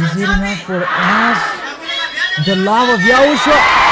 Is it enough for us? The love of Yahushua.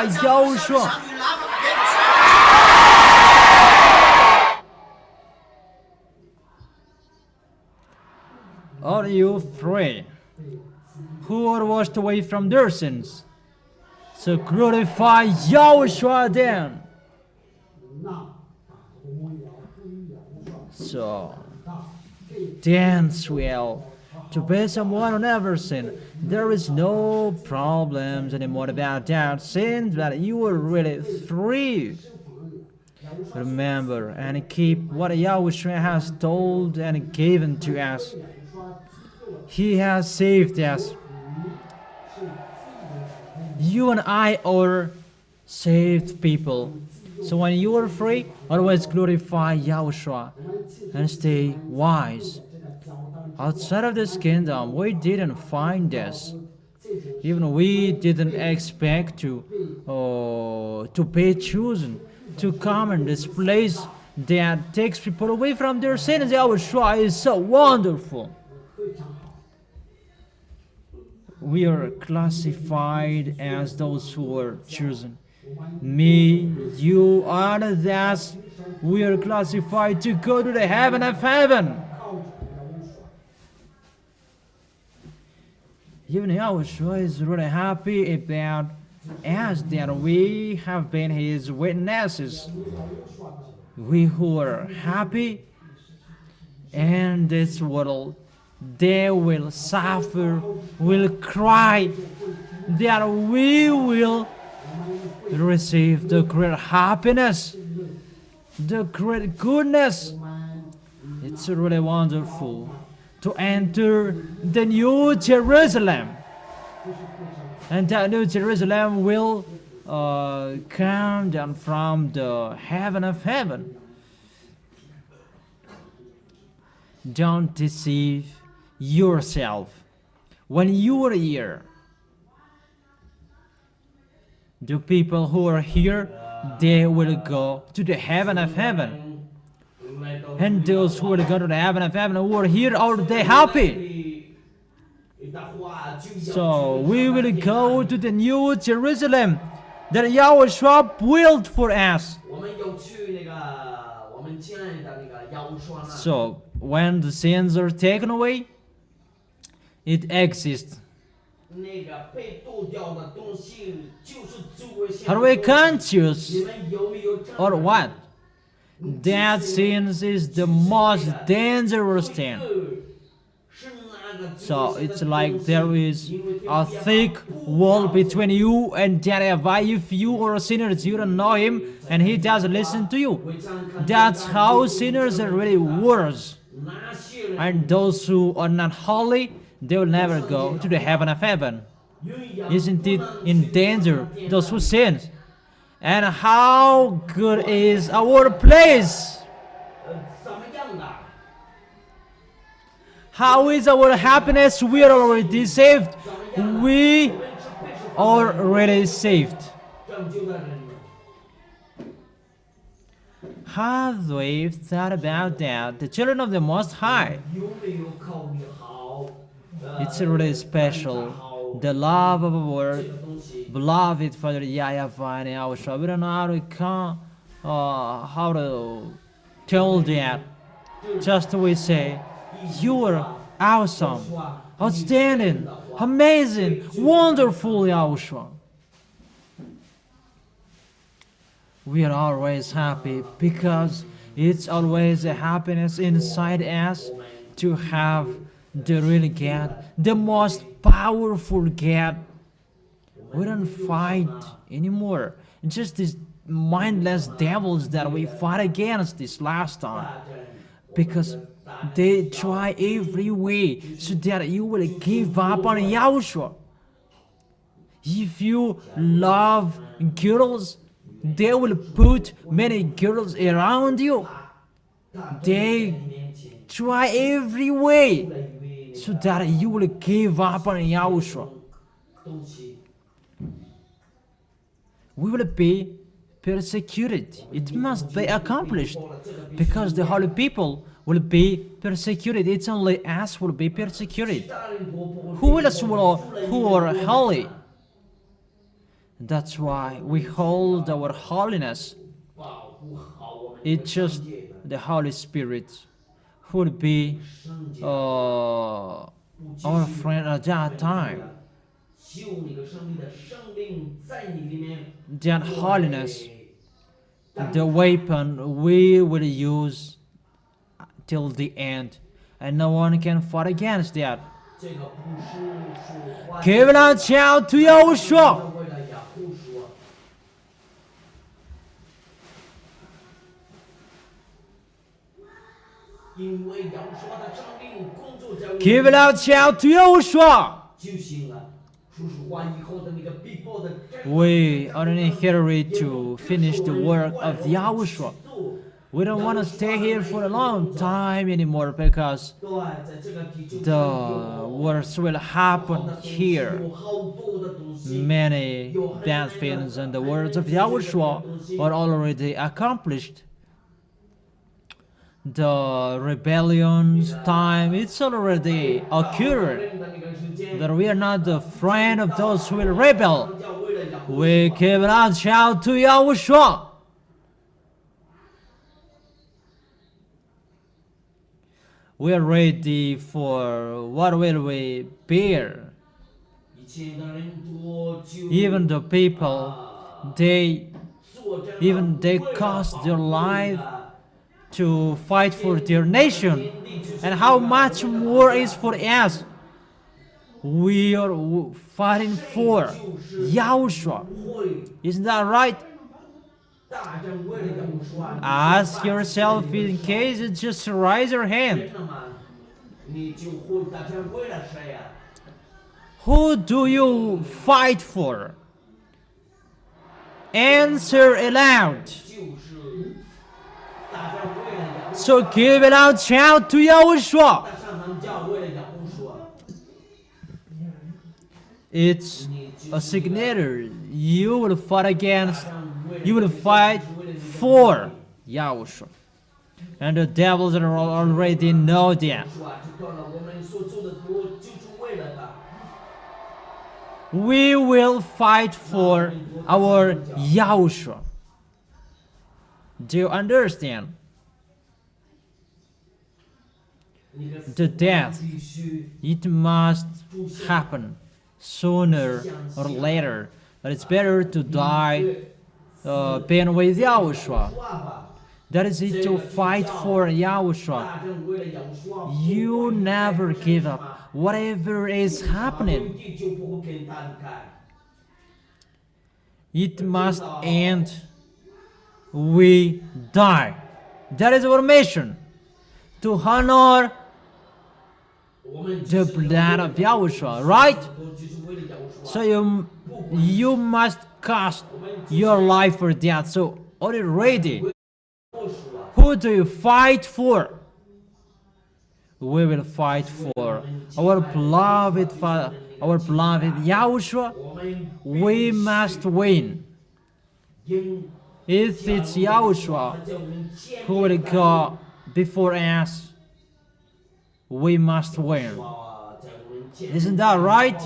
Yahushua. Are you free? Who are washed away from their sins? So glorify Yahushua then. So dance well to pay someone on every sin. There is no problems anymore about that sin, that you are really free. Remember and keep what Yahushua has told and given to us. He has saved us. You and I are saved people. So when you are free, always glorify Yahushua and stay wise. Outside of this kingdom, we didn't find this. Even we didn't expect to be chosen to come in this place that takes people away from their sins. Yahushua is so wonderful. We are classified as those who are chosen. me, you, and others, we are classified to go to the heaven of heaven. Even Yahushua is really happy about us that we have been his witnesses. We who are happy in this world, they will suffer, will cry, that we will receive the great happiness, the great goodness. It's really wonderful to enter the New Jerusalem. And that New Jerusalem will come down from the heaven of heaven. Don't deceive yourself. When you are here, the people who are here, they will go to the heaven of heaven. And those who will go to the heaven of heaven who are here, are they happy? So we will go to the New Jerusalem that Yahushua built for us. So when the sins are taken away, it exists. Are we conscious or what? That sins is the most dangerous thing. So it's like there is a thick wall between you and YAHVAH. If you are a sinner, you don't know him and he doesn't listen to you. That's how sinners are really worse. And those who are not holy, they will never go to the heaven of heaven. Isn't it in danger, those who sin? And how good is our place? How is our happiness? We are already saved. We are already saved. Have we thought about that? The children of the Most High. It's really special. The love of our beloved Father YAHVAH and YAHOSHUA. We don't know how to tell that. Just we say, you are awesome, outstanding, amazing, wonderful, Yahushua. We are always happy because it's always a happiness inside us to have the real God, the most powerful God. We don't fight anymore. It's just these mindless devils that we fought against this last time. Because they try every way so that you will give up on Yahushua. If you love girls, they will put many girls around you. They try every way so that you will give up on Yahushua. We will be persecuted. It must be accomplished because the holy people will be persecuted. It's only us who will be persecuted. Who else who are holy? That's why we hold our holiness. It's just the Holy Spirit who will be our friend at that time. That holiness, the weapon we will use till the end, and no one can fight against that. Give it out, shout to Yahushua. Give it out, shout to Yahushua. We are inherited to finish the work of Yahushua. We don't want to stay here for a long time anymore because the worst will happen here. Many bad things and the words of Yahushua are already accomplished. The rebellion's time, it's already occurred. That we are not the friend of those who will rebel. We give a loud shout to YAHOSHUA. We are ready for what will we bear. Even the people, they cost their life to fight for their nation. And how much more is for us? We are fighting for YAHOSHUA. Isn't that right? Ask yourself, in case it just raise your hand. Who do you fight for? Answer aloud. So give a loud shout to YAHOSHUA. It's a signature. You will fight for YAHOSHUA. And the devils are already know that. We will fight for our YAHOSHUA. Do you understand? The death, it must happen sooner or later. But it's better to die being with YAHOSHUA. That is it, to fight for YAHOSHUA. You never give up. Whatever is happening, it must end. We die. That is our mission. To honor the blood of YAHOSHUA, right? So you must cost your life for that. So are you ready? Who do you fight for? We will fight for our beloved Father, our beloved YAHOSHUA. We must win. If it's YAHOSHUA who will go before us, we must win. Isn't that right?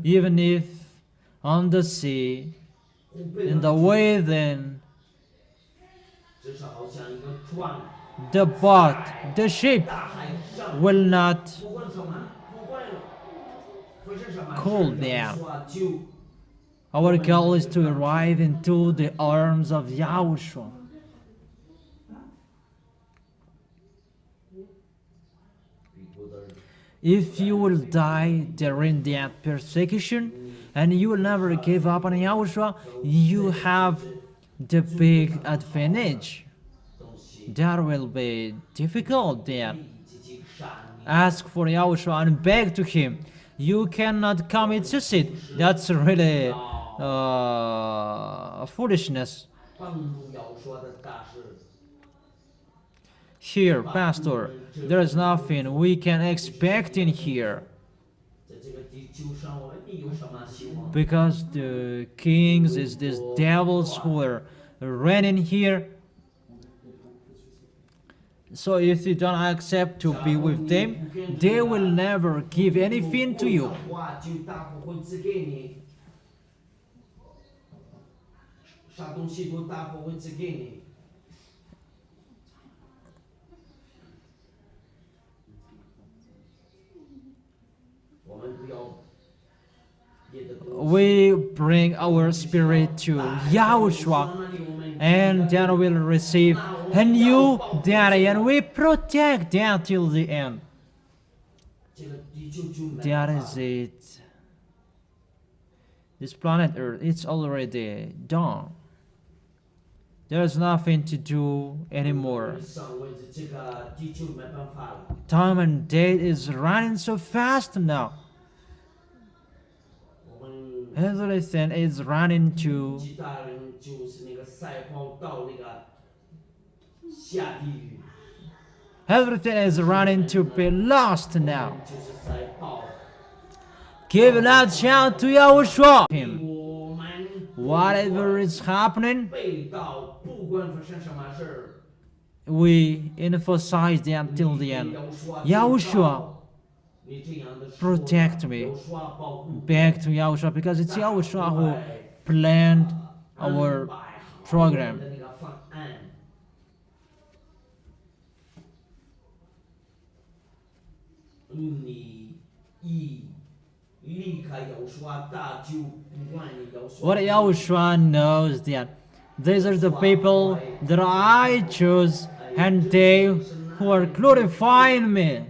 Even if on the sea, in the within, the boat, the ship will not cool down. Our goal is to arrive into the arms of YAHOSHUA. If you will die during that persecution and you will never give up on YAHOSHUA, you have the big advantage. That will be difficult then. Ask for YAHOSHUA and beg to him. You cannot commit suicide. That's really foolishness. Here, Pastor, there is nothing we can expect in here. Because the kings is these devils who are reigning here. So if you don't accept to be with them, they will never give anything to you. We bring our spirit to YAHOSHUA, and then we'll receive a new daddy, and we protect that till the end. That is it. This planet Earth, it's already done. There's nothing to do anymore. Time and date is running so fast now. Everything is running to be lost now. Give a loud shout to YAHOSHUA. Whatever is happening, we emphasize that till the end. YAHOSHUA protect me. Back to Yahushua, because it's Yahushua who planned our program. What Yahushua knows that these are the people that I choose, and they who are glorifying me.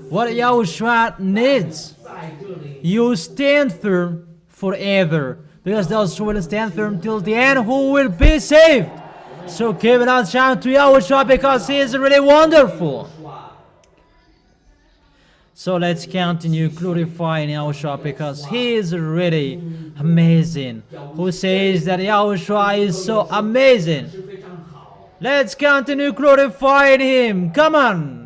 What Yahushua needs, you stand firm forever, because those who will stand firm till the end, who will be saved. So give it out shout to Yahushua, because he is really wonderful. So let's continue glorifying Yahushua, because he is really amazing. Who says that Yahushua is so amazing? Let's continue glorifying him. Come on.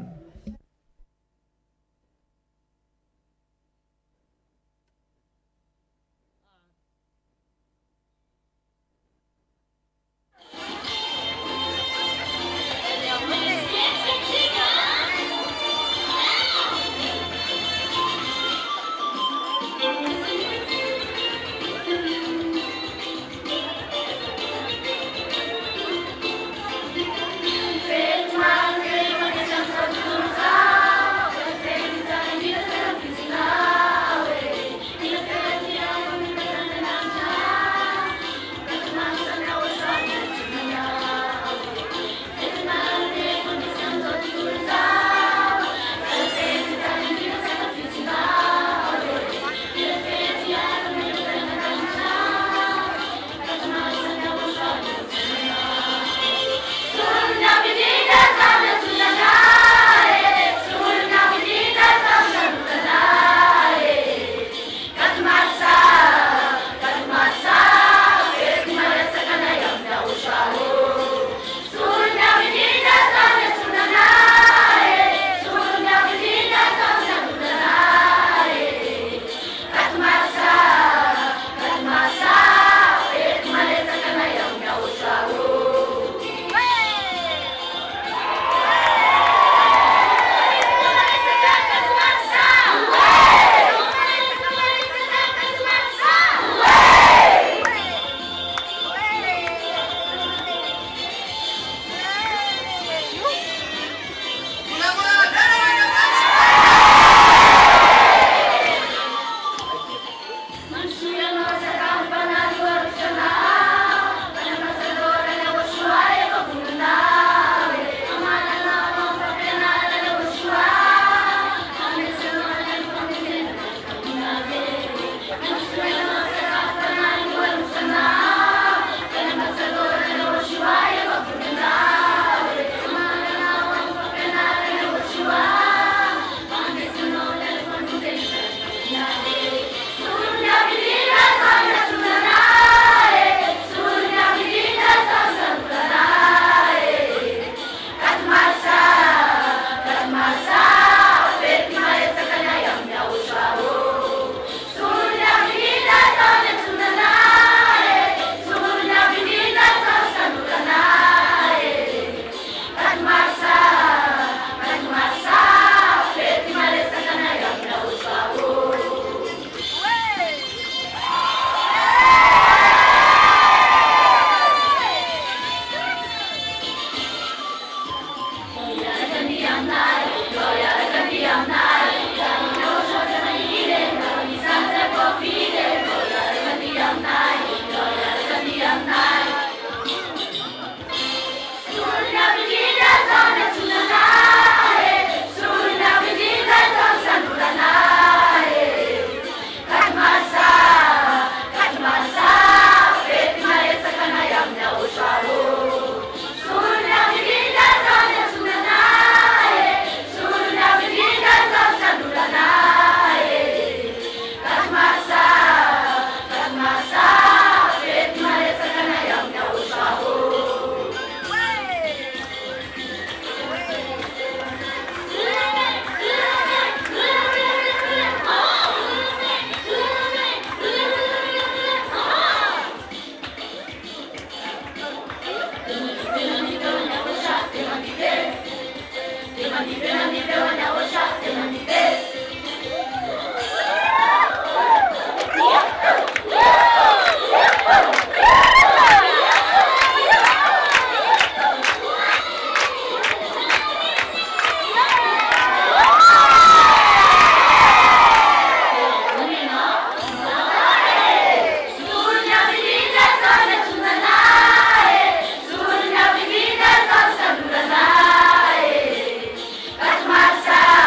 Masa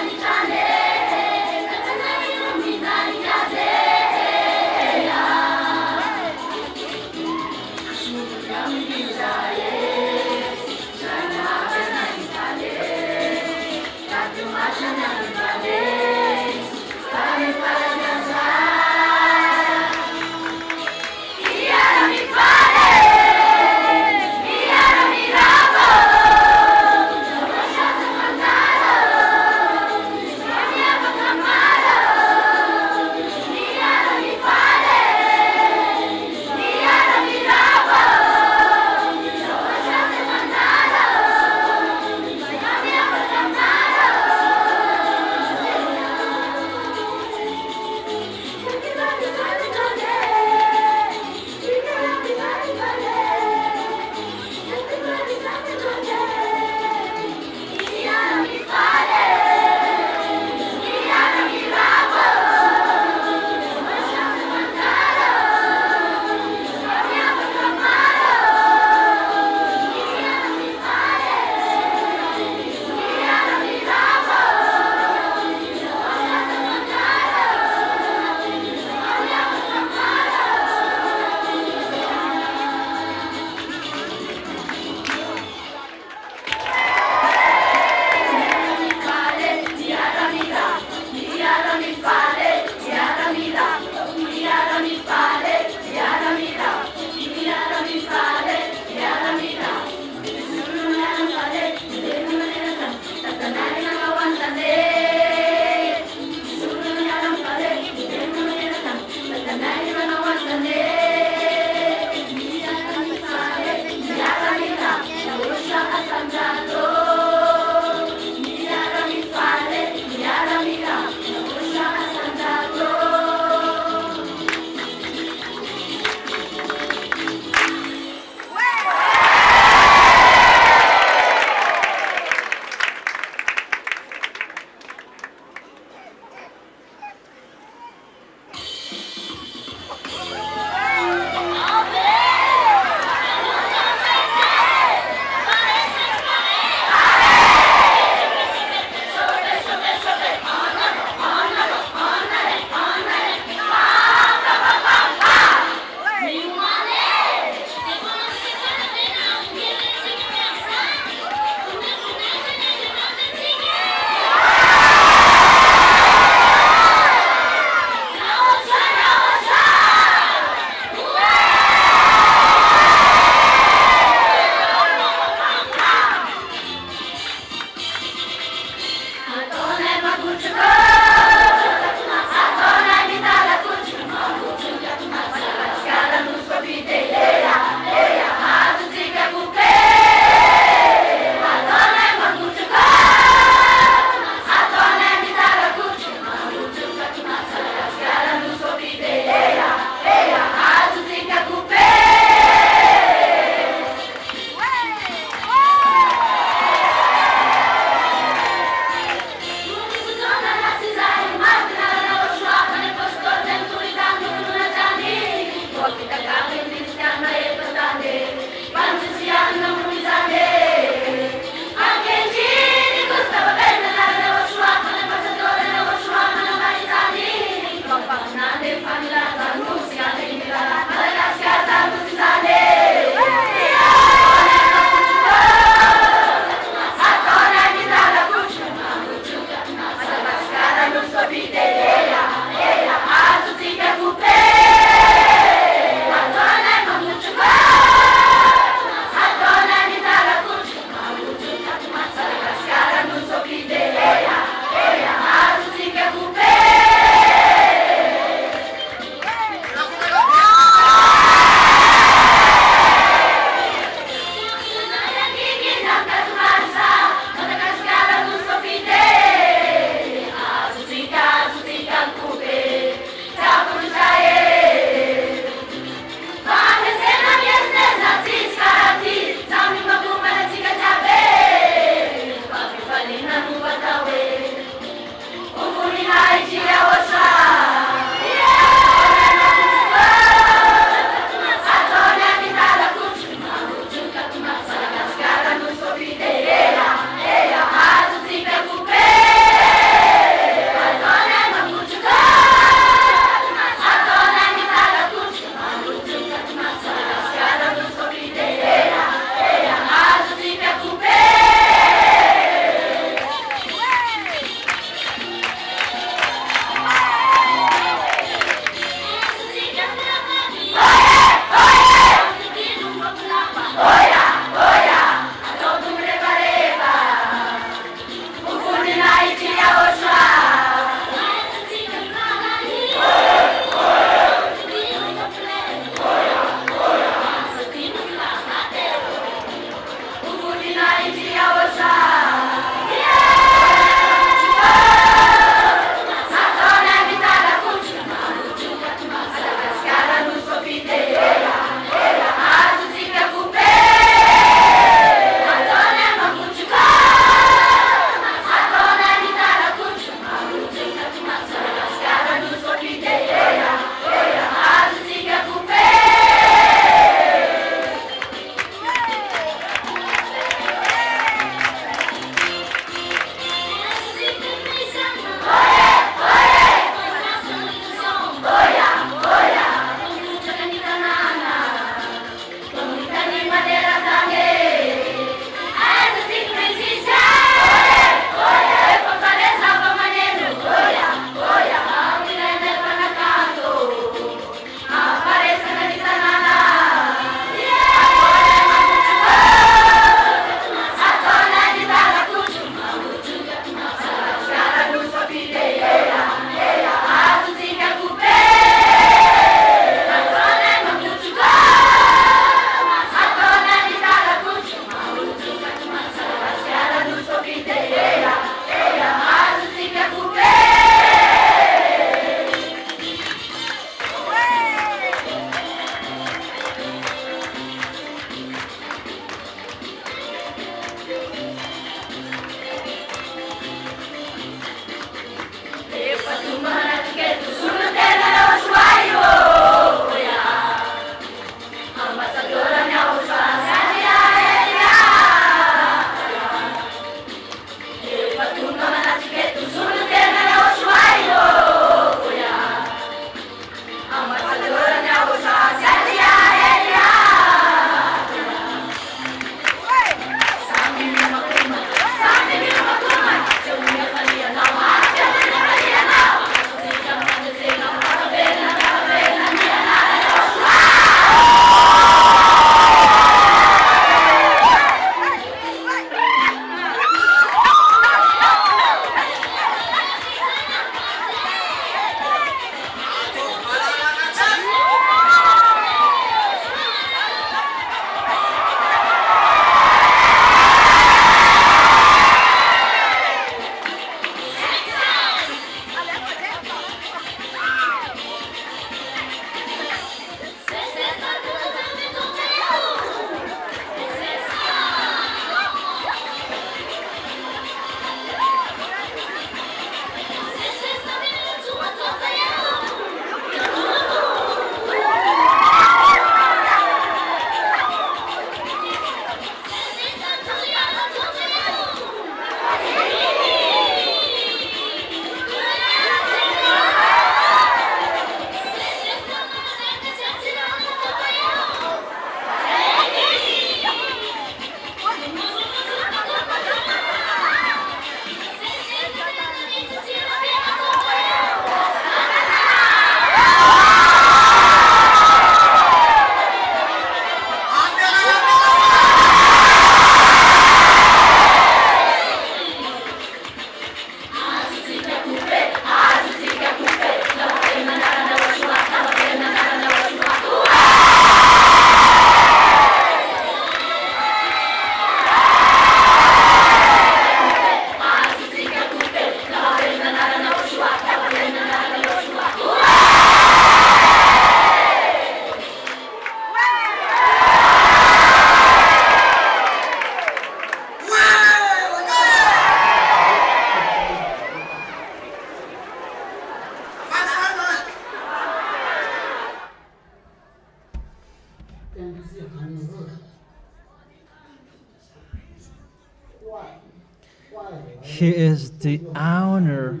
He is the owner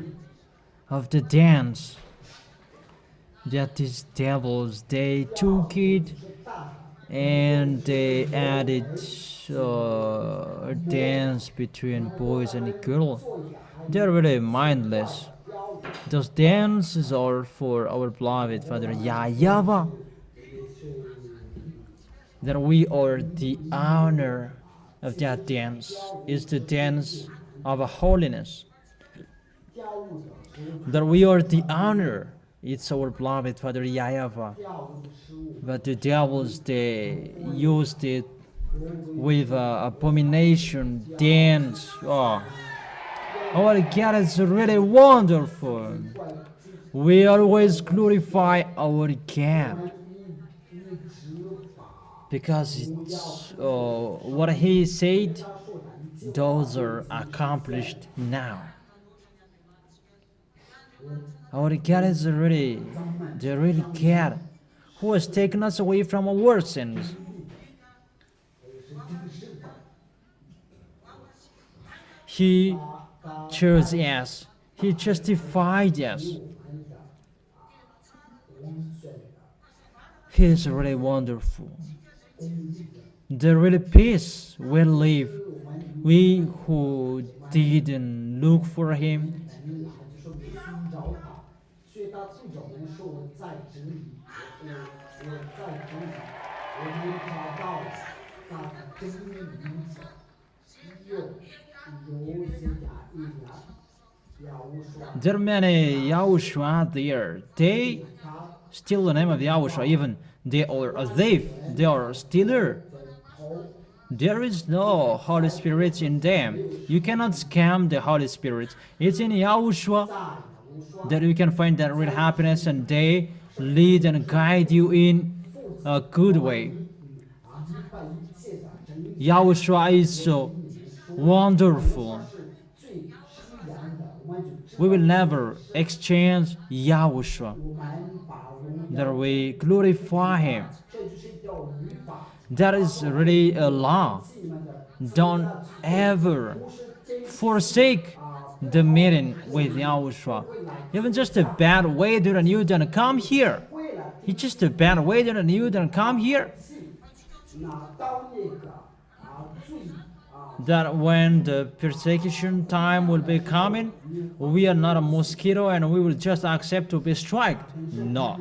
of the dance. That these devils, they took it and they added a dance between boys and girls. They're really mindless. Those dances are for our beloved Father YAHVAH. That we are the owner of that dance is the dance of holiness. That we are the owner, it's our beloved Father YAHVAH. But the devils, they used it with abomination dance. Oh, our God is really wonderful. We always glorify our God because it's what He said, those are accomplished now. Our God is really the real God who has taken us away from our sins. He chose us. He justified us. He is really wonderful. The real peace will live. We who didn't look for Him, there are many YAHOSHUA there. They steal the name of YAHOSHUA, even they are a thief, they are a stealer. There is no Holy Spirit in them. You cannot scam the Holy Spirit. It's in YAHOSHUA that you can find that real happiness, and they lead and guide you in a good way. YAHOSHUA is so wonderful. We will never exchange YAHOSHUA. That we glorify Him. That is really a law. Don't ever forsake the meeting with YAHOSHUA. Even just a bad waiter and you don't come here. It's just a bad waiter and you don't come here. That when the persecution time will be coming, we are not a mosquito and we will just accept to be struck. No.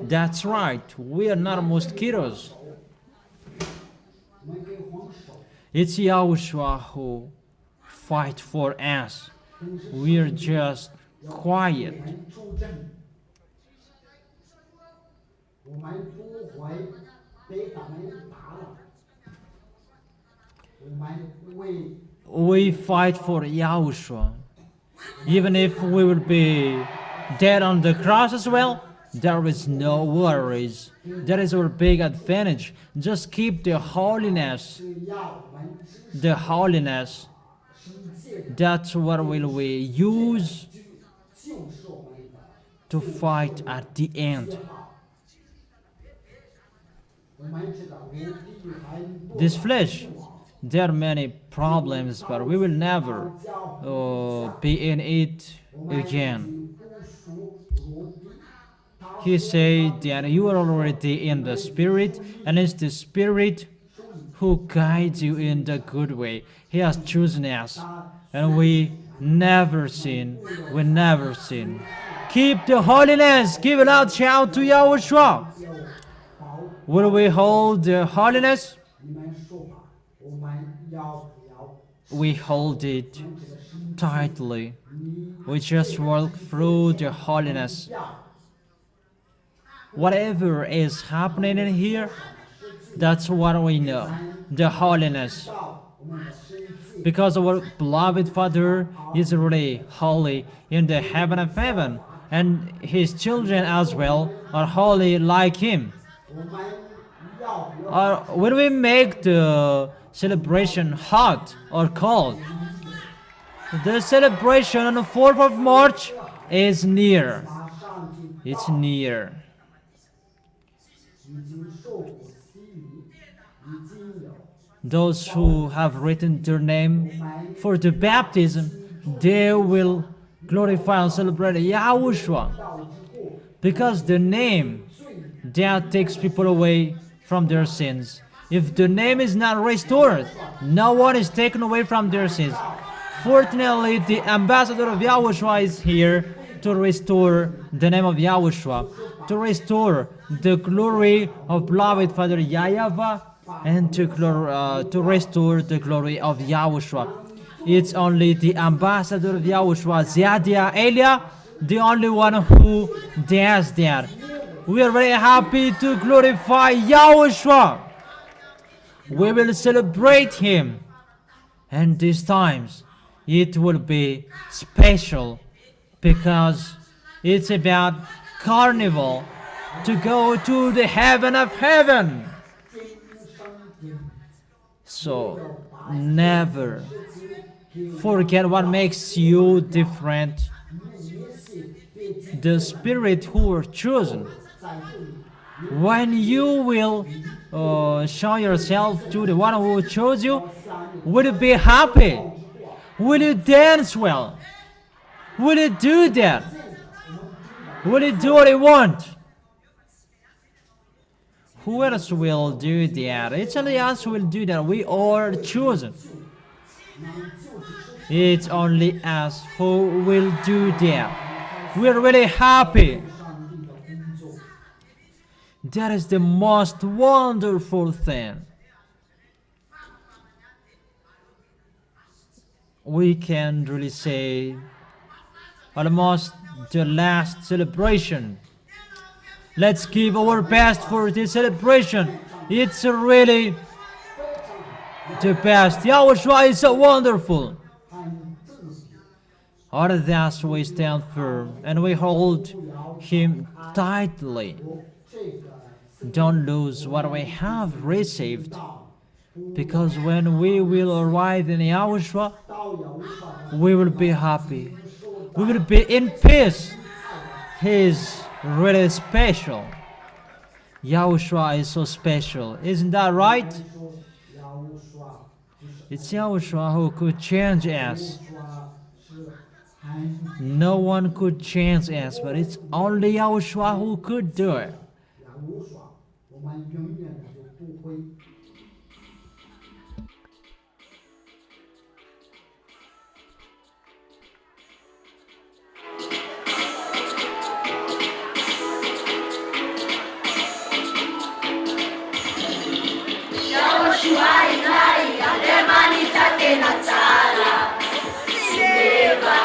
That's right. We are not mosquitoes. It's YAHOSHUA who fight for us. We are just quiet. We fight for YAHOSHUA. Even if we will be dead on the cross as well, there is no worries. That is our big advantage. Just keep the holiness. The holiness. That's what will we use to fight at the end. This flesh, there are many problems, but we will never be in it again. He said that you are already in the Spirit, and it's the Spirit who guides you in the good way. He has chosen us, and we never sin. We never sin. Keep the holiness. Give a loud shout to YAHOSHUA. Will we hold the holiness? We hold it tightly. We just walk through the holiness. Whatever is happening in here, that's what we know, the holiness. Because our beloved Father is really holy in the heaven of heaven, and His children as well are holy like Him. When we make the celebration hot or cold, the celebration on the 4th of March is near. It's near. those who have written their name for the baptism, they will glorify and celebrate Yahushua. Because the name that takes people away from their sins. If the name is not restored, no one is taken away from their sins. Fortunately, the ambassador of Yahushua is here to restore the name of Yahushua, to restore the glory of beloved Father YAHVAH, and to restore the glory of Yahushua. It's only the ambassador of Yahushua, ZHYAH Elia, the only one who does that. We are very happy to glorify Yahushua. We will celebrate him, and these times it will be special because it's about carnival to go to the heaven of heaven. So never forget what makes you different. The spirit who were chosen. When you will show yourself to the one who chose you, will you be happy? Will you dance well? Will you do that? Will you do what you want? Who else will do that? It's only us who will do that. We are chosen. It's only us who will do that. We're really happy. That is the most wonderful thing. We can really say almost the last celebration. Let's give our best for this celebration. It's really the best. Yahushua is so wonderful. Out of that we stand firm and we hold him tightly. Don't lose what we have received, because when we will arrive in Yahushua, we will be happy. We will be in peace. He is really special. Yahushua is so special. Isn't that right? It's Yahushua who could change us. No one could change us, but it's only Yahushua who could do it. YAHOSHUAH inai alemani take na tsara Simeva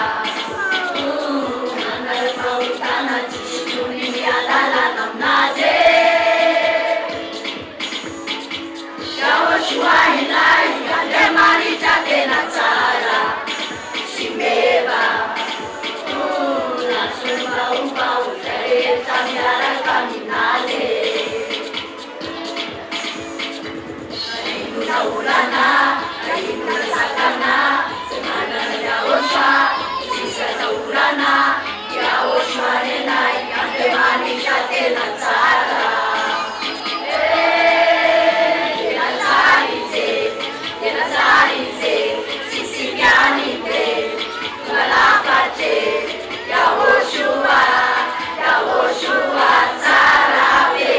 Nana pautana tsuni mialala namnaze YAHOSHUAH inai alemani take na tsara Simeva Nasumba umba utare tamiara kaminaze Taurana, Ayuna Sakana, Semana Yahoshua, Sisa Taurana, Yahoshua Nenai, Yandemani Shate Natsara. Yenazarize, Sicilianite, Malakate, Yahoshua, Yahoshua Zarabe.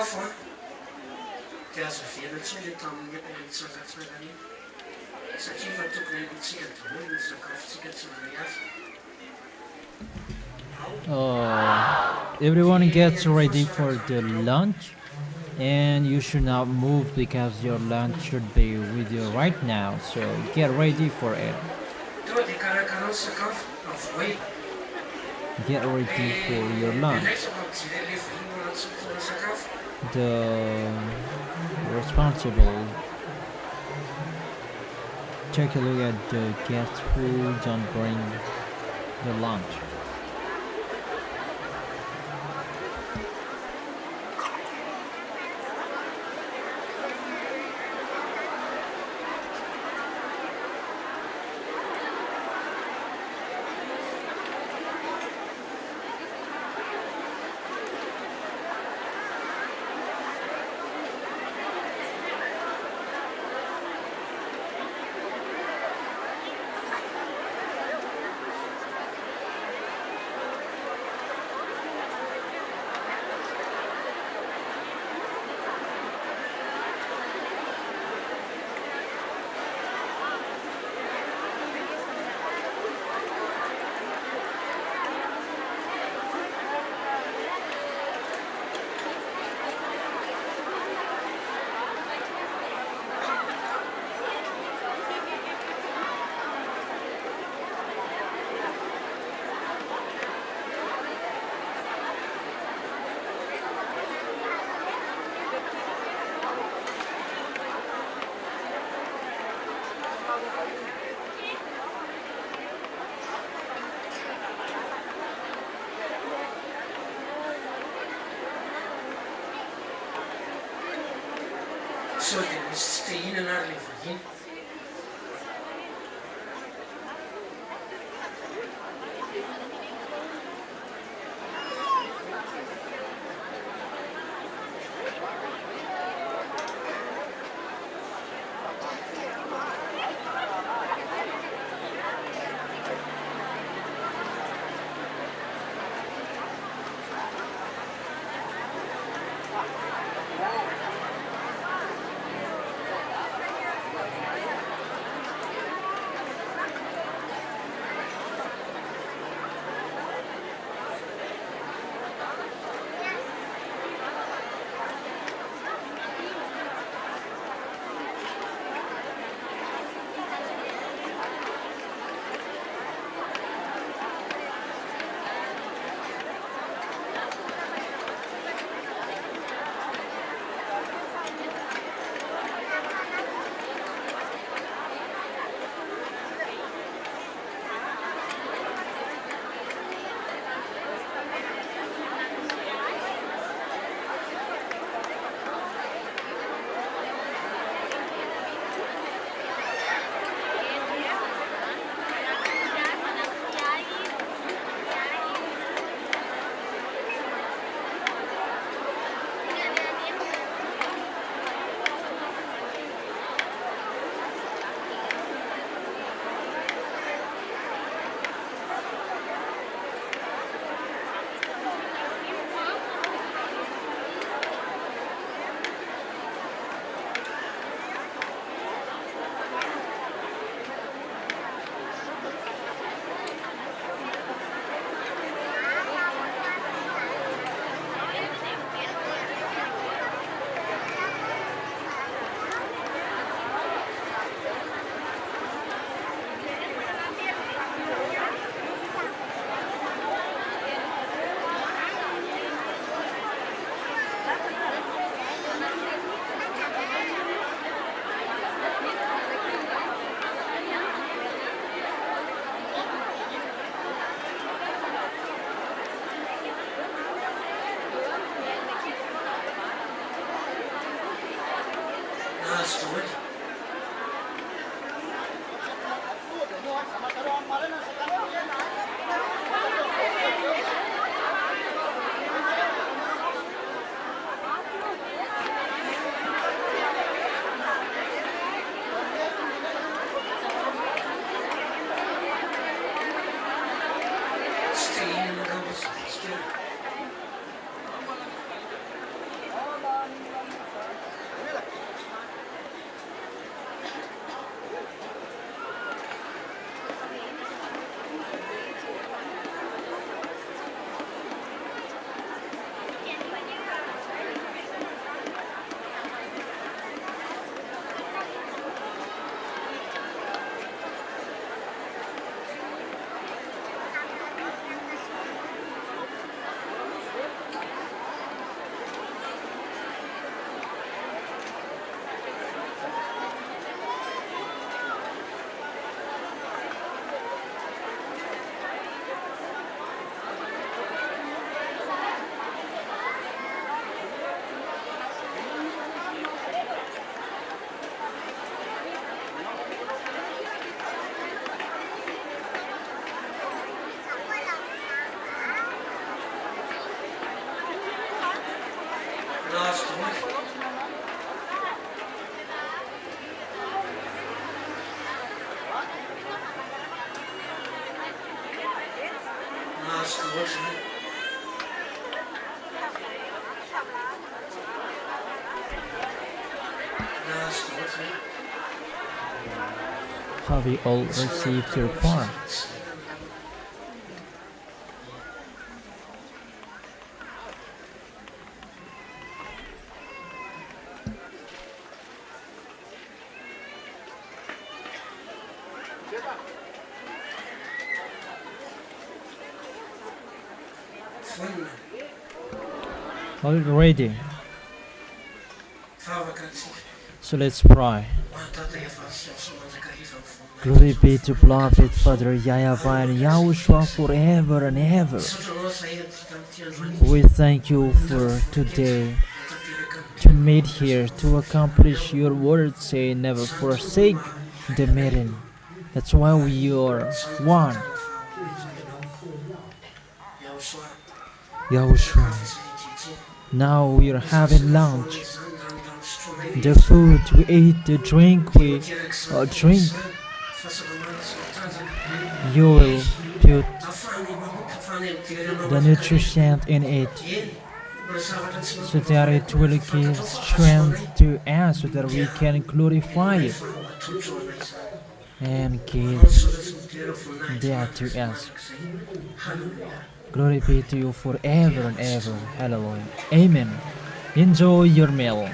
sakafo a dia azo vela tsy le tamin'ny tsangatsangany satria fa tokony haintsika daholo ny sakafotsika tsy mbola hafa. Everyone gets ready for the lunch, and you should not move because your lunch should be with you right now, so get ready for it. Tonga dia karakara ny sakafo avoe Get ready for your lunch. ndraiky mampijery le volona anatsotona sakafo The responsible take a look at the guests who don't bring the lunch. sao dia misy tsy tehinana ary le vahiny. Have you all received your part? All ready? So let's pray. Glory be to beloved Father YAHVAH and YAHOSHUA forever and ever. We thank you for today to meet here to accomplish your word, say never forsake the meeting. That's why we are one. YAHOSHUA. Now we are having lunch. The food we eat, the drink we drink, you will put the nutrition in it, so that it will give strength to us, so that we can glorify it and give that to us. Glory be to you forever and ever. Hallelujah. Amen. Enjoy your meal.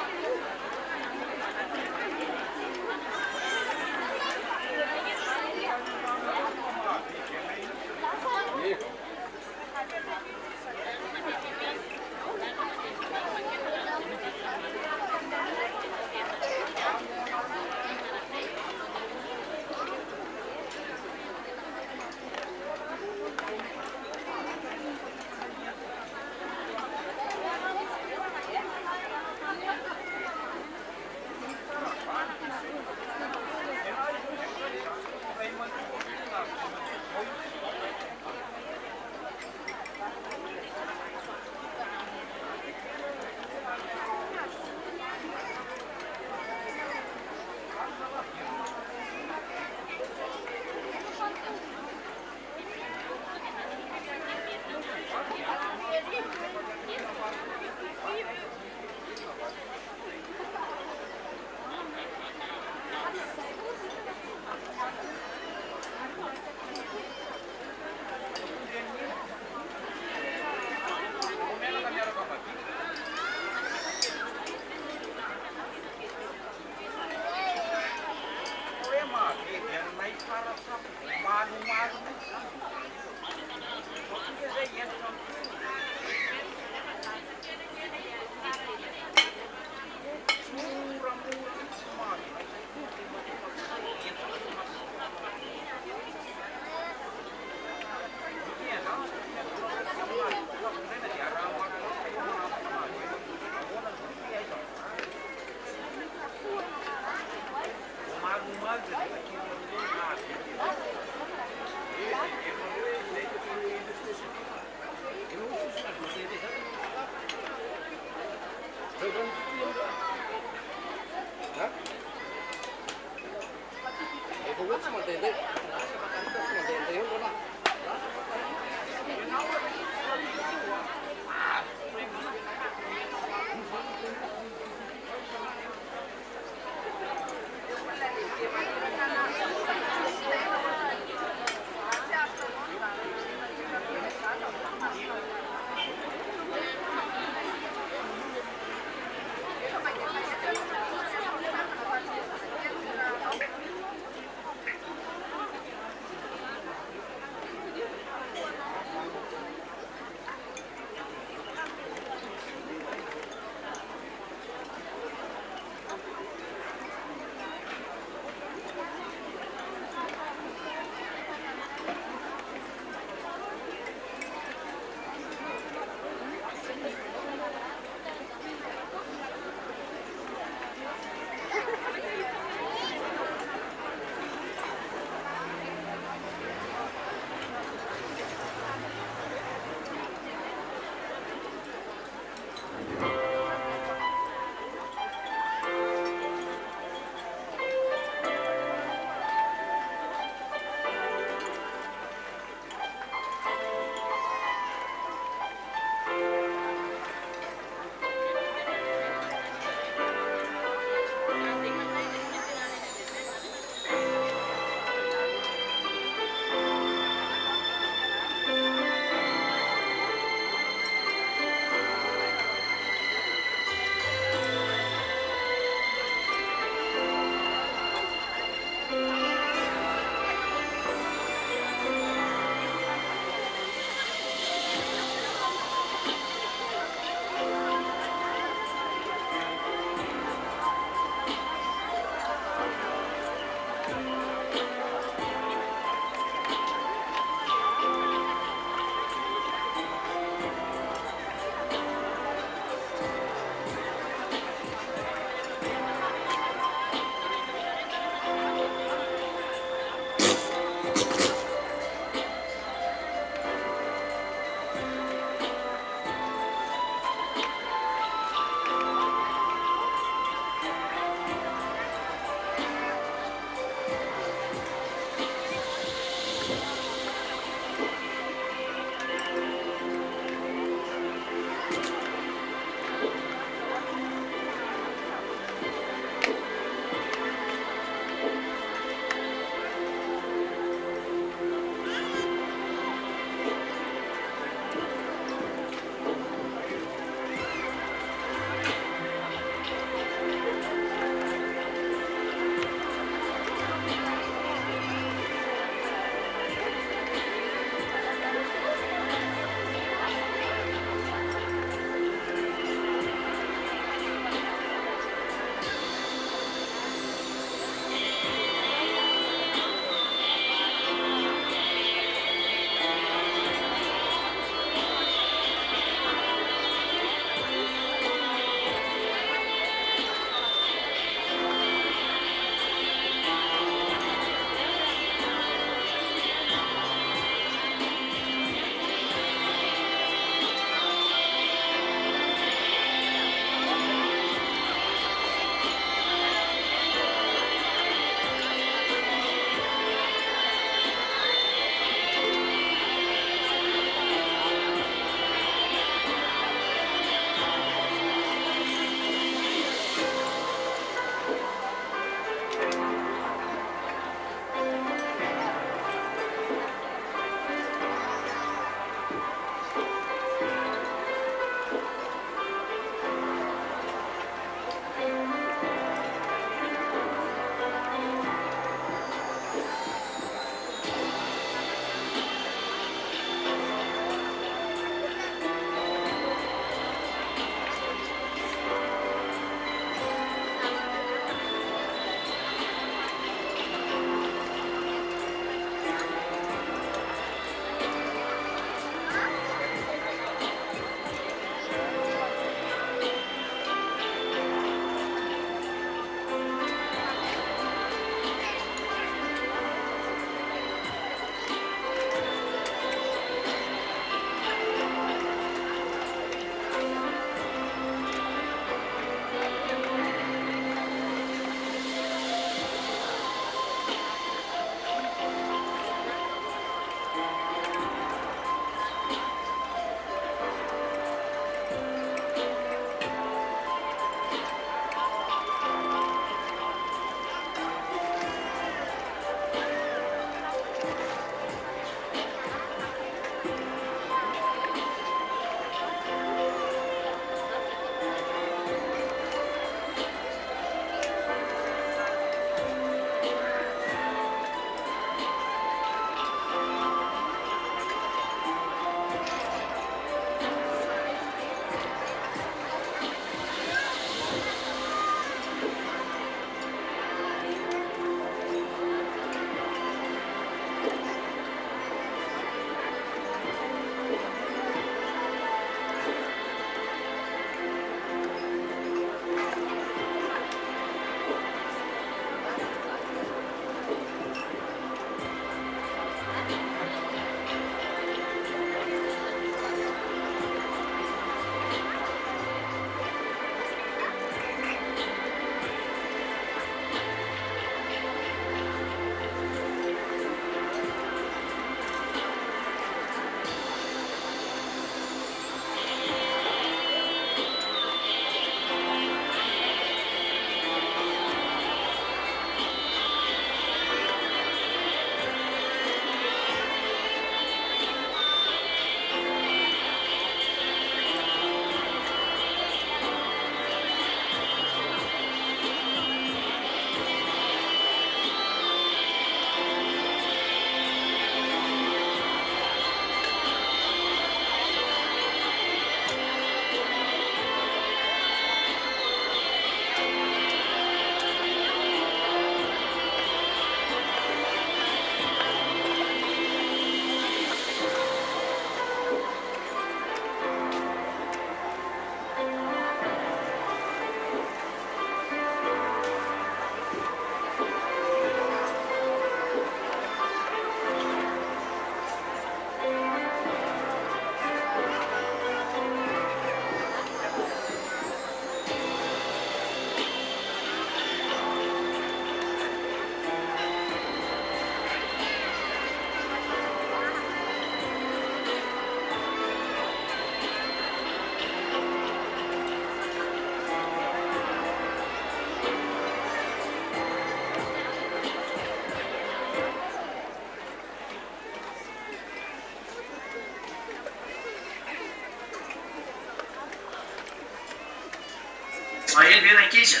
Mael bien ankiza.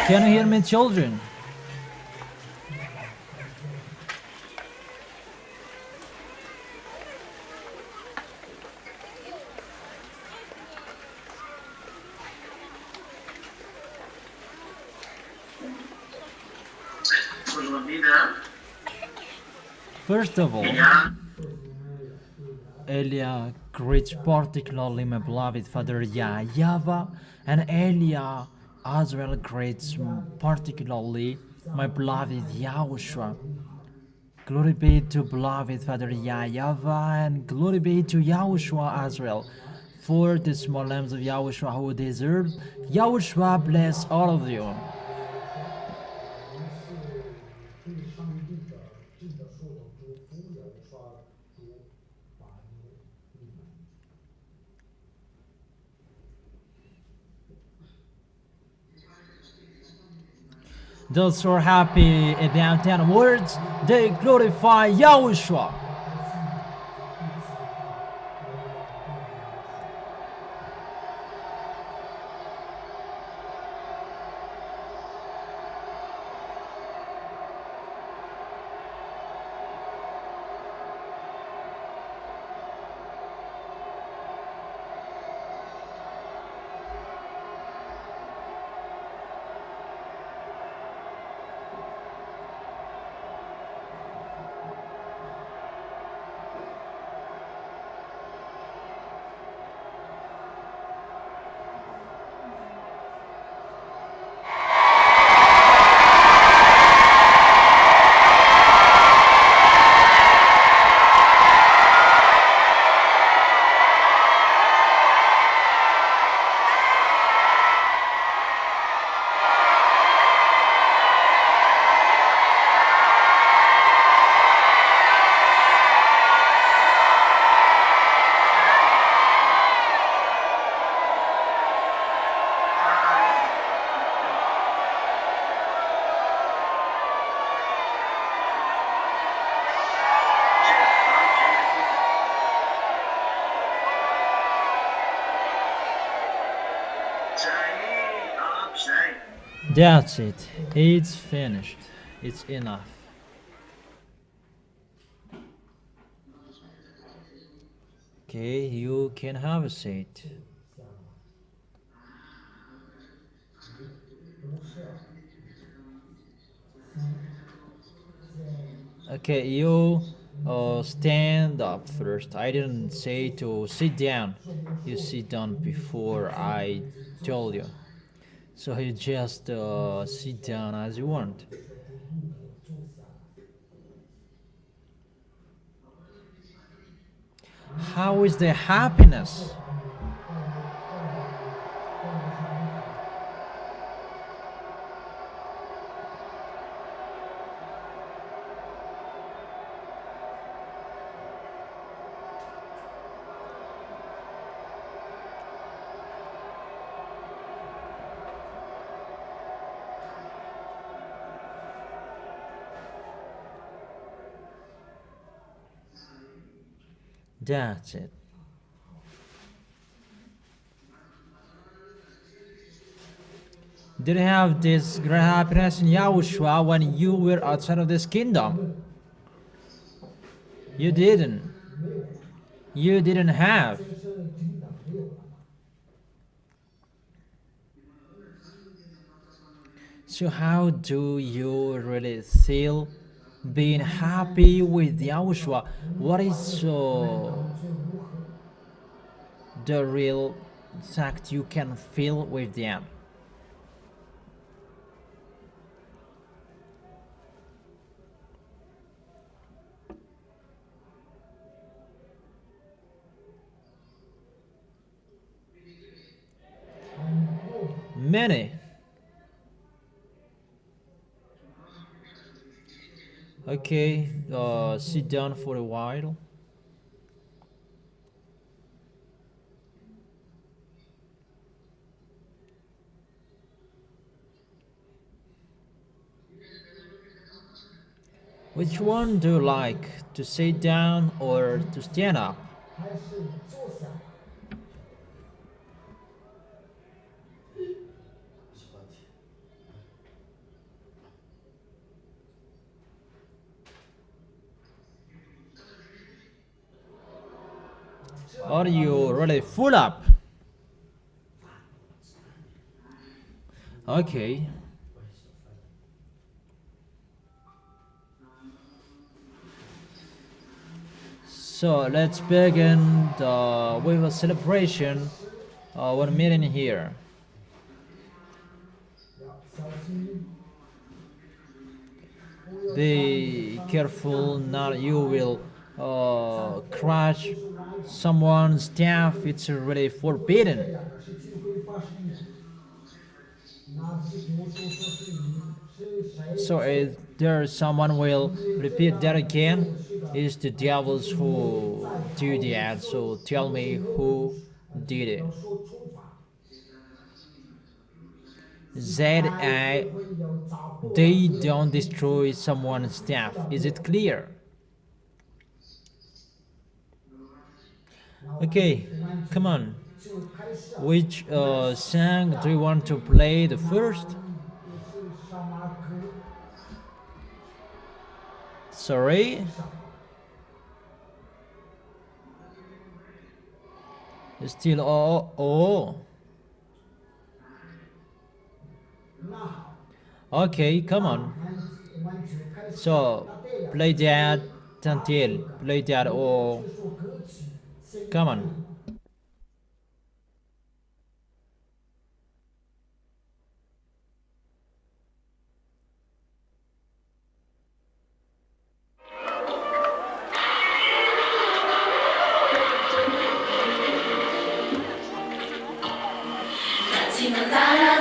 Can you hear me, children? First of all, Elia greets particularly my beloved father YAHVAH, and Elia as well greets particularly my beloved YAHOSHUA. Glory be to beloved father YAHVAH, and glory be to YAHOSHUA as well. For the small lambs of YAHOSHUA who deserve, YAHOSHUA bless all of you. Those who are happy about 10 words, they glorify YAHOSHUA. That's it. It's finished. It's enough. Okay, you can have a seat. Okay, you stand up first. I didn't say to sit down. You sit down before I told you. So you just sit down as you want. How is the happiness? That's it. Did you have this great happiness in YAHOSHUA when you were outside of this kingdom? You didn't. You didn't have. So how do you really feel being happy with YAHOSHUA? What is the real fact you can feel with them? Many. Okay, sit down for a while. Which one do you like, to sit down or to stand up? Are you really full up? Okay. So let's begin with a celebration. One meeting here. Be careful, not you will crush someone's staff. It's really forbidden. So if there's someone will repeat that again, it's the devils who do that. So tell me who did it. ZHYAH, they don't destroy someone's staff. Is it clear? Okay, come on. Which song do you want to play the first? Sorry? Still oh. Okay, come on. So play that until play that oh. Come on. Para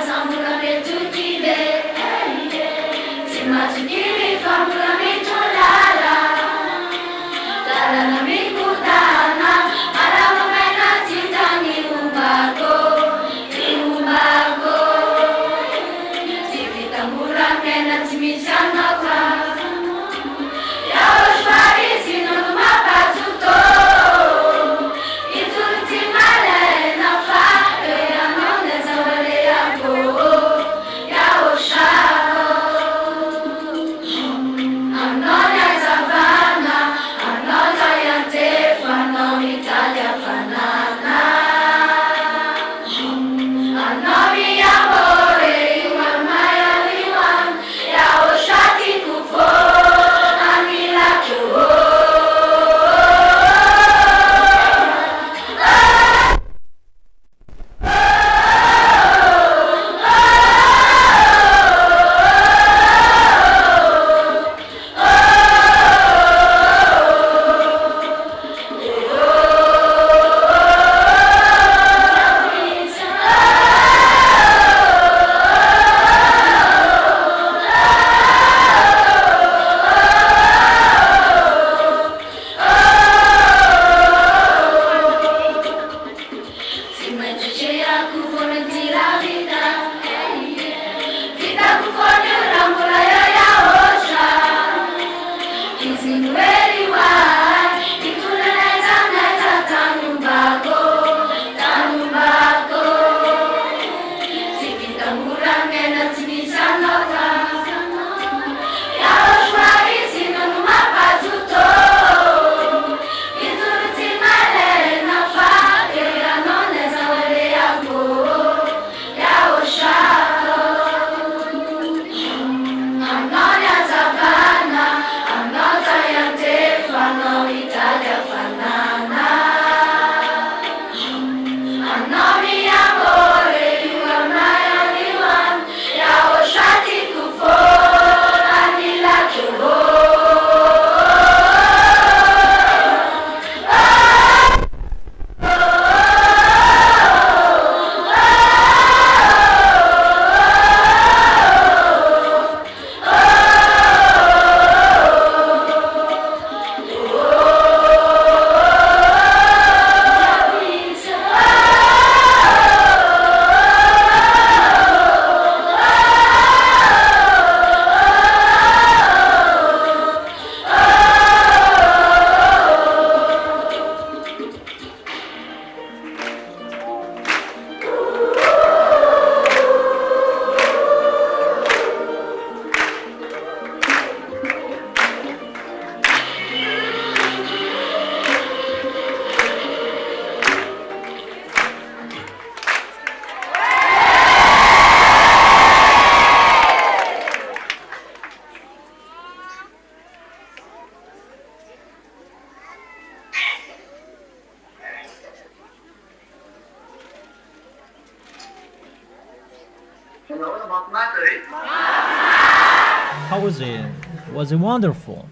How was it? Was it wonderful?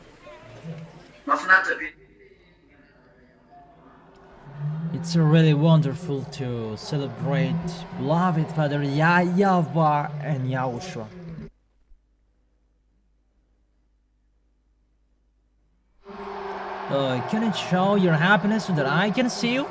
It's really wonderful to celebrate beloved Father YAHVAH and YAHOSHUA. Can it show your happiness so that I can see you?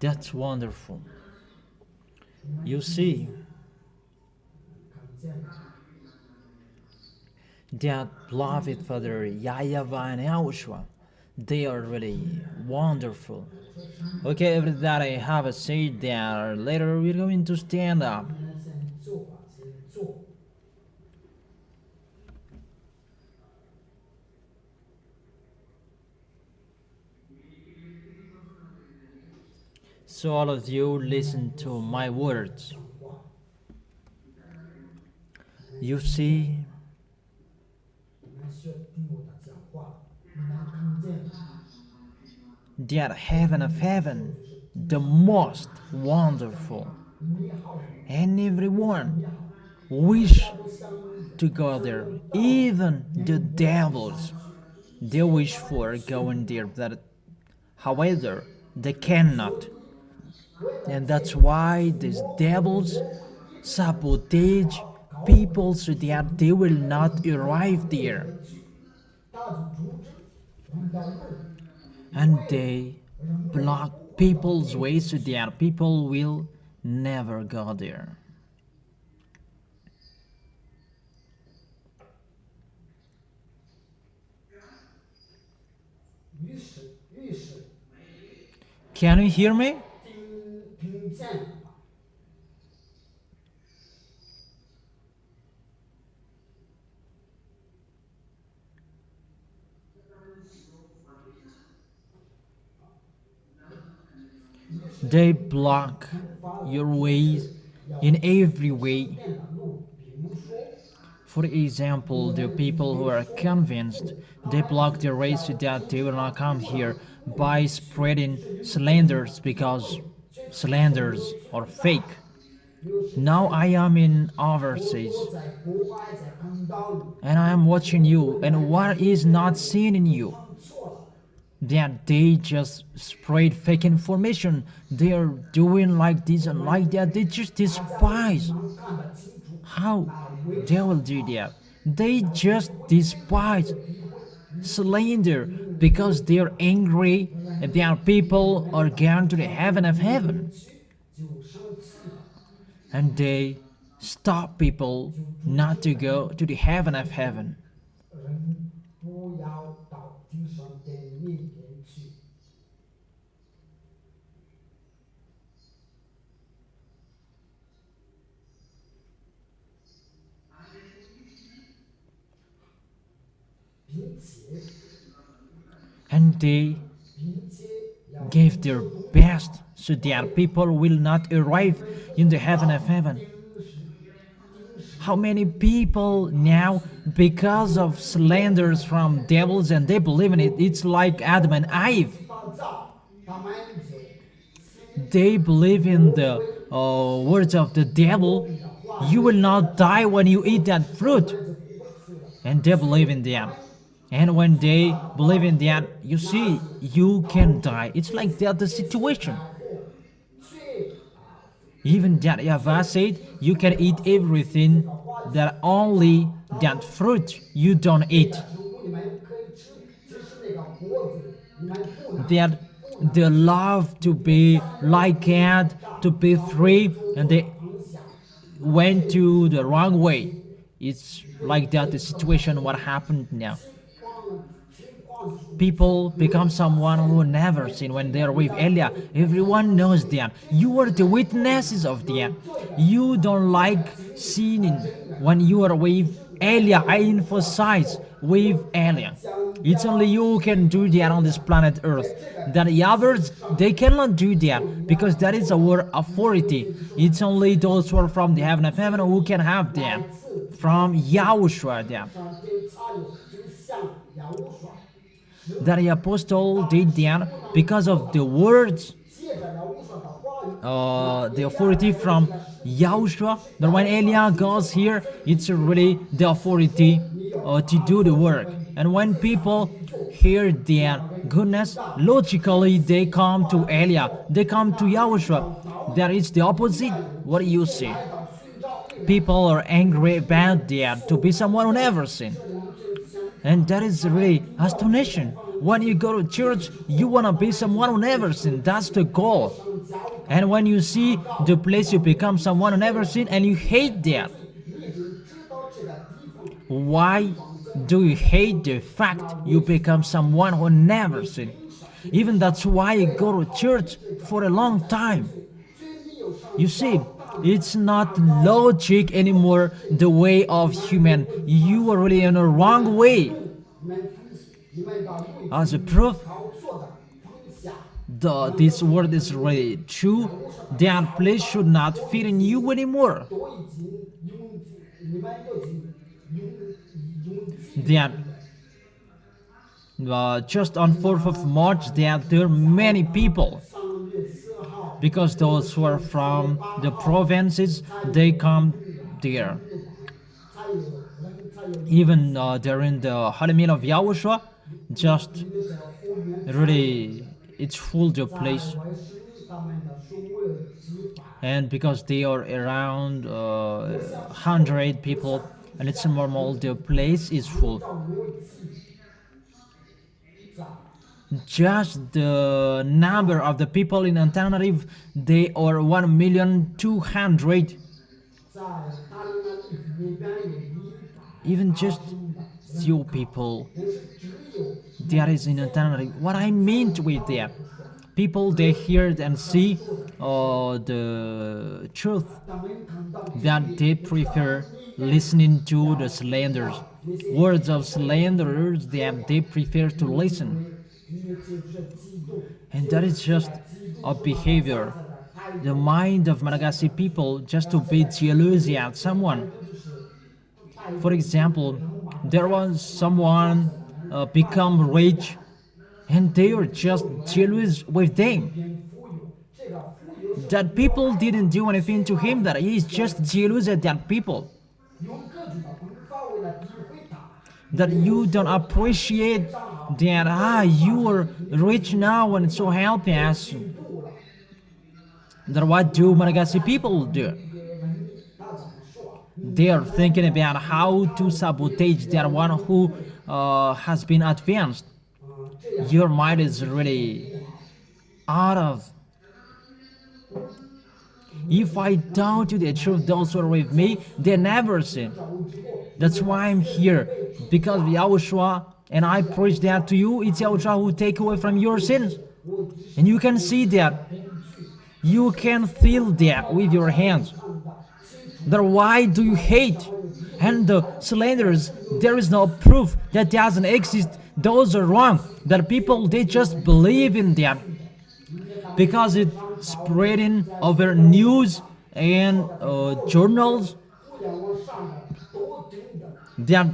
That's wonderful. You see, that beloved Father YAHVAH and YAHOSHUA, they are really wonderful. Okay, everybody have a seat there. Later we're going to stand up. So all of you listen to my words. You see, that heaven of heaven, the most wonderful, and everyone wish to go there, even the devils, they wish for going there, that however they cannot. And that's why these devils sabotage people so that they will not arrive there. And they block people's way so that people will never go there. Can you hear me? They block your ways in every way. For example, the people who are convinced, they block their ways so that they will not come here by spreading slanders, because slanders are fake. Now I am in overseas and I am watching you, and what is not seen in you? That they just spread fake information. They are doing like this and like that. They just despise. How they will do that? They just despise slander because they are angry and their people are going to the heaven of heaven. And they stop people not to go to the heaven of heaven. And they gave their best so that people will not arrive in the heaven of heaven. How many people now, because of slanders from devils, and they believe in it, it's like Adam and Eve. They believe in the words of the devil. You will not die when you eat that fruit. And they believe in them. And when they believe in that, you see, you can die. It's like that, the situation. Even that YAHVAH said, you can eat everything, that only that fruit you don't eat. That they love to be like that, to be free, and they went to the wrong way. It's like that, the situation, what happened now. people become someone who never seen when they're with Elia. Everyone knows them. You are the witnesses of them. You don't like sinning when you are with Elia. I emphasize with Elia. It's only you who can do that on this planet Earth. That the others, they cannot do that because that is our authority. It's only those who are from the heaven of heaven who can have them. From Yahushua them. That the apostle did that because of the words, the authority from Yahushua. That when Elia goes here, it's really the authority to do the work. And when people hear their goodness, logically they come to Elia, they come to Yahushua. That is the opposite. What do you see? People are angry about that, to be someone who never sinned. And that is really astonishing. When you go to church, you want to be someone who never sinned. That's the goal. And when you see the place, you become someone who never sinned, and you hate that. Why do you hate the fact you become someone who never sinned? Even that's why you go to church for a long time. You see, it's not logic anymore, the way of human. You are really in a wrong way. As a proof, this word is really true. That place should not fit in you anymore. That just on 4th of March, there are many people. Because those who are from the provinces, they come there. Even during the Holy Meal of Yahushua, just really, it's full the place. And because they are around 100 people, and it's normal, the place is full. Just the number of the people in Antananarivo, they are 1,200,000. Even just few people there is in Antananarivo. What I mean with that, people they hear and see the truth, that they prefer listening to the slanders, words of slanderers that they prefer to listen. And that is just a behavior. The mind of Malagasy people just to be jealous at someone. For example, there was someone become rich and they are just jealous with them. That people didn't do anything to him, that he is just jealous at that people. That you don't appreciate that you are rich now and so helping us. That what do Malagasy people do? They are thinking about how to sabotage that one who has been advanced. Your mind is really out of. If I tell you the truth, those who are with me, they never sin. That's why I'm here, because Yahushua, and I preach that to you. It's Yahushua who take away from your sins, and you can see that. You can feel that with your hands. Then why do you hate? And the slanders, there is no proof that doesn't exist. Those are wrong. That people, they just believe in that because it's spreading over news and journals. That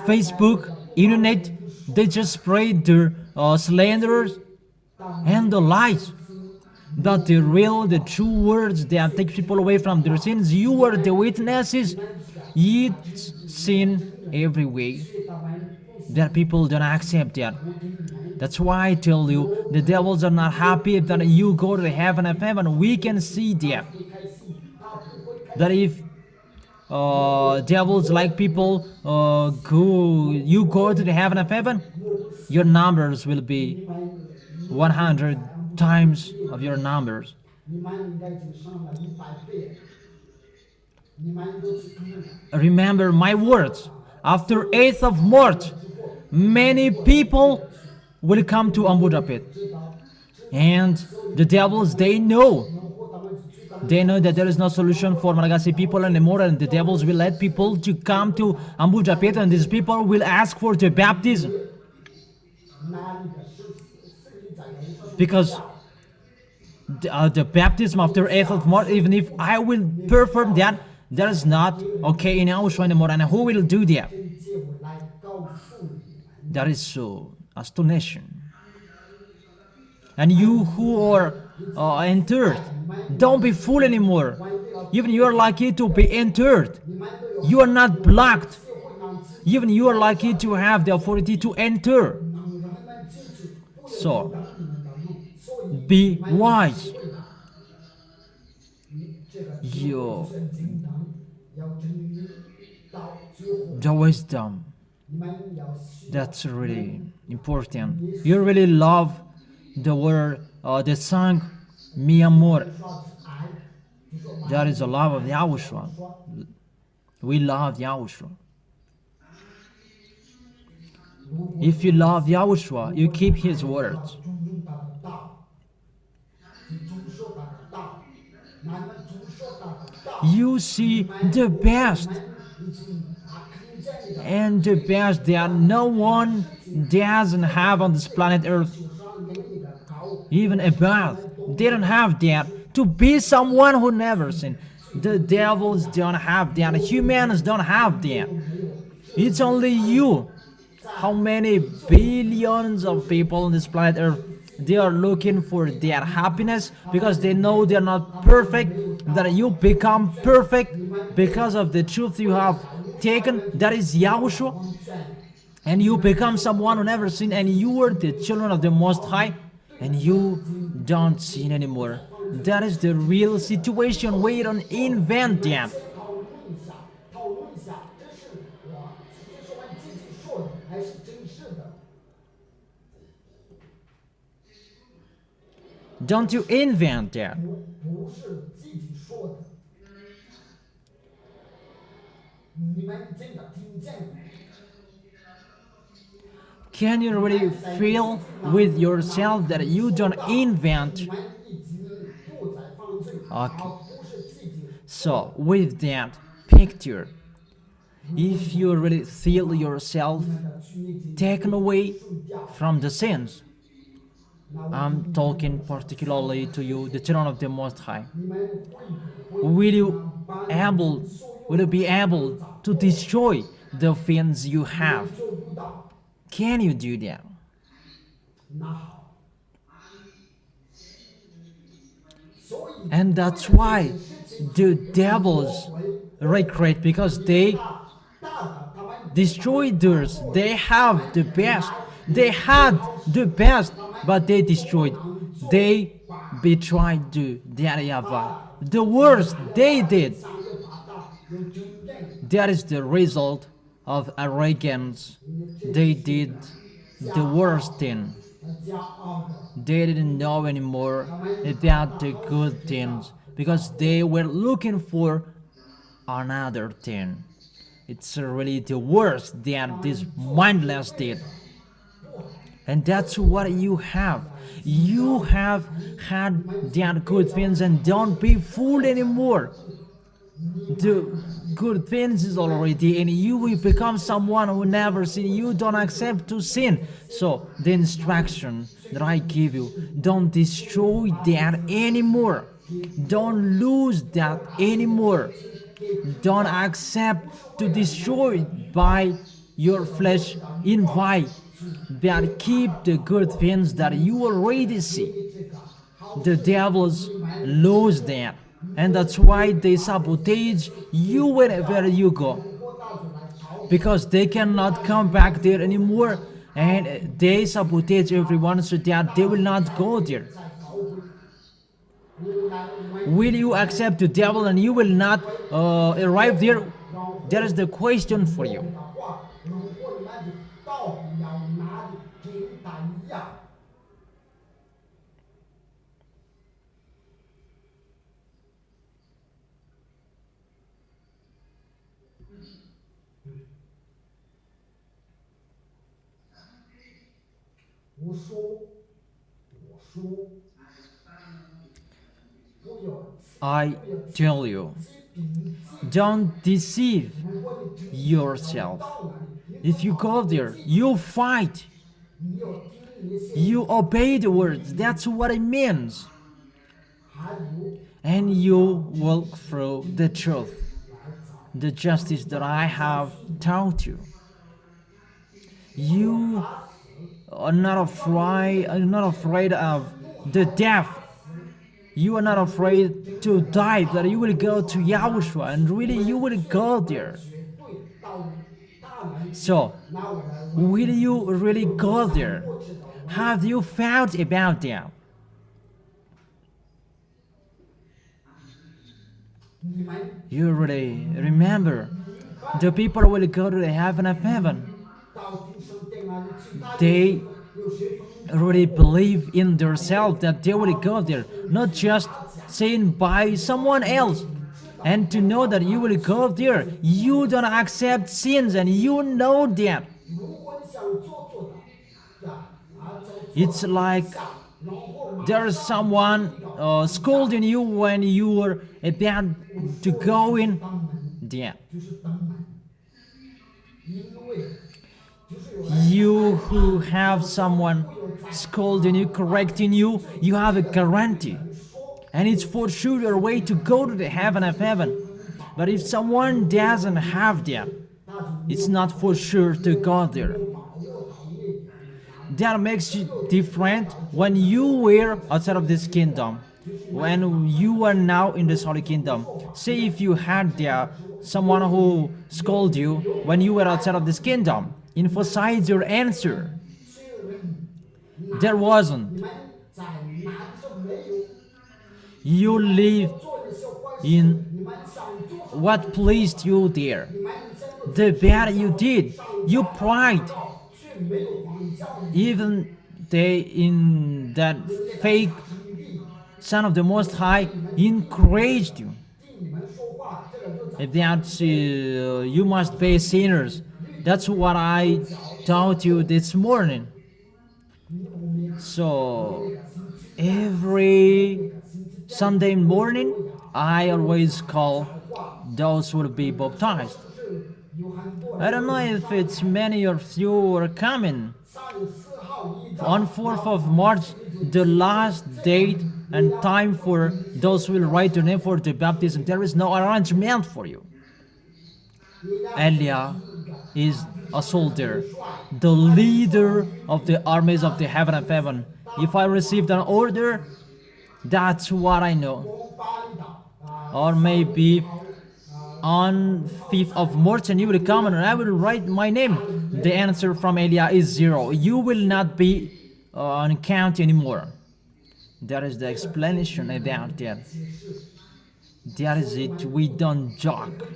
Facebook, internet, they just spread their slanders and the lies. That the real, the true words that take people away from their sins. You are the witnesses. It's sin every way. That people don't accept that. That's why I tell you, the devils are not happy that you go to the heaven of heaven. We can see that. That if devils like people you go to the heaven of heaven, your numbers will be 100 times of your numbers. Remember my words. After 8th of March, many people will come to Abu Dhabi. And the devils, they know that there is no solution for Malagasy people anymore, and the devils will let people to come to Abu Dhabi, and these people will ask for the baptism. Because the baptism after 8th of March, even if I will perform that, that is not okay in Yahushua anymore. And who will do that? That is so astonishing. And you who are entered, don't be fooled anymore. Even you are lucky to be entered. You are not blocked. Even you are lucky to have the authority to enter. So, be wise. The wisdom, that's really important. You really love the word, the song, Mi Amor. That is the love of Yahushua. We love Yahushua. If you love Yahushua, you keep his words. You see the best, and the best that no one doesn't have on this planet Earth. Even a bath, they don't have that. To be someone who never sinned. The devils don't have that. Humans don't have that. It's only you. How many billions of people on this planet Earth, they are looking for their happiness because they know they're not perfect, that you become perfect because of the truth you have taken, that is Yahushua, and you become someone who never sinned, and you are the children of the Most High, and you don't sin anymore. That is the real situation. We don't invent that. Don't you invent that. Can you really feel with yourself that you don't invent? Okay. So, with that picture, if you really feel yourself taken away from the sins, I'm talking particularly to you, the children of the Most High. Will you be able to destroy the sins you have? Can you do that? And that's why the devils regret, because they destroyed theirs. They have the best. They had the best, but they destroyed. They betrayed their YAHVAH. The worst they did. That is the result of arrogance. They did the worst thing. They didn't know anymore about the good things because they were looking for another thing. It's really the worst that this mindless did. And that's what you have. You have had that good things, and don't be fooled anymore. The good things is already, and you will become someone who never sin. You don't accept to sin. So the instruction that I give you, don't destroy that anymore. Don't lose that anymore. Don't accept to destroy by your flesh in why, but keep the good things that you already see. The devils lose that, and that's why they sabotage you wherever you go, because they cannot come back there anymore, and they sabotage everyone so that they will not go there. Will you accept the devil and you will not arrive there? That is the question for you. I tell you, don't deceive yourself. If you go there, you fight. You obey the words. That's what it means. And you walk through the truth, the justice that I have taught you. You are not afraid of the death. You are not afraid to die, that you will go to Yahushua, and really you will go there. So, will you really go there? Have you thought about that? You really remember, the people who will go to the heaven of heaven, they really believe in themselves that they will go there, not just seen by someone else. And to know that you will go there, you don't accept sins, and you know that. It's like there's someone scolding you when you are about to go in there. You who have someone scolding you, correcting you, you have a guarantee. And it's for sure your way to go to the heaven of heaven. But if someone doesn't have that, it's not for sure to go there. That makes you different when you were outside of this kingdom, when you are now in this holy kingdom. Say if you had there someone who scolded you when you were outside of this kingdom, emphasize your answer. There wasn't. You live in what pleased you there. The bad you did, you pride. Even they in that fake Son of the Most High encouraged you. That you must be sinners. That's what I taught you this morning. So every Sunday morning, I always call those who will be baptized. I don't know if it's many of you are coming. On 4th of March, the last date and time for those who will write their name for the baptism, there is no arrangement for you. Elia is a soldier, the leader of the armies of the heaven of heaven. If I received an order, that's what I know. Or maybe on 5th of March and you will come and I will write my name. The answer from Elia is 0. You will not be on count anymore. That is the explanation about that. That is it. We don't joke.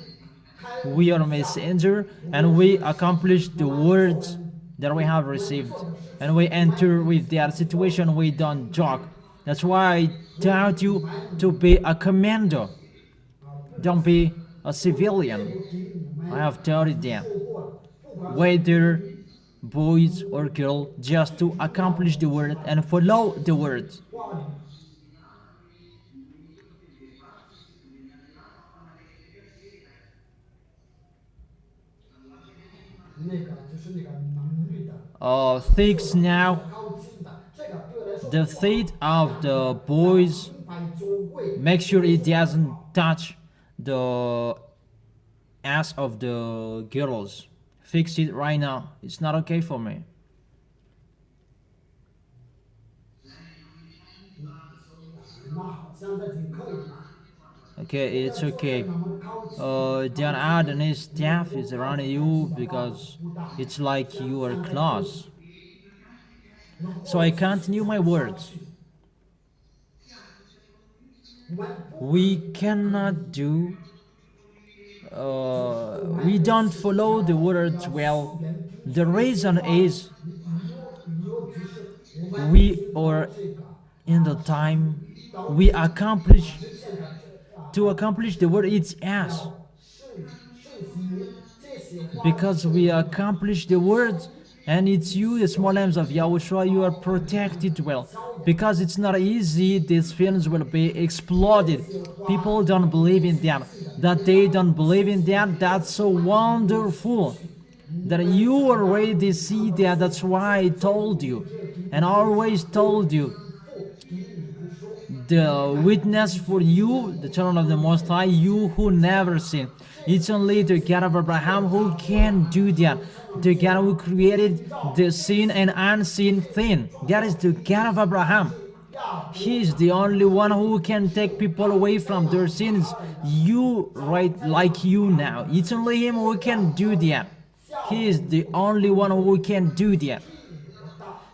We are a messenger and we accomplish the words that we have received. And we enter with that situation. We don't joke. That's why I taught you to be a commander. Don't be a civilian. I have taught you that. Whether boys or girls, just to accomplish the word and follow the words. Things now. The feet of the boys, make sure it doesn't touch the ass of the girls. Fix it right now. It's not okay for me. Okay, it's okay. Don't add any staff is around you because it's like you are close. So I continue my words. We cannot do, we don't follow the words well. The reason is we are in the time we accomplish, to accomplish the word it's us. Because we accomplish the words And it's you, the small lambs of Yahushua, you are protected well. Because it's not easy, these films will be exploded. People don't believe in that. That they don't believe in that, that's so wonderful. That you already see that, that's why I told you. And I always told you. The witness for you, the children of the Most High, you who never sin. It's only the God of Abraham who can do that. The God who created the sin and unseen thing. That is the God of Abraham. He is the only one who can take people away from their sins. You, right, like you now. It's only Him who can do that. He is the only one who can do that.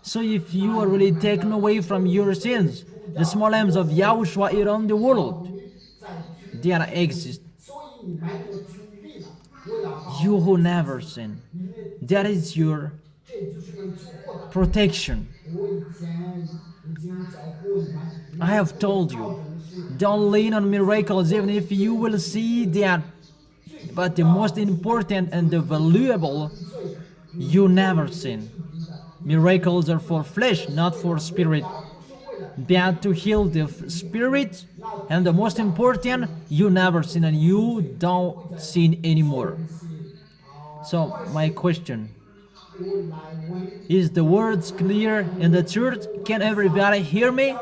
So if you are really taken away from your sins, the small lambs of Yahushua around the world, they are exist. You who never sin, that is your protection. I have told you, don't lean on miracles even if you will see that. But the most important and the valuable, you never sin. Miracles are for flesh, not for spirit. They are to heal the spirit, and the most important, you never sin and you don't sin anymore. So my question, is the words clear in the church? Can everybody hear me?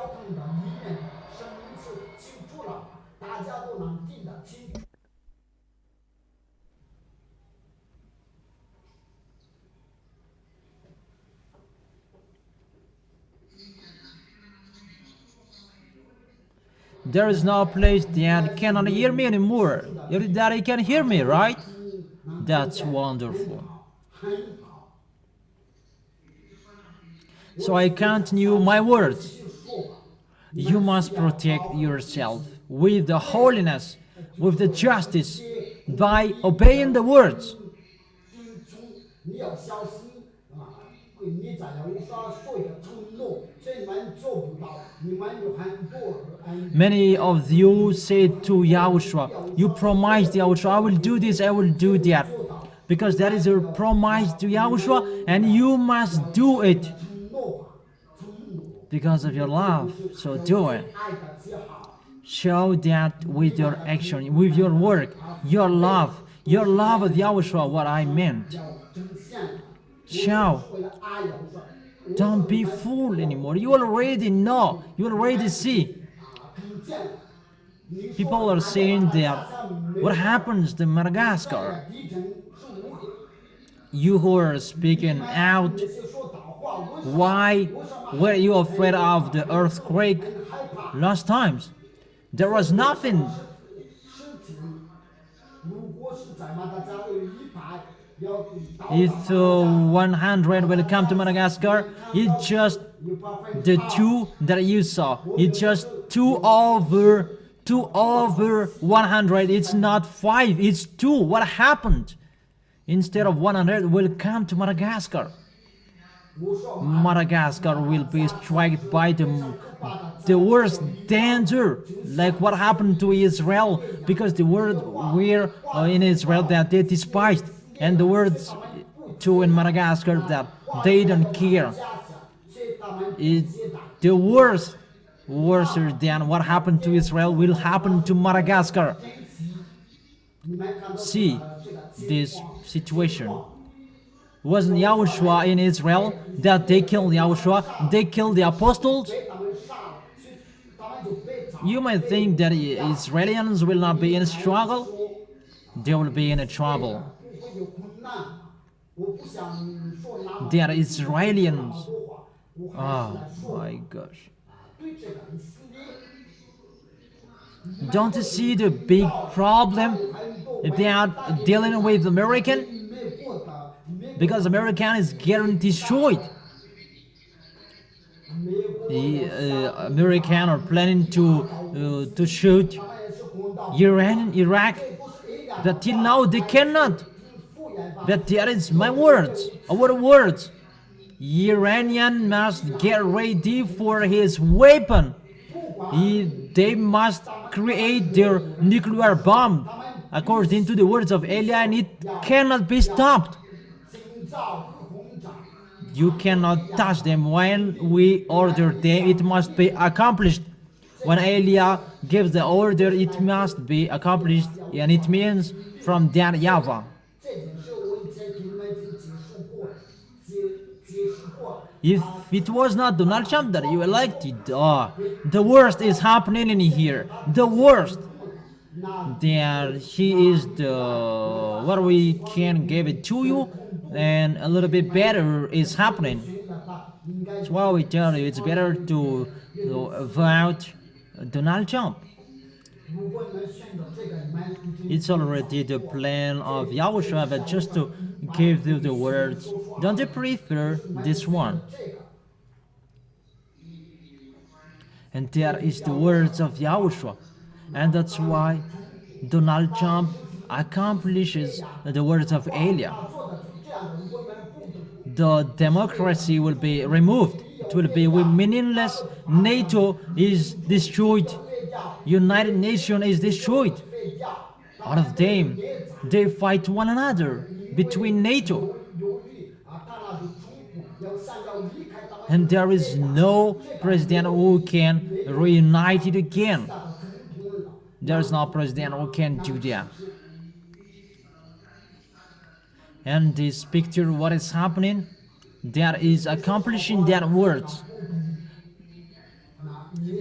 There is no place that cannot hear me anymore. Everybody can hear me, right? That's wonderful. So I continue my words. You must protect yourself with the holiness, with the justice, by obeying the words. Many of you said to Yahushua, you promised Yahushua, I will do this, I will do that. Because that is your promise to Yahushua, and you must do it. Because of your love, so do it. Show that with your action, with your work, your love of Yahushua, what I meant. Show. Don't be fooled anymore. You already know. You already see. People are saying that what happens to Madagascar? You who are speaking out, why were you afraid of the earthquake last times? There was nothing. If 100 will come to Madagascar, it's just the 2 that you saw. It's just 2 over 100. It's not 5, it's 2. What happened? Instead of 100 will come to Madagascar. Madagascar will be struck by the worst danger, like what happened to Israel, because the word were in Israel that they despised, and the words too in Madagascar that they don't care. The worse than what happened to Israel will happen to Madagascar. See this situation. Wasn't Yahushua in Israel that they killed Yahushua? They killed the apostles? You might think that Israelis will not be in struggle. They will be in a trouble. They are Israelis. Oh my gosh. Don't you see the big problem about dealing with American? Because American is getting destroyed. The American are planning to shoot Iran, Iraq. But till now they cannot. But there is my words, our words. Iranian must get ready for his weapon. They must create their nuclear bomb. According to the words of Eli, and it cannot be stopped. You cannot touch them. When we order them, it must be accomplished. When Elia gives the order, it must be accomplished, and it means from that YAHVAH. 这件事我以前给你们已经解释过。 If it was not Donald Trump that you elected, the worst is happening in here. The worst. Then he is the what we can give it to you, and a little bit better is happening. That's why we tell you it's better to vote Donald Trump. 如果你们选择这个，你们已经 It's already the plan of YAHOSHUA, but just to give you the words, don't you prefer this one? 这个。 And there is the words of YAHOSHUA. And that's why Donald Trump accomplishes the words of Elia. 做的是这样的，如果你们不 The democracy will be removed. It will be meaningless. NATO is destroyed. United Nations is destroyed. All of them, they fight one another between NATO. 犹豫啊，大大的冲突，要想要离开当 And there is no president who can reunite it again. 大的总统了。 There's no president who can do that. And this picture, what is happening? There is accomplishing that words.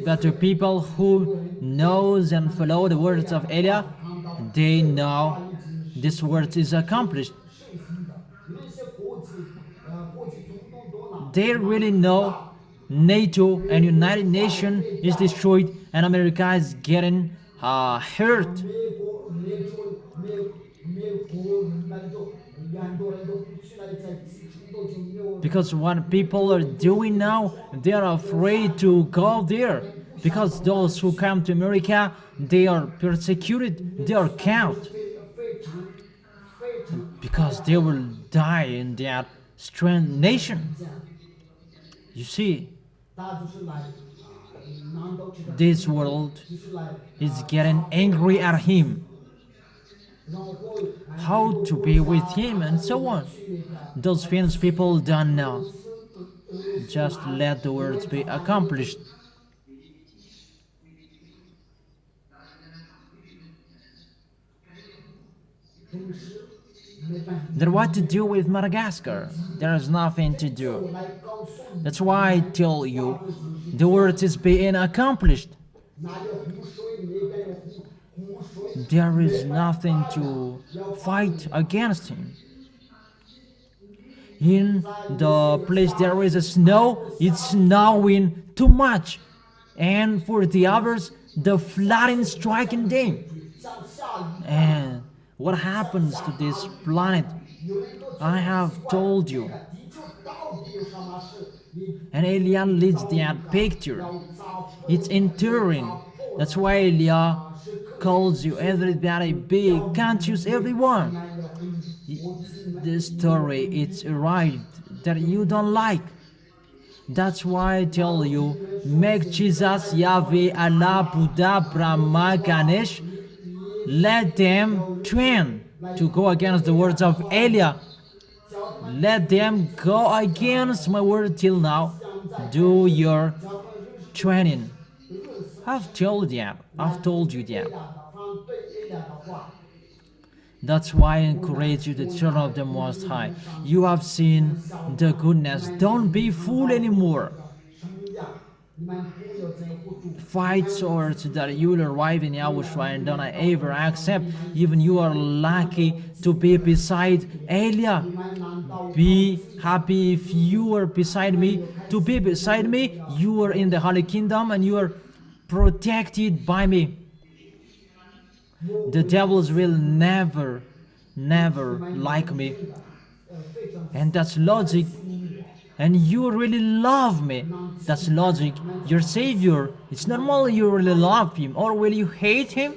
But the people who knows and follow the words of Elia, they know this word is accomplished. 那些国际总统多呢？ They really know NATO and United Nations is destroyed and America is getting hurt. 美国人那就很多人都不去那里在基层都就没有。 Because what people are doing now, they are afraid to go there. Because those who come to America, they are persecuted, they are killed. 非常 Because they will die in that strange nation. 这样， You see, 大家就是来难道这个 this world 就是来 is getting angry at him. 然后 How to be with him and so on. Those things people don't know. Just let the words be accomplished. Then what to do with Madagascar? There is nothing to do. That's why I tell you, the word is being accomplished. 拿着洪水，那边有洪水， There is nothing to fight against him. In the place there is a snow, it's snowing too much. And for the others, the flooding striking them. 像下雨， And what happens to this planet? 有人都 I have told you. 地球到底有什么事？你 And Elia leads that picture. 要造出 It's enduring. That's why Elia calls you everybody be conscious everyone. The story it's arrived that you don't like. That's why I tell you, make Jesus, Yahweh, Allah, Buddha, Brahma, Ganesh, let them train to go against the words of Elia. Let them go against my word till now. Do your training. I've told you that. I've told you that. 反对这样的话， That's why I encourage you, the children of the Most High. You have seen the goodness. Don't be fooled anymore. 生养，你们不要在乎主。 Fight so that you will arrive in YAHOSHUA and don't ever accept. Even you are lucky to be beside Elia. 你们难道 Be happy if you are beside me. To be beside me, you are in the Holy Kingdom and you are protected by me. The devils will never like me. And that's logic. And you really love me. That's logic. Your Savior, it's normal you really love him. Or will you hate him?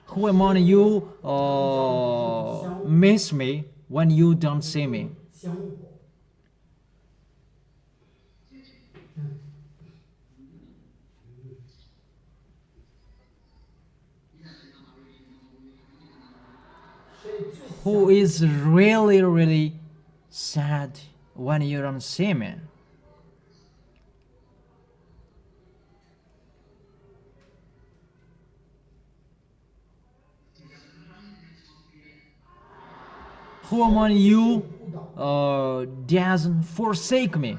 Who among you miss me when you don't see me? 相互？ Who is really sad when you don't see me. Who among you doesn't forsake me?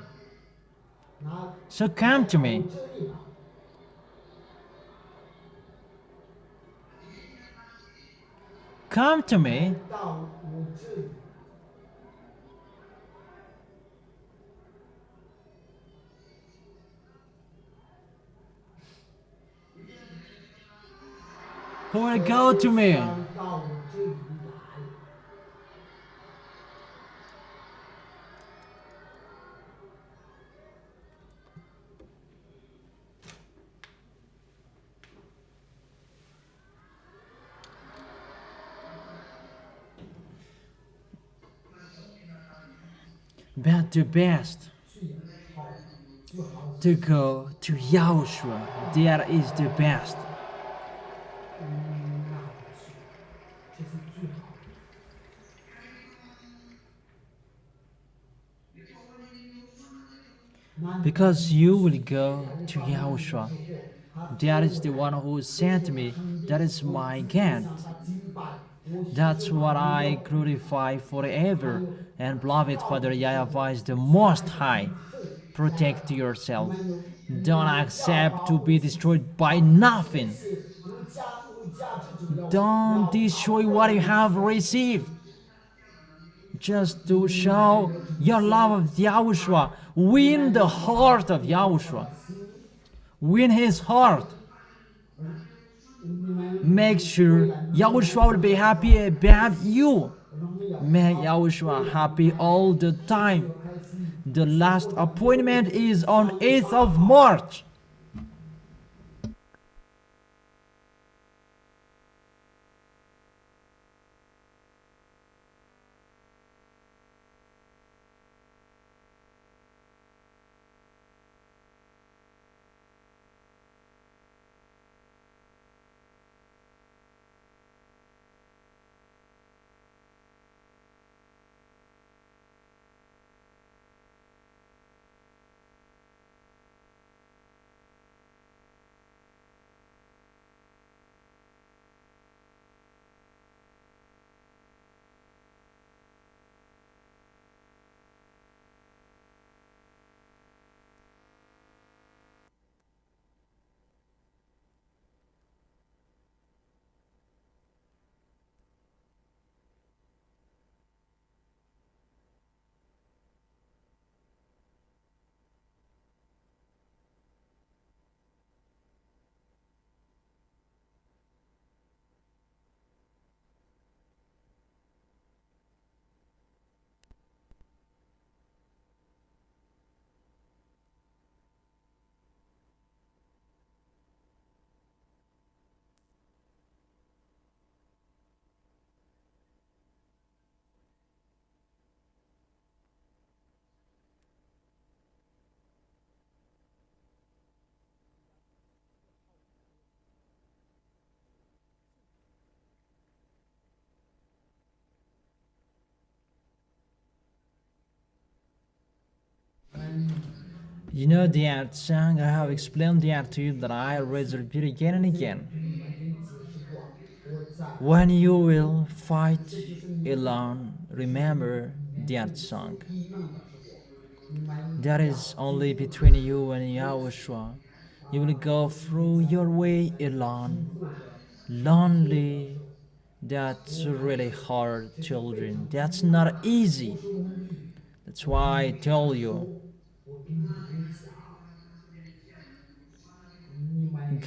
So come to me. Come to me. Who will go to me? But the best to go to Yahushua. That is the best. Because you will go to Yahushua. That is the one who sent me. That is my God. That's what I glorify forever. And beloved Father YAHVAH is the Most High. Protect yourself. Don't accept to be destroyed by nothing. Don't destroy what you have received. Just to show your love of Yahushua. Win the heart of Yahushua. Win his heart. Make sure Yahushua will be happy about you. Make Yahushua happy all the time. The last appointment is on 8th of March. You know that song, I have explained that to you, that I always repeat again and again. When you will fight alone, remember that song. That is only between you and Yahushua. You will go through your way alone, lonely. That's really hard, children. That's not easy. That's why I tell you,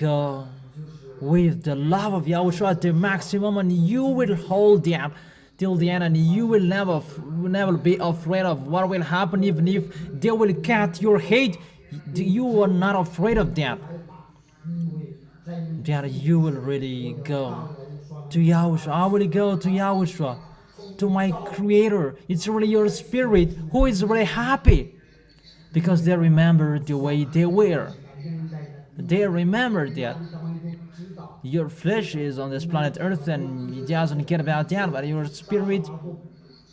go with the love of Yahushua at the maximum, and you will hold them till the end, and you will never be afraid of what will happen. Even if they will cut your head, you are not afraid of that. That you will really go to Yahushua. I will go to Yahushua, to my Creator. It's really your spirit who is really happy, because they remember the way they were. They remember that your flesh is on this planet Earth and it doesn't care about that, but your spirit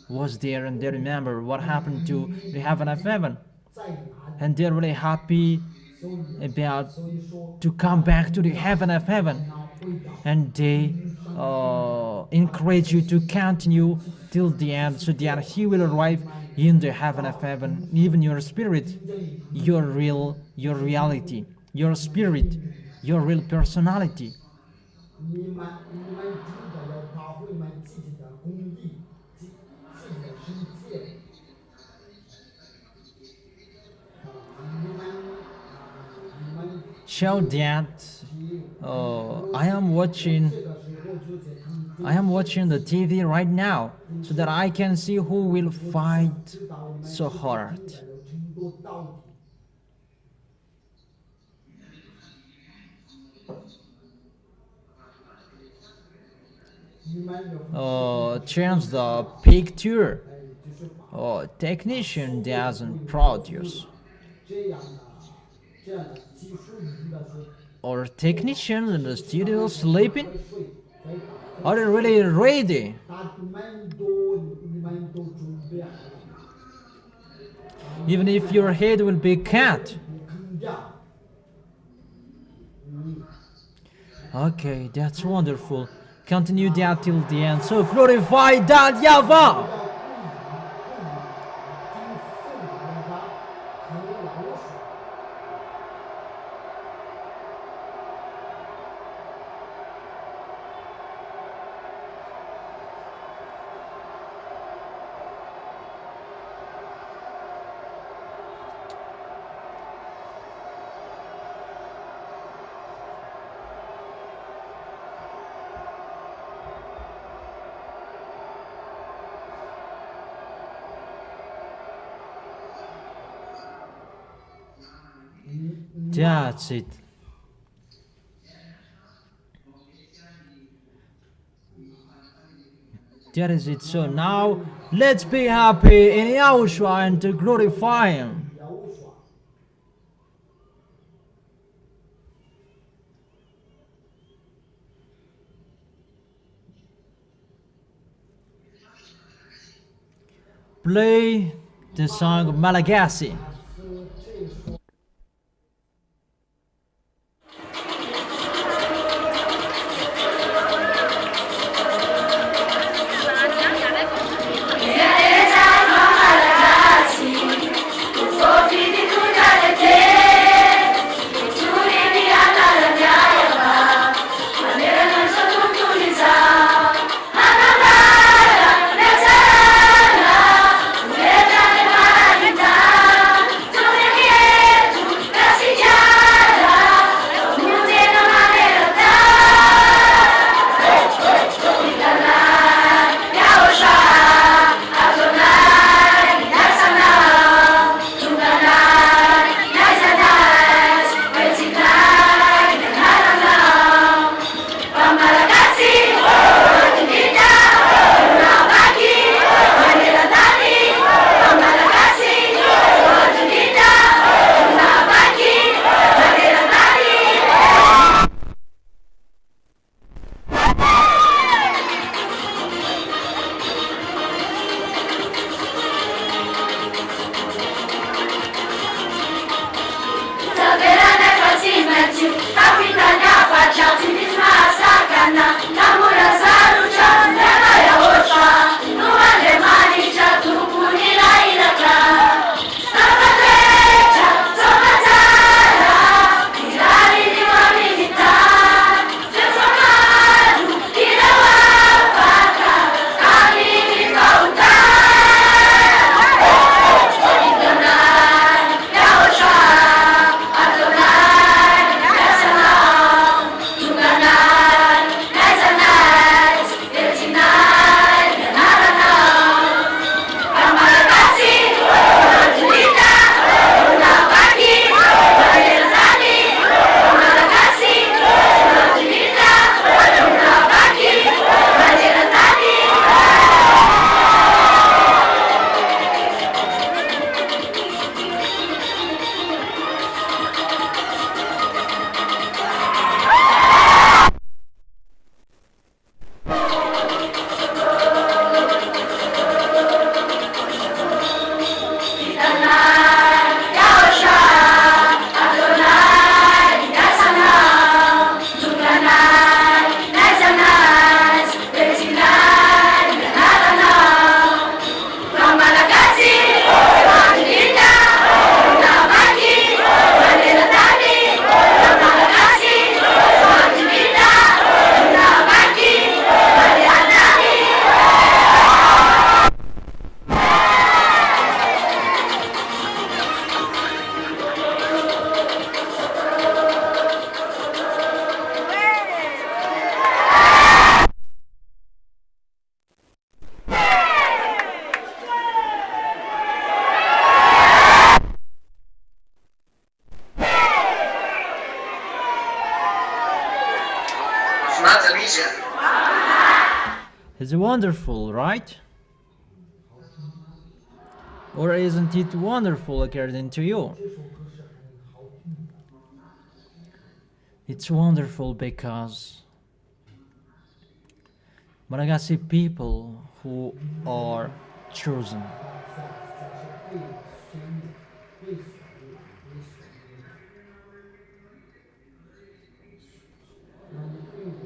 was there, and they remember what happened to the heaven of heaven, 在哪里？ and they're really happy 所以， about 所以说， to come back to the heaven of heaven, 那会长 and they encourage you to continue till the end, so that he will arrive in the heaven of heaven, even your spirit, your reality, your spirit, your real personality. 你们知道要发挥你们自己的公义，自己的世界。你们 Show that I am watching the TV right now, so that I can see who will fight so hard. 的程度到底。你们有 Change the picture. 就是把 Technician doesn't produce, 这样的技术仪的是 or technicians in the studio sleeping. 睡，在 Are they really ready? 你们都准备好了吗？ Even if your head will be cut. 你肯定。 Okay, that's wonderful. Continue that till the end. So glorify that YAHVAH. ，That's it. That is it. So now let's be happy in YAHOSHUA and to glorify Him. 摇耍。Play the song of Malagasy. 是这说。Adonai, It's wonderful, right? Or isn't it wonderful according to you? 这首歌是很好听。 It's wonderful because Malagasy people who are chosen. 是被选的，被选的，被选的。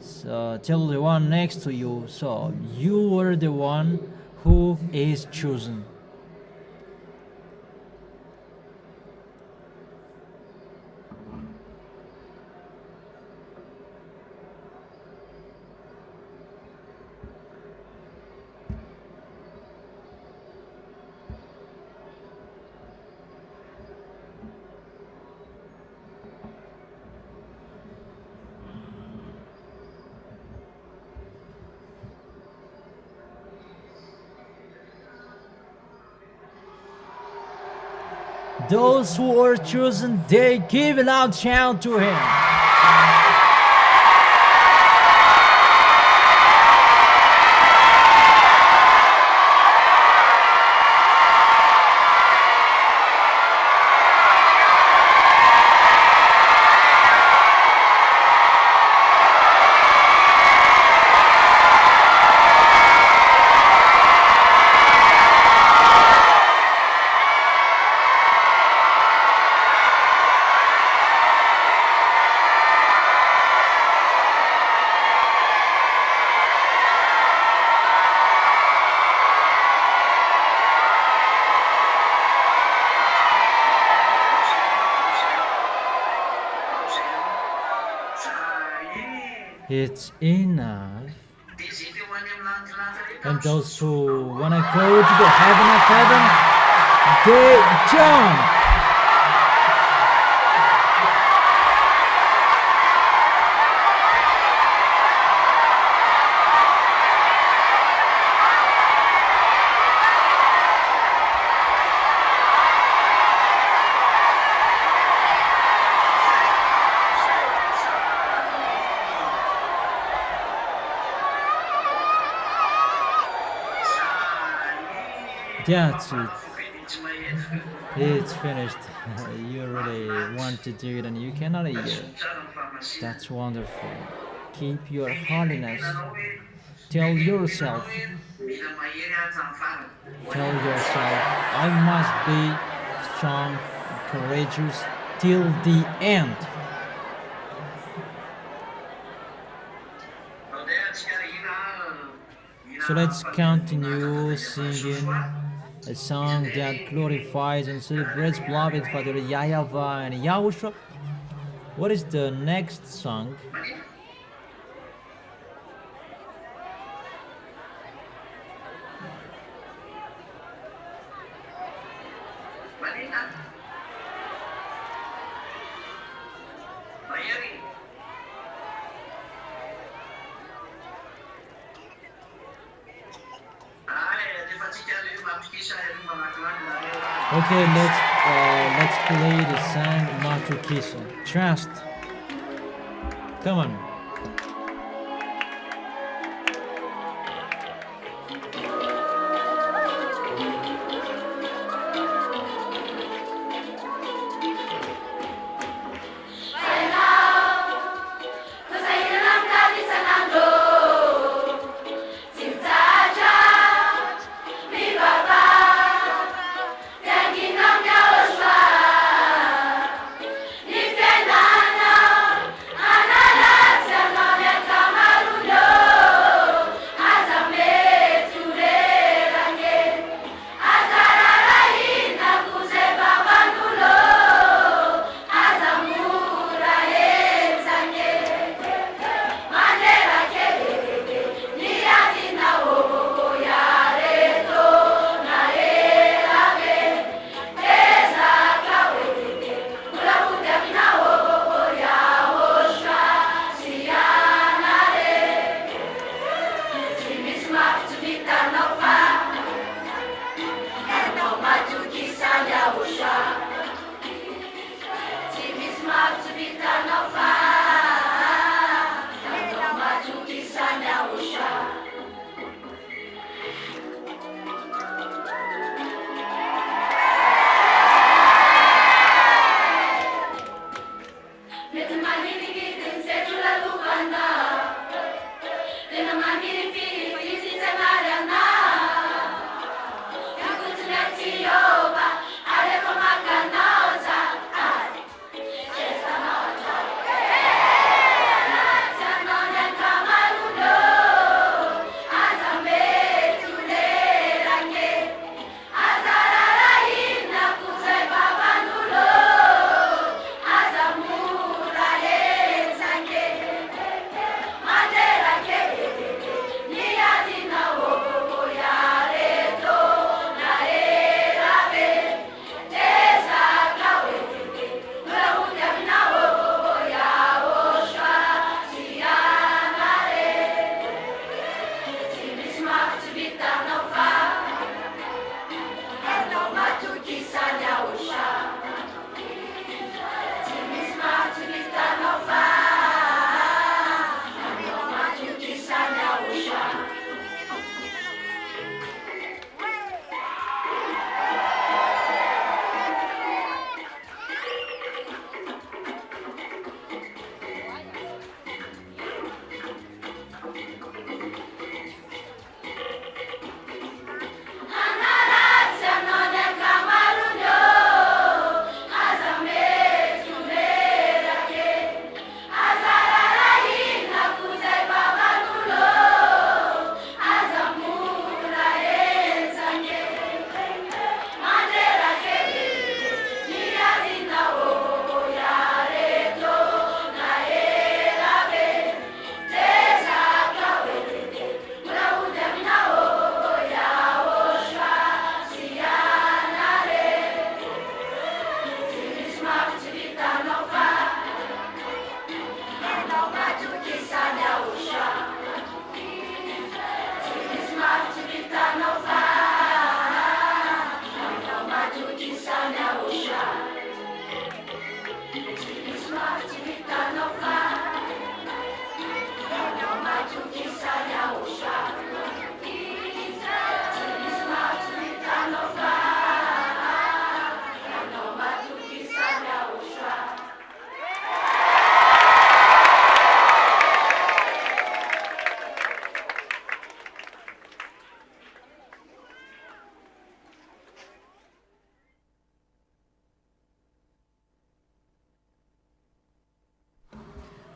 So tell the one next to you, so you were the one who is chosen. Those who are chosen, they give a loud shout to him. It's enough. And those who want to go to the heaven of heaven, they jump. That's it. It's finished. You really want to do it and you cannot hear. That's wonderful. Keep your holiness. Tell yourself, I must be strong, courageous till the end. So let's continue singing a song that glorifies and celebrates beloved Father YAHVAH and YAHOSHUA. What is the next song? Okay, let's play the song Matukiso. Trust. Come on. Yahoshua,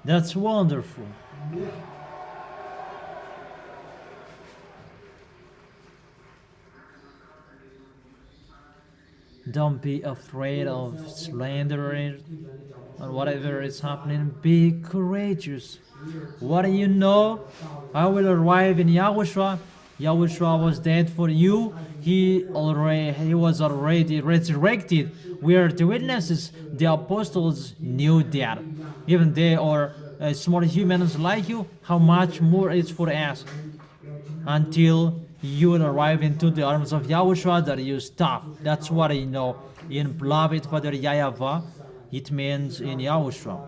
That's wonderful. Don't be afraid of slandering or whatever is happening. Be courageous. What do you know? I will arrive in Yahushua. Yahushua was dead for you. He was already resurrected. We are the witnesses. The apostles knew that. Even they are small humans like you, how much more is for us. Until you will arrive into the arms of Yahushua, that you stop. That's what I know. In beloved Father YAHVAH, it means in Yahushua.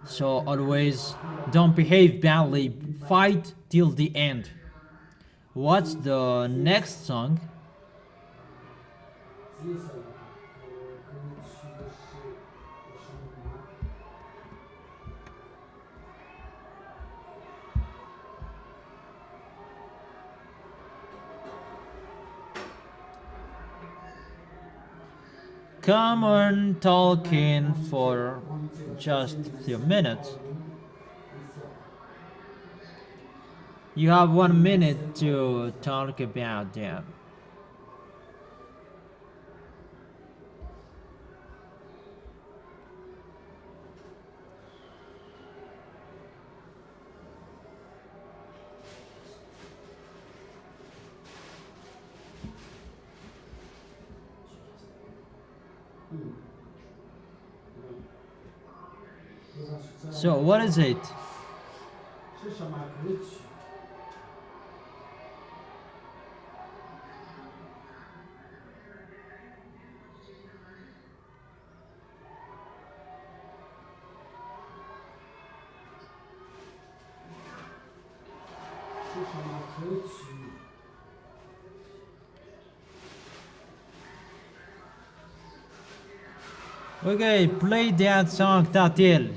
So always don't behave badly. Fight till the end. What's the next song? Come on, talking for just a few minutes. You have 1 minute to talk about that. So what is it? 是什么歌曲？是什么歌曲？ Okay, play that song, Tatil.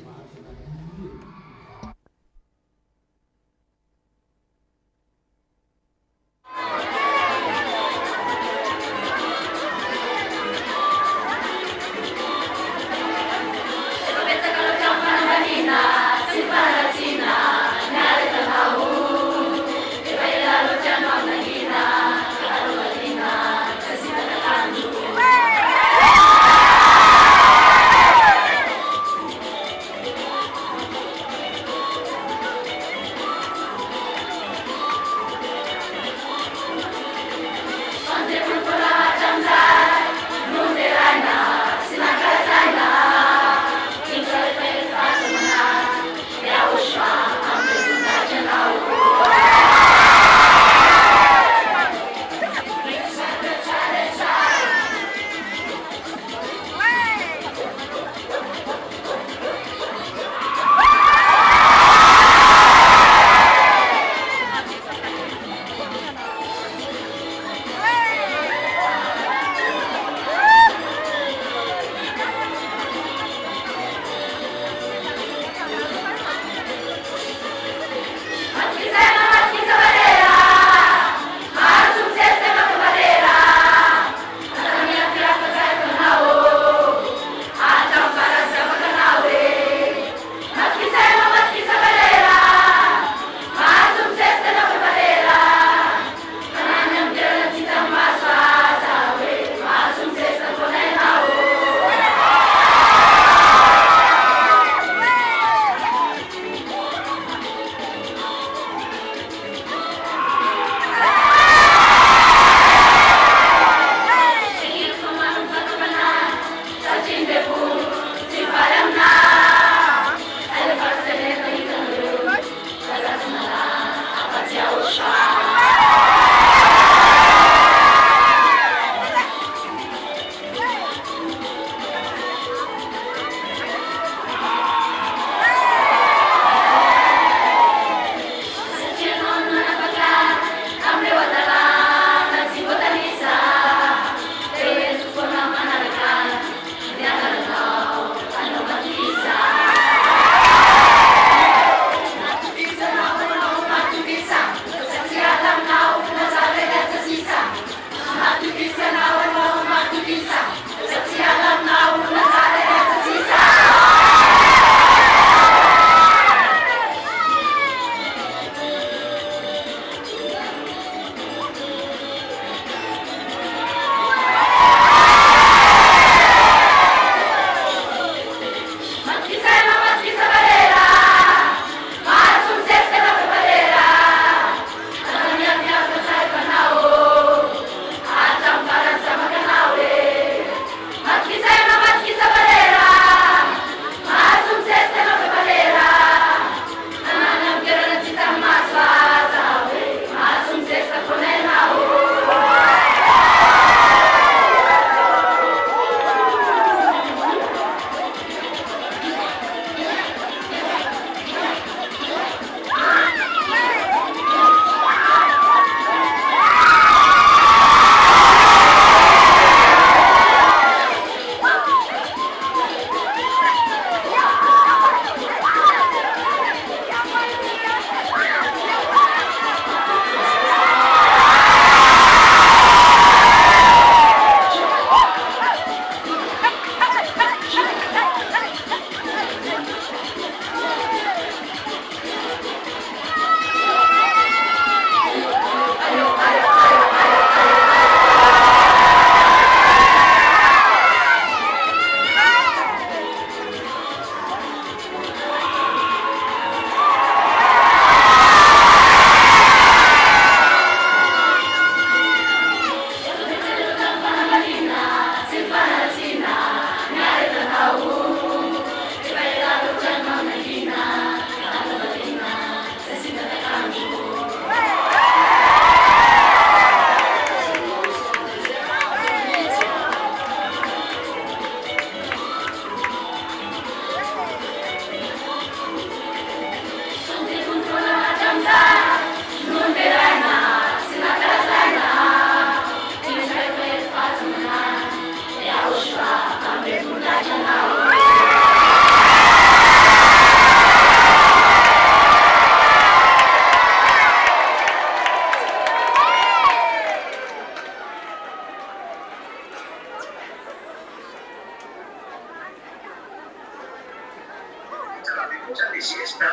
cosa di siesta?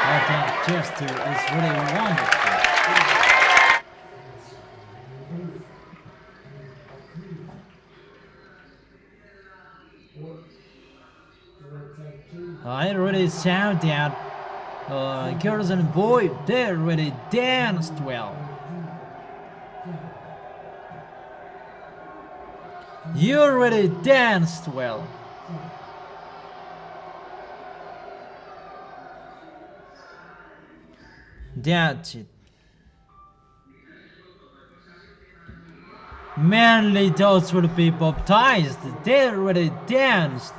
Oh, that gesture is really wonderful. I really saw that girls and boys, they really danced well. You really danced well. That's it. Mainly those will be baptized. They really danced.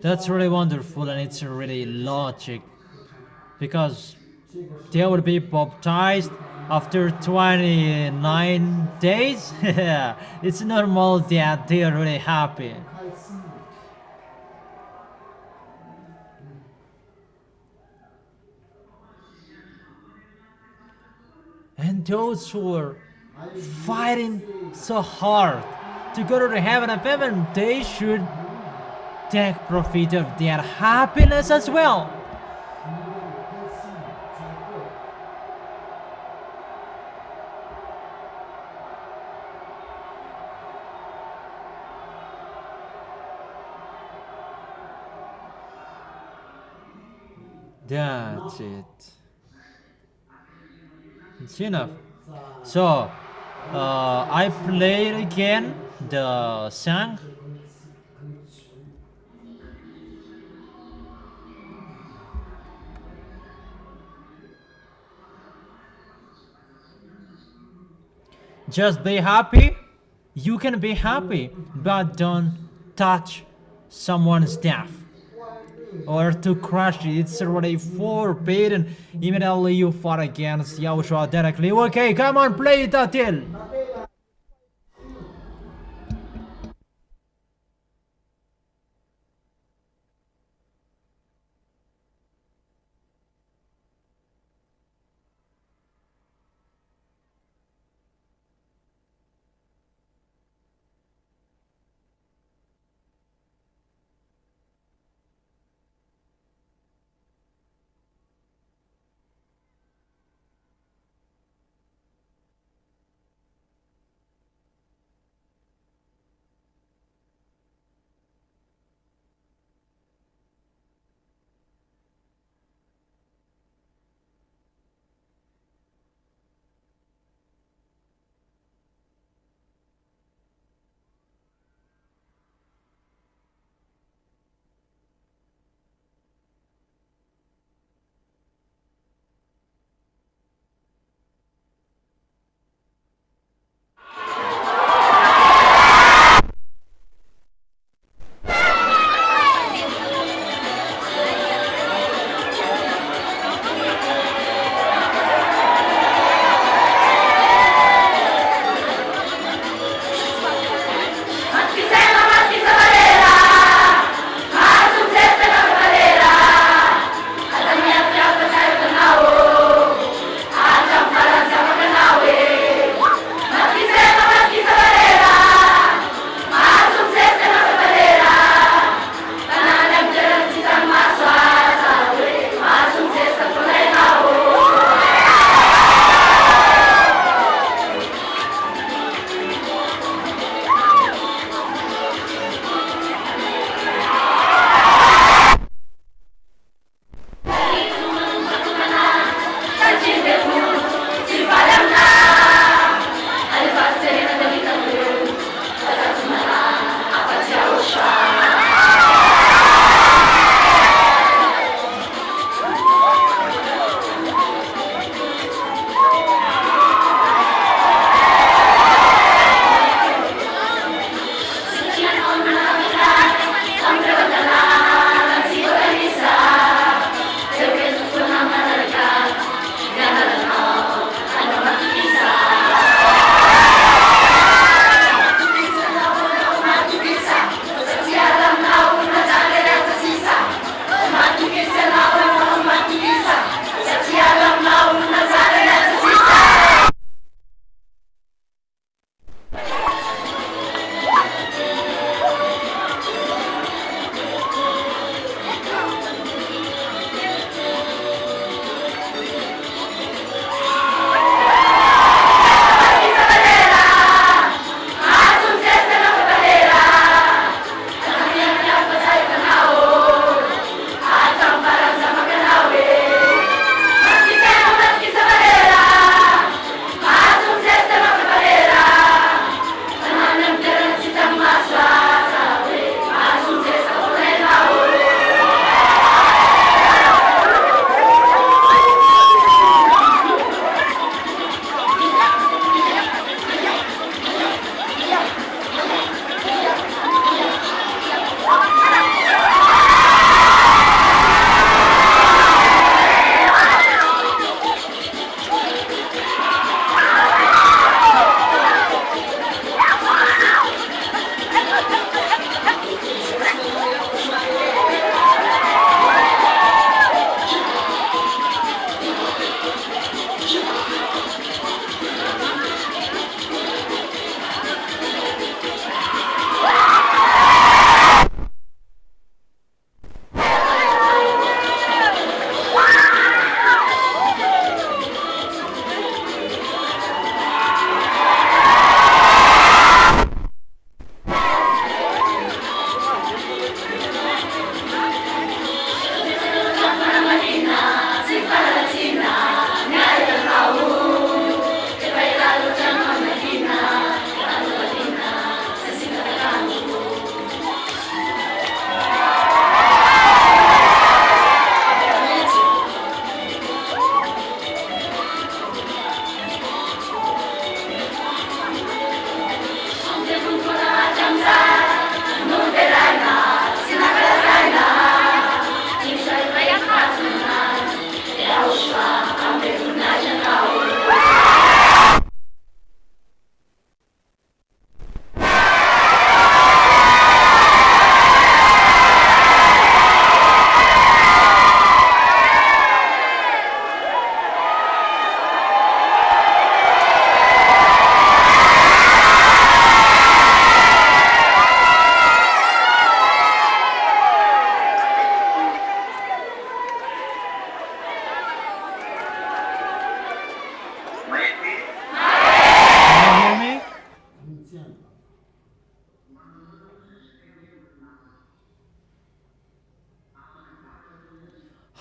That's really wonderful, and it's really logic, because they will be baptized after 29 days. It's normal that they are really happy. 开心。 And those who are fighting so hard to go to the heaven of heaven, they should take profit of their happiness as well. 开心才对。 That's it. It's enough. So, I played again the song. Just be happy. You can be happy, but don't touch someone's stuff or to crush it. It's already forbidden. Immediately you fought against Yahushua directly. Okay, come on, play it until.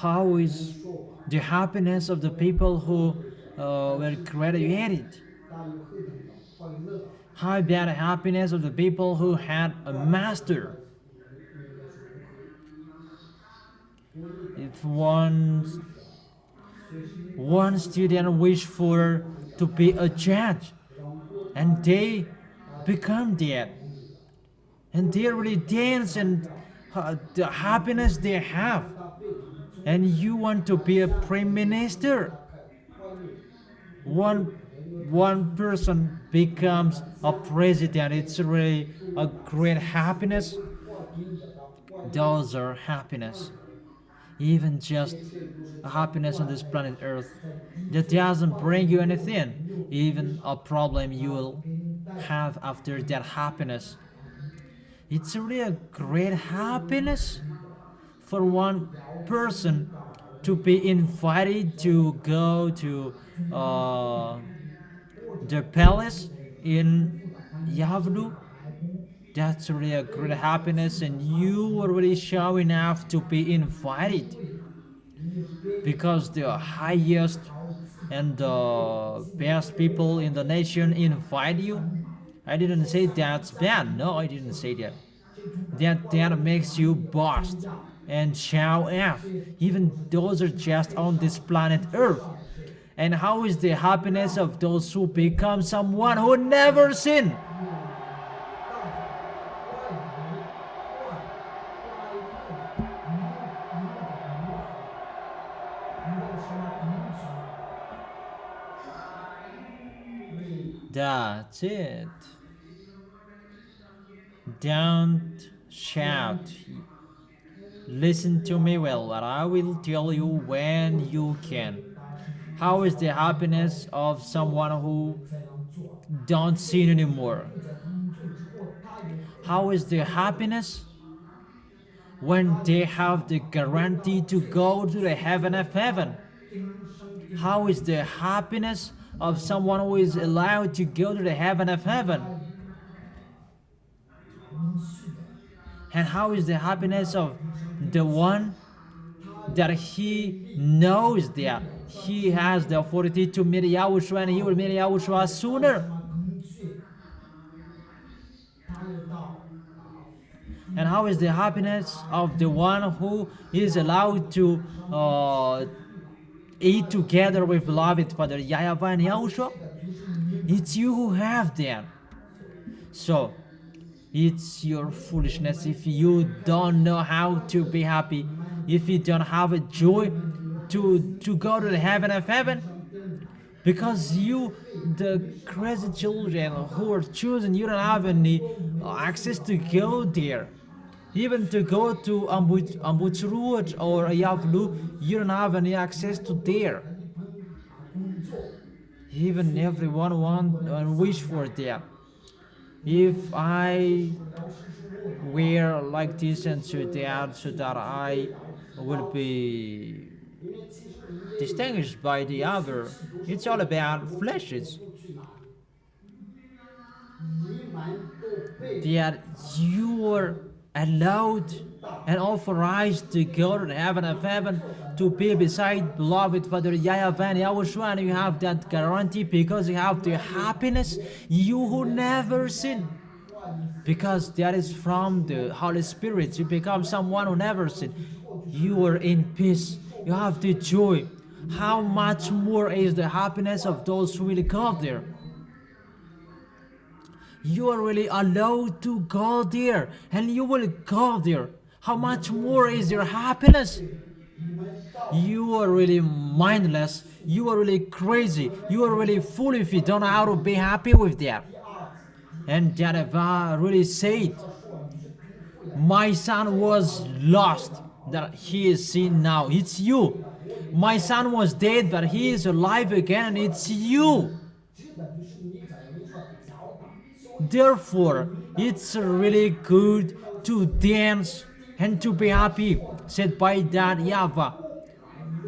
How is the happiness of the people who were graduated? 大家有何等的快乐？ How about the happiness of the people who had a master? 应该是 If one student wished for to be a judge, and they become that, and they really dance and the happiness they have, and you want to be a prime minister. 快乐。 One person becomes a president. It's really a great happiness. Those are happiness. Even just a happiness on this planet Earth that doesn't bring you anything. Even a problem you will have after that happiness. It's really a great happiness for one person to be invited to go to the palace in YAHVAH. That's really a great happiness, and you are really showing enough to be invited because the highest and the best people in the nation invite you. I didn't say that's bad. No, I didn't say that. That makes you boast and show off. Even those are just on this planet Earth. And how is the happiness of those who become someone who never sin? That's it. Don't shout. Listen to me well, but I will tell you when you can. How is the happiness of someone who don't sin anymore? How is the happiness when they have the guarantee to go to the heaven of heaven? How is the happiness of someone who is allowed to go to the heaven of heaven? And how is the happiness of the one that he knows that he has the authority to meet Yahushua and he will meet Yahushua sooner? And how is the happiness of the one who is allowed to eat together with beloved Father YAHVAH and Yahushua? It's you who have that. So, it's your foolishness if you don't know how to be happy, if you don't have a joy to go to the heaven of heaven. Because you, the crazy children who are chosen, you don't have any access to go there. Even to go to Ambuchruot or YAHVAH, you don't have any access to there. Even everyone want and wish for that. If I were like this and so that I would be distinguished by the other, it's all about fleshes. That you are allowed and authorized to go to the heaven of heaven to be beside beloved Father YAHVAH and Yahushua, and you have that guarantee because you have the happiness, you who never sin. Because that is from the Holy Spirit, you become someone who never sin. You are in peace, you have the joy. How much more is the happiness of those who will go there? You are really allowed to go there, and you will go there. How much more is your happiness? You are really mindless. You are really crazy. You are really fool if you don't know how to be happy with that. And YAHVAH really said, my son was lost, that he is seen now. It's you. My son was dead, but he is alive again, and it's you. Therefore, it's really good to dance and to be happy, said by that YAHVAH.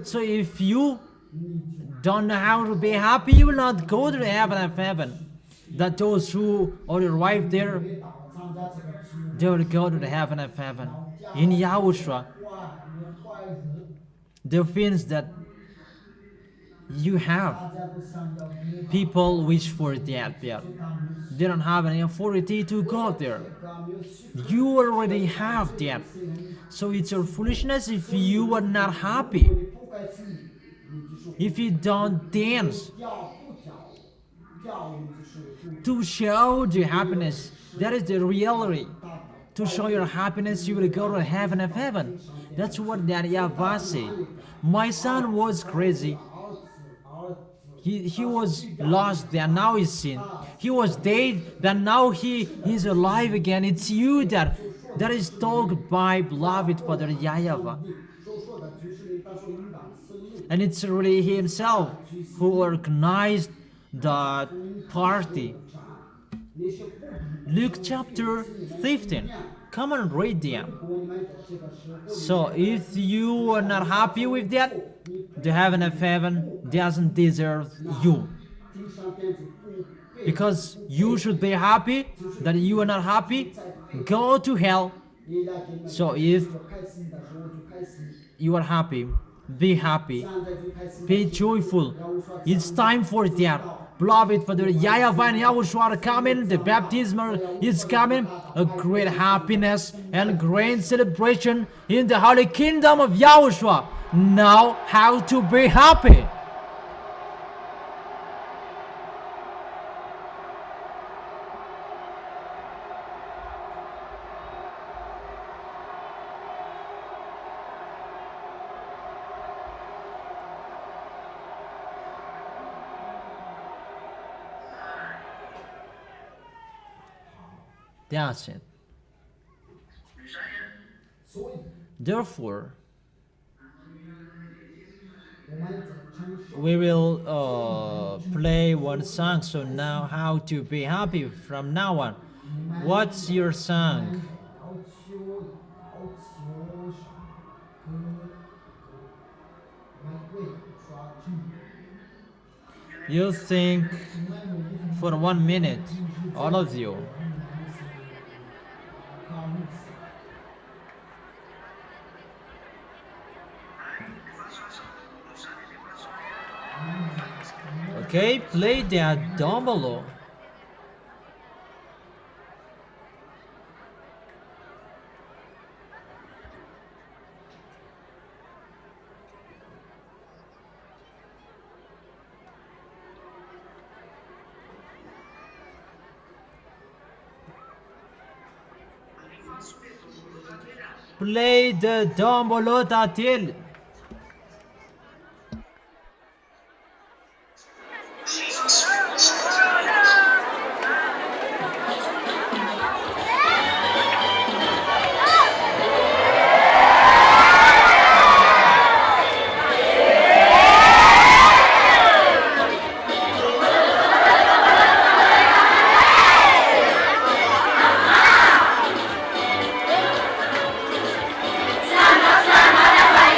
So if you don't know how to be happy, you will not go to the heaven of heaven. That those who arrive there, they will go to the heaven of heaven in Yahushua. the things that you have. 大家都想要得到， People wish for that, but 他们 they don't have any authority to go there. 没有许 You already have that. So it's your foolishness if you are not happy. 你不该去，你就是 If you don't dance 要不叫，叫你就是不 to show the happiness, that is the reality. 大道。 To show your happiness, you will go to heaven of heaven. That's what that YAHVAH said. My son was crazy. 儿子，儿子， He was lost, then now he's seen. He was dead, then now he is alive again. It's you that is told by beloved Father YAHVAH. 所说的就是他说应当赐予 And it's really he himself who organized the party. 那些不比 Luke chapter 15. Come on, read them. 我们的这个时候， So if you are not happy with that, the heaven of heaven doesn't deserve you. 经上边就不被 Because you should be happy, that you are not happy, go to hell. 你来给你 So if 开心的时候就开心， you are happy, be happy, 现在就开心。 be joyful. It's time for that. Beloved Father YAHVAH and YAHOSHUAH are coming, the baptism is coming, a great happiness and great celebration in the holy kingdom of YAHOSHUAH. Now, how to be happy? That's it. 所以 Therefore, 我们在承受 we will play one song. So now, how to be happy from now on? What's your song? 要求上歌，为刷剧， You think for 1 minute, all of you. 卡姆斯。 Okay, play that down below. Play the down below tatil. Sama-sama dapat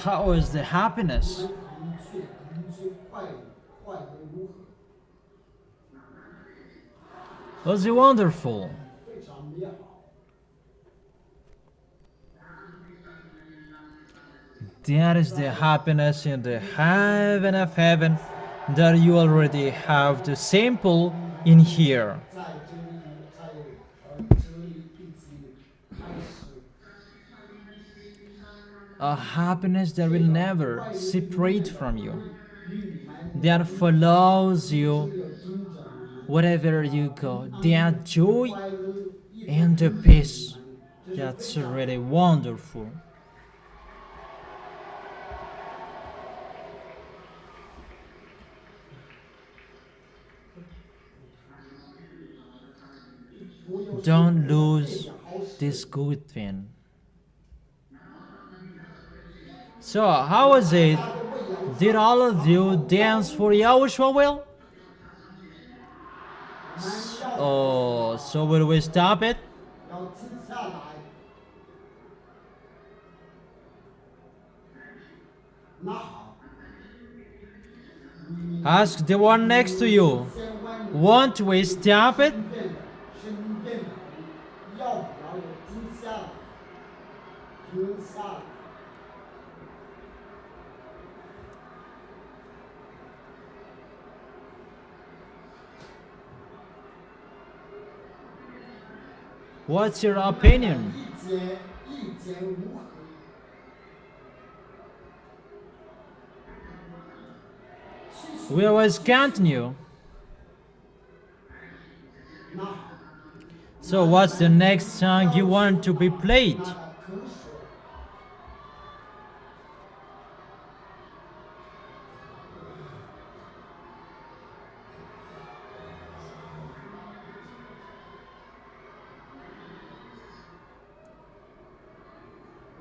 How is the happiness? 可能最坏的如何？ Was it wonderful? 非常美好。 That is the happiness in the heaven of heaven that you already have the sample in here. 在这里，这里一直开始。 A happiness that will never separate from you, that follows you wherever you go. That joy and the peace, that's really wonderful. Don't lose this good thing. So, how was it? Did all of you dance for Yahushua well? Oh, so will we stop it? 要停下来。那好， Ask the one next to you. Won't we stop it? 身边的要不要停下来？停下来。 What's your opinion? 意见如何？ We always continue. 那好， So what's the next song you want to be played? 那可说。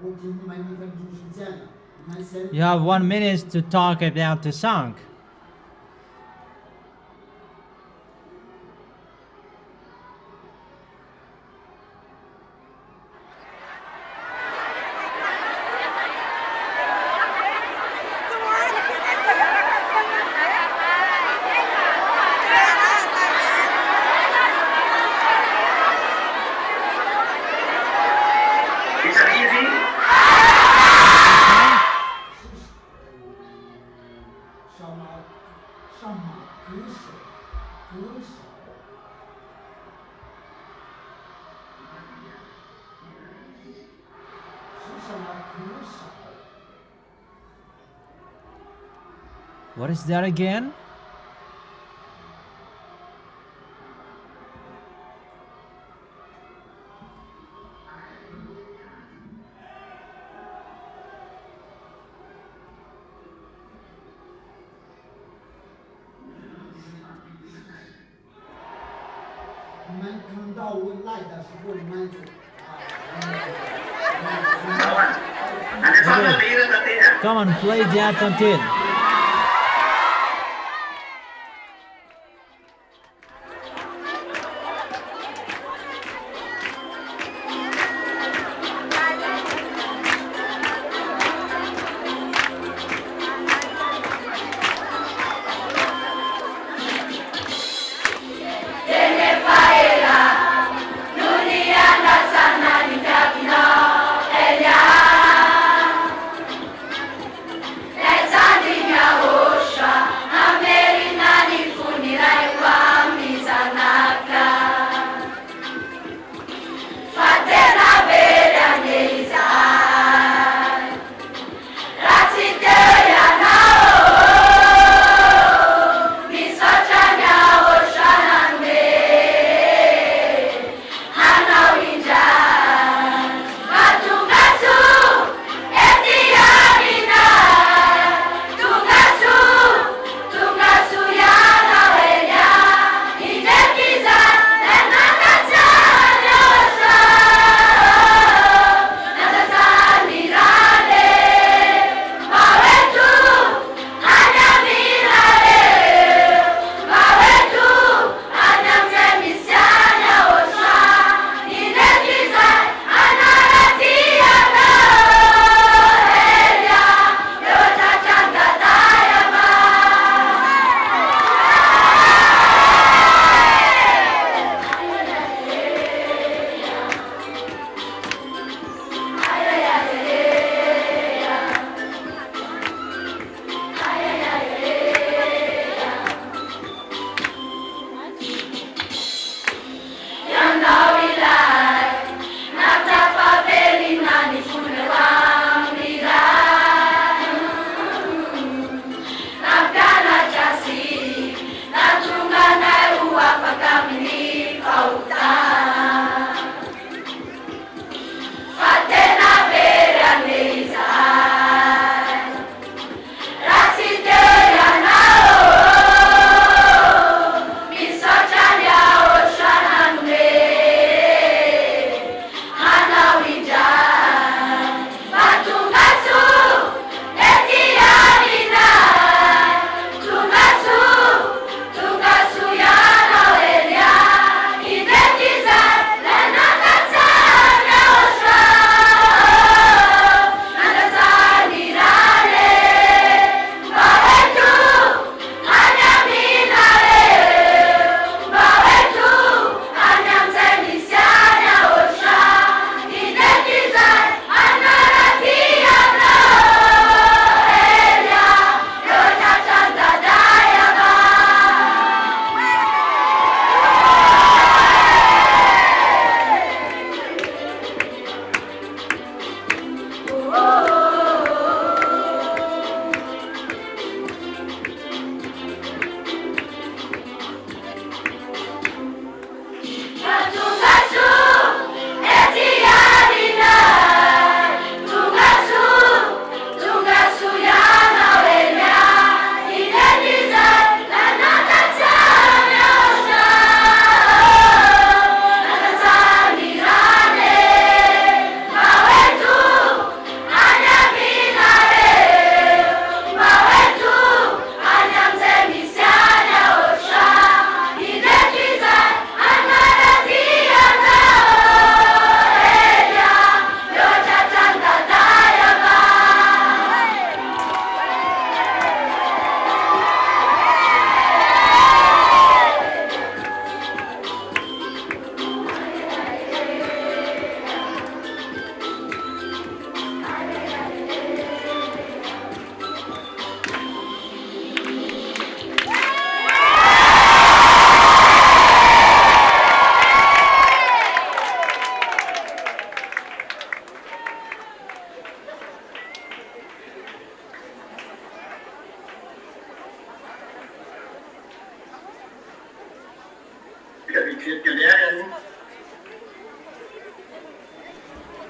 我给你们1分钟时间了，你们先。 You have 1 minute to talk about the song. Is that easy? 上马歌手，是什么歌手？ What is that again?你们看到我来的时候，你们就Ano sa mga lira natin yan? Come on, play that until. Let's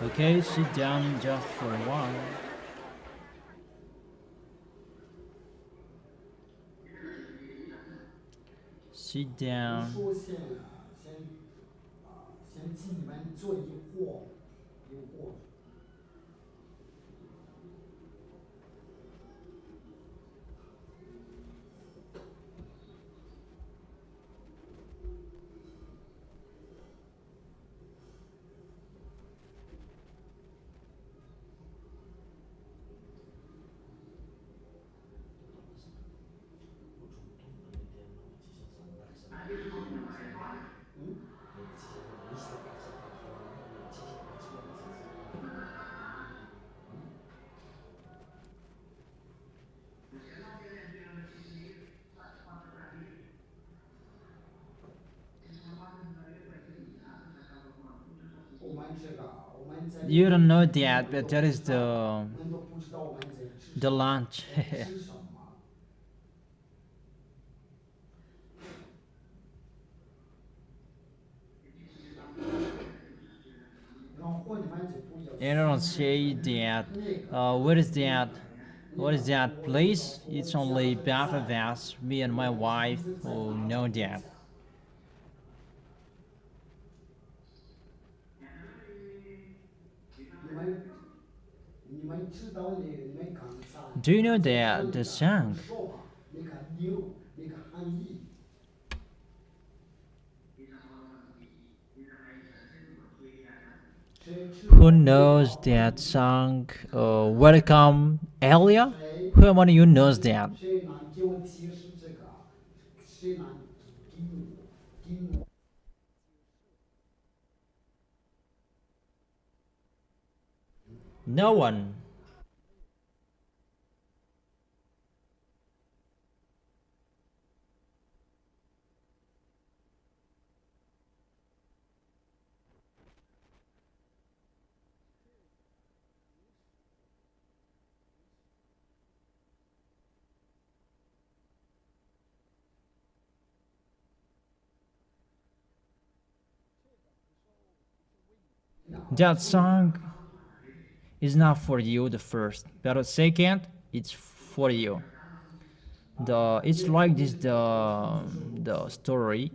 Okay, sit down just for a while. Sit 比如 down. 说先替你们做一货，一货。我们这个我们在 You don't know that, but that is 我们都不知道我们在吃 the lunch. 吃什么。然后你们就不要 And I don't say that. What is that? What is that place? It's only both of us, me and my wife, who know that. 你们知道你们刚才 Do you know that the song? 说吧，那个牛那个含义。 Who knows that song? Welcome, Elia? Who among you knows that? 谁能给我解释这个？谁能给我？ No one. That song is not for you, the first, but the second, it's for you. It's like this the story.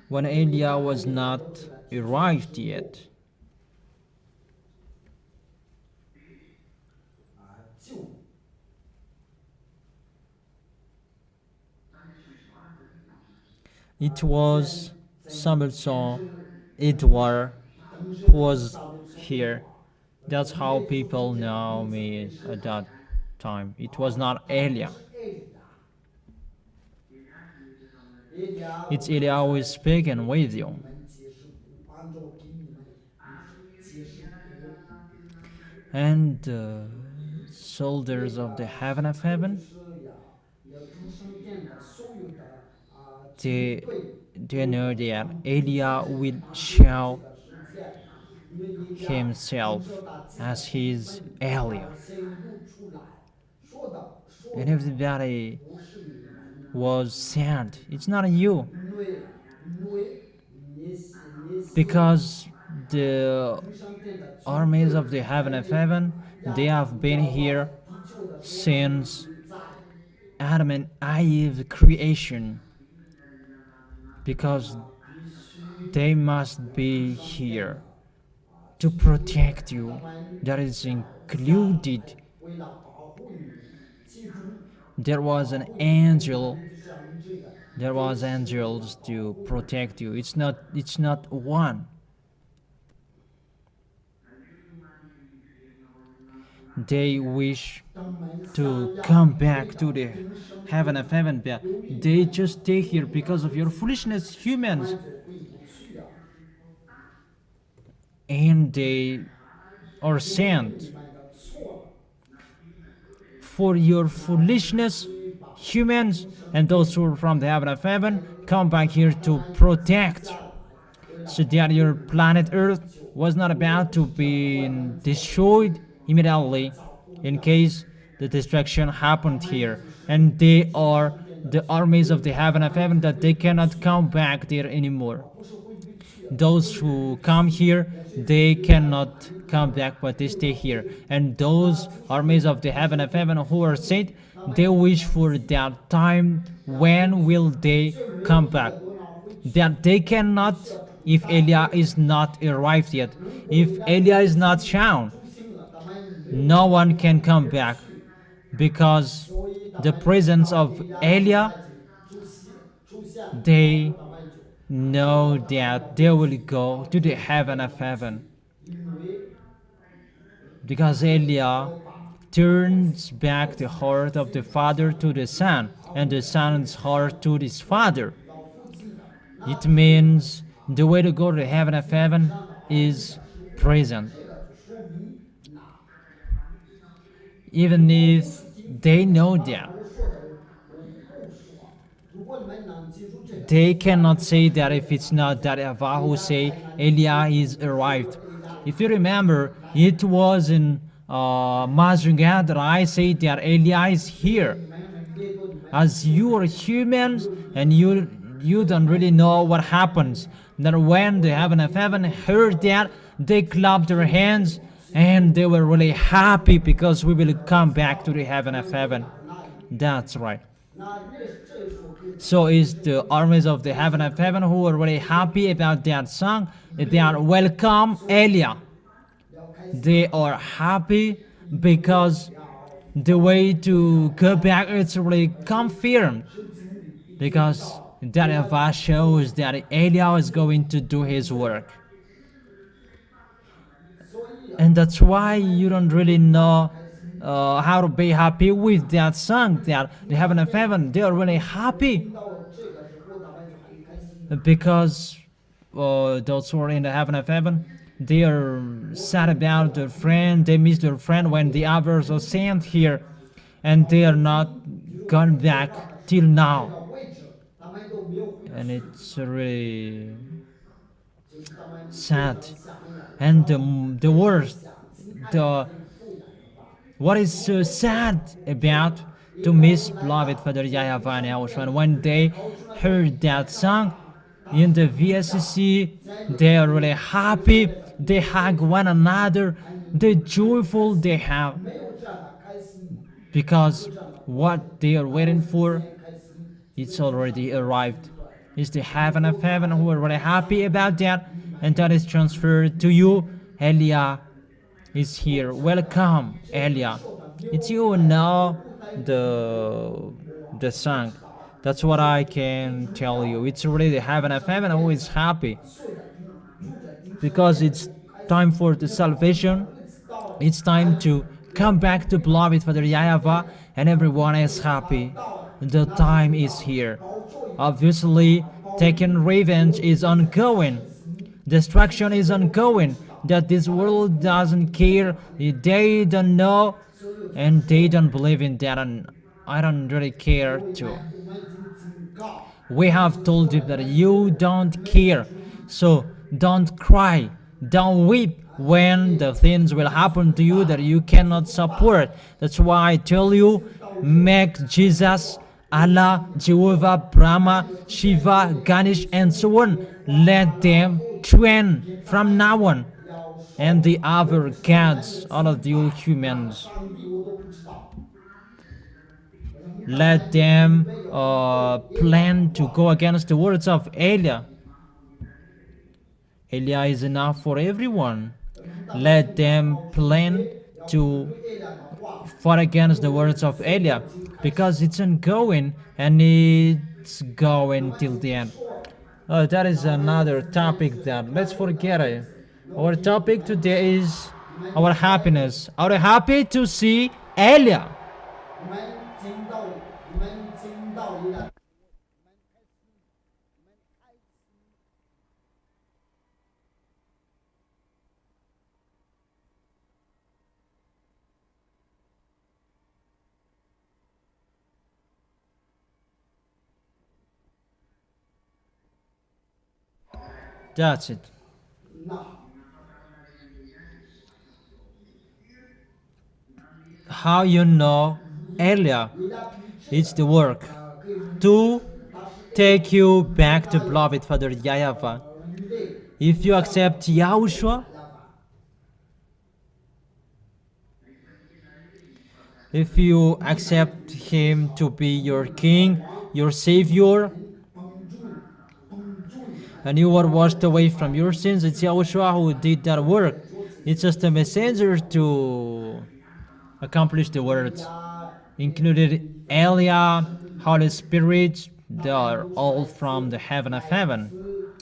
When Elia was not arrived yet, 就 it was Samuelson Edward who was here. That's how people know me at that time. It was not Elia. It's Elia who is speaking with you. 你们解释，按照给你们解释给 And the soldiers of the heaven of heaven, 是要主圣殿的所有的军 they 队。 they know that Elia will show 的是这样，因为你 himself as his Elia. 先露出来，说的 And everybody 不是你们， was sad. It's not you. 因为你 Because the 主圣殿的 armies of the heaven of heaven, they have been here 地球的 since 在 Adam and Eve creation. Because 必须 they must be here to protect you. That is included. 为了保护你，记住， There was an angel. 就像这个。 There was angels to protect you. It's not one. They wish to come back to the heaven of heaven, but they just stay here because of your foolishness, humans. And they are sent for your foolishness, humans, and those who are from the heaven of heaven come back here to protect, so that your planet Earth was not about to be destroyed immediately in case the destruction happened here. And they are the armies of the heaven of heaven, that they cannot come back there anymore. those who come here, they cannot come back, but they stay here. And those armies of the heaven of heaven who are saved, they wish for that time when will they come back. That they cannot, if Eliah is not arrived yet, if Eliah is not shown, no one can come back, because the presence of Eliah, they know that they will go to the heaven of heaven, because Eliah turns back the heart of the father to the son, and the son's heart to his father. It means the way to go to the heaven of heaven is present. Even if they know that, they cannot say that if it's not that YAHVAH who say Eliah is arrived. If you remember, it was in Mazringa that I say that Eliah is here. As you are humans and you don't really know what happens, that when the heaven of heaven heard that, they clapped their hands and they were really happy because we will come back to the heaven of heaven. That's right. So is the armies of the heaven of heaven who are really happy about that song. They are welcome Eliah. They are happy because the way to go back is really confirmed, because that YAHVAH shows that Eliah is going to do his work. And that's why you don't really know how to be happy with that song, that the heaven of heaven, they are really happy. Because those who are in the heaven of heaven, they are sad about their friend, they miss their friend when the others are sent here, and they are not gone back till now. And it's really sad. And the worst, what is so sad about to miss beloved Father YAHVAH and YAHOSHUAH, when they heard that song in the VSCC, they are really happy, they hug one another, they're joyful, they have, because what they are waiting for, it's already arrived. It's the heaven of heaven who are really happy about that, and that is transferred to you. Eliah is here. Welcome, Eliah. It's you who know the song. That's what I can tell you. It's really the heaven of heaven who is happy, because it's time for the salvation. It's time to come back to beloved Father YAHVAH, and everyone is happy. The time is here. Obviously, taking revenge is ongoing. Destruction is ongoing. That this world doesn't care. They don't know, and they don't believe in that, and I don't really care too. We have told you that you don't care, so don't cry, don't weep when the things will happen to you that you cannot support. That's why I tell you, make Jesus, Allah, Jehovah, Brahma, Shiva, Ganesh, and so on, let them train from now on. And the other gods, all of you humans, let them plan to go against the words of Eliah. Eliah is enough for everyone. Let them plan to fight against the words of Eliah, because it's ongoing and it's going till the end. That is another topic that let's forget it. Our topic today is our happiness. Are you happy to see Eliah? That's it. How you know Eliah? It's the work to take you back to beloved Father YAHVAH. if you accept Yahushua, if you accept him to be your king, your savior, and you are washed away from your sins, it's Yahushua who did that work. It's just a messenger to accomplish the words. Included Elia, Holy Spirit, they are all from the heaven of heaven.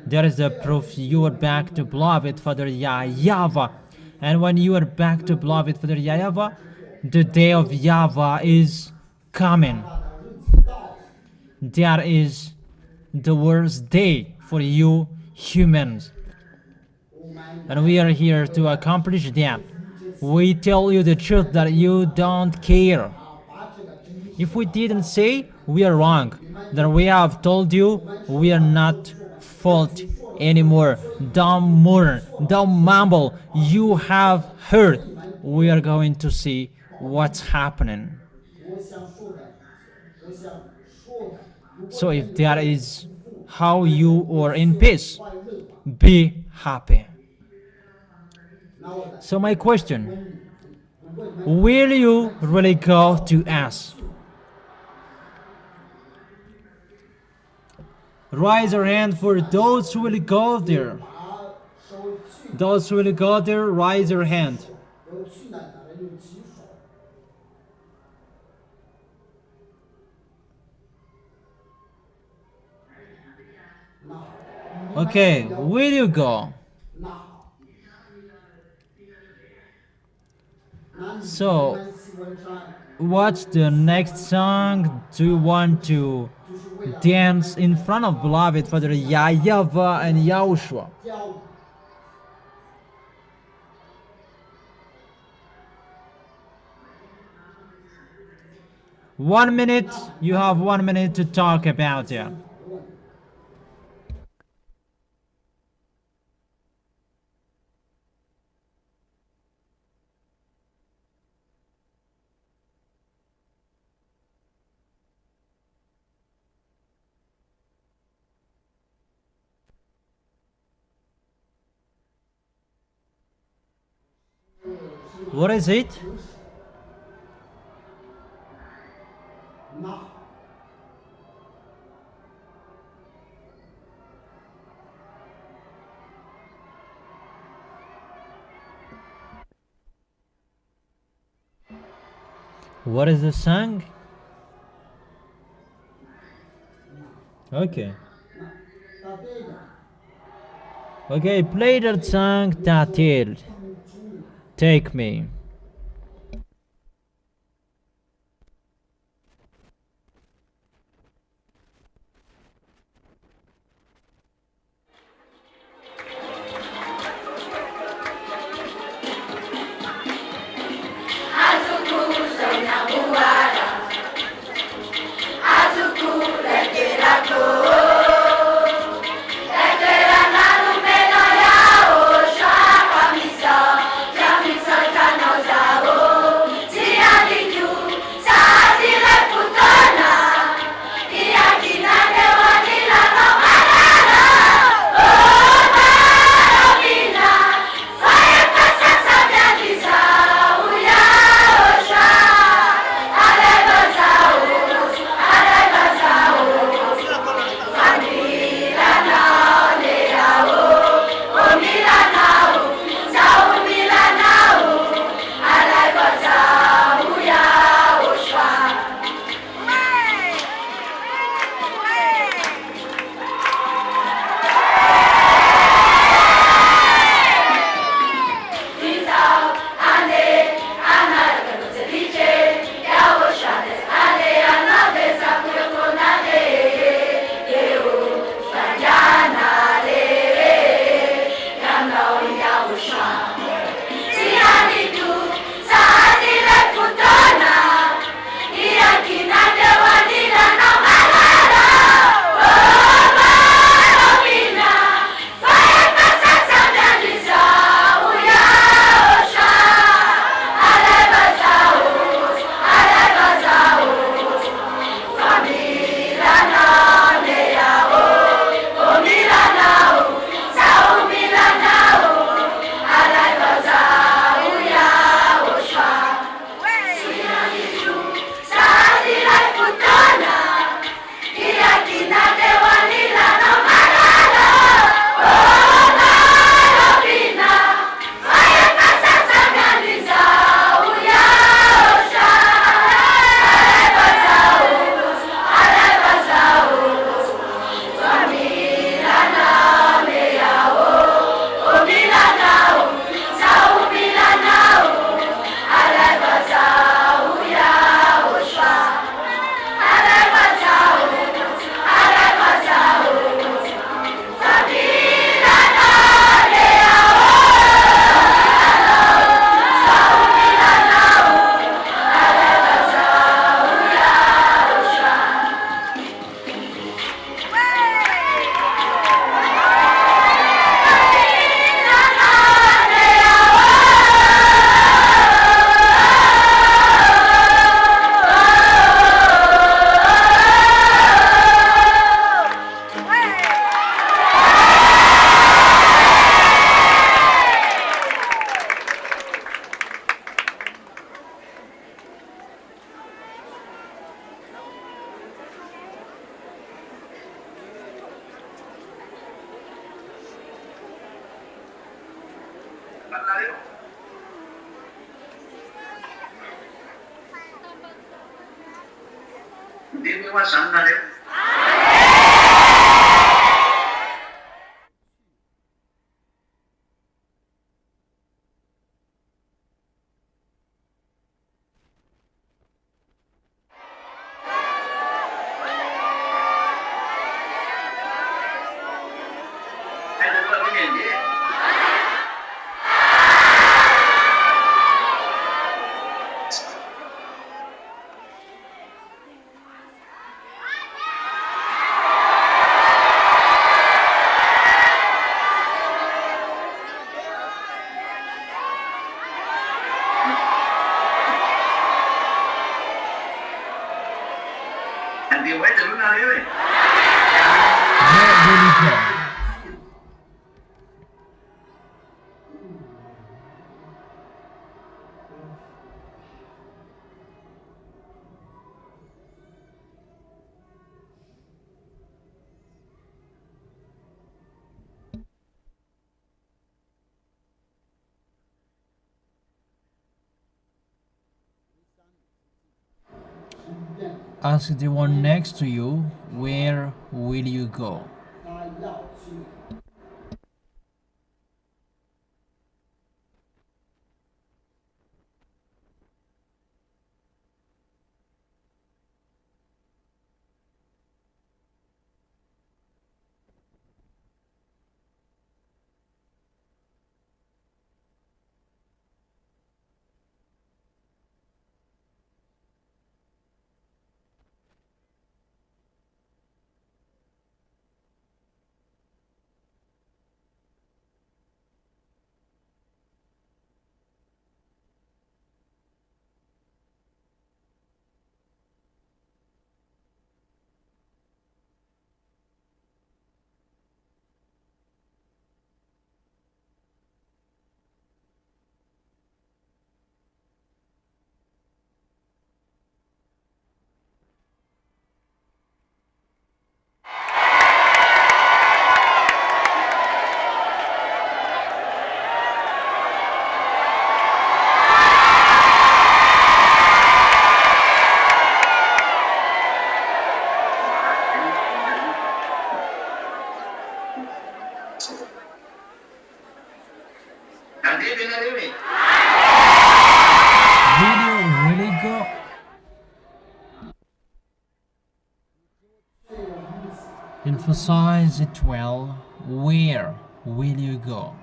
There is the proof you are back to beloved Father YAHVAH. And when you are back to beloved Father YAHVAH, the day of YAHVAH is coming. That is the worst day for you humans. And we are here to accomplish that. We tell you the truth that you don't care. If we didn't say, we are wrong. That we have told you, we are not fault anymore. Don't murmur, don't mumble. You have heard. We are going to see what's happening. So if that is how you are in peace, be happy. So my question, will you really go to us? Raise your hand for those who will go there. Those who will go there, raise your hand. Okay, will you go? So, what's the next song? Do you want to dance in front of beloved Father YAHVAH and YAHOSHUA? One minute, you have 1 minute to talk about it. What is it? What is the song? Okay. Okay, play that song, Tatil. Take me. Yahoshua, Ndimi wazany nareo. Andiamo a vedere una neve. Where will you go? Ask the one next to you, where will you go? 他要去 Will you really go? 这个意思。 Emphasize it well. Where will you go?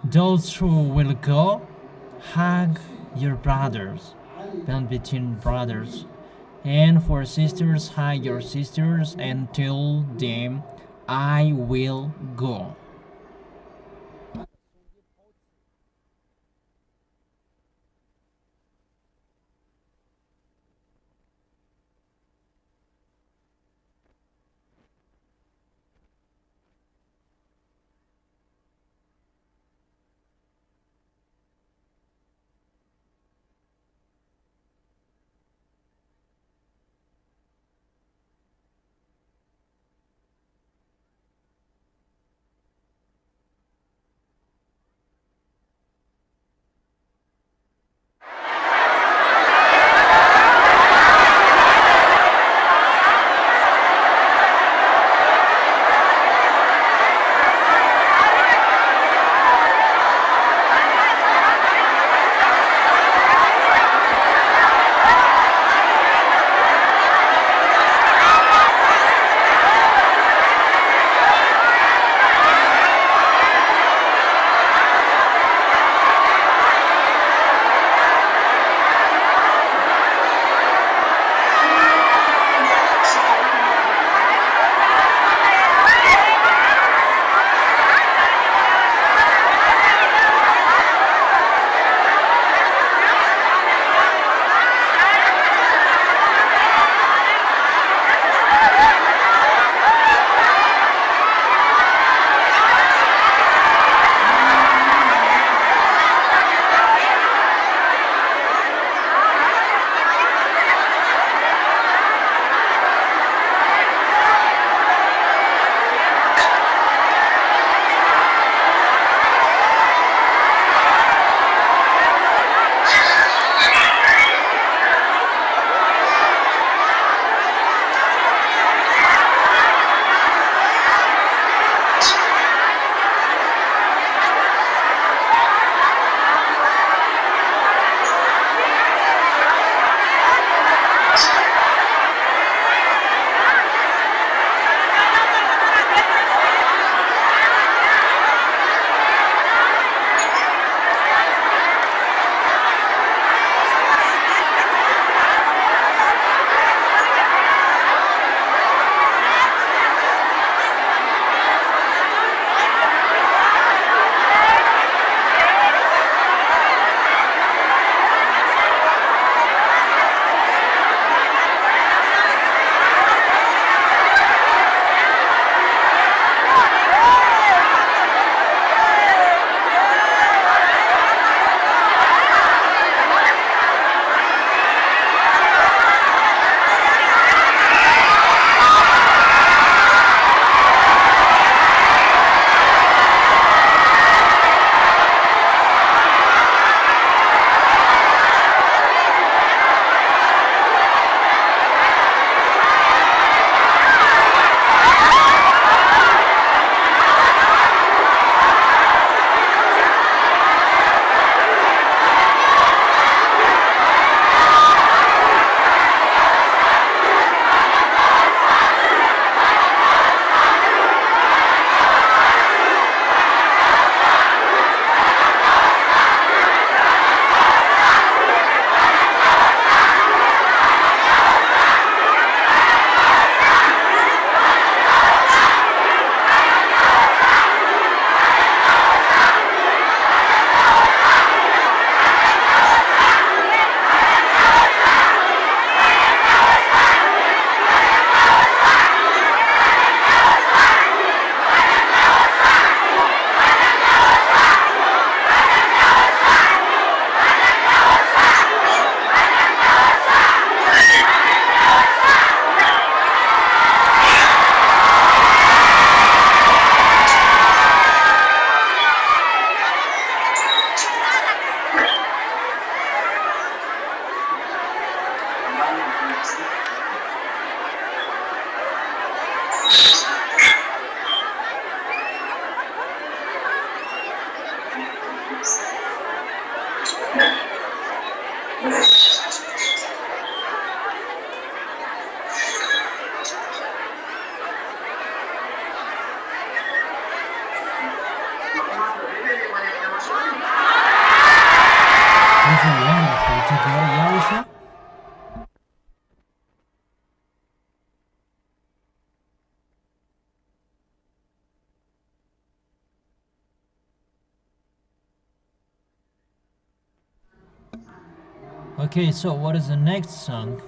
Those who will go, hug your brothers, bond between brothers, and for sisters, hug your sisters and tell them, I will go. Is it wonderful to go to Yahushua? Okay, so what is the next song?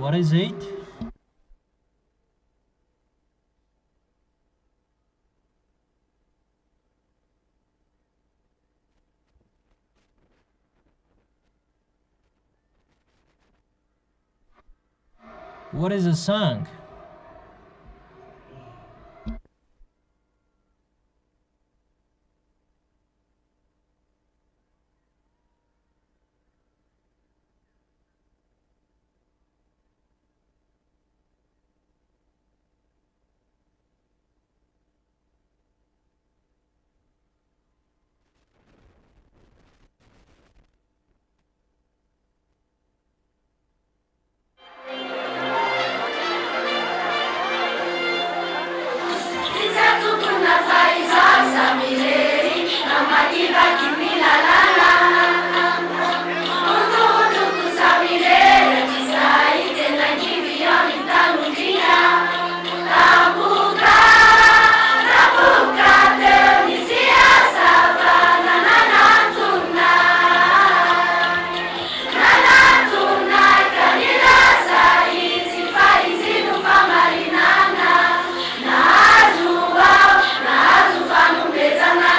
What is it? What is a song? Bezana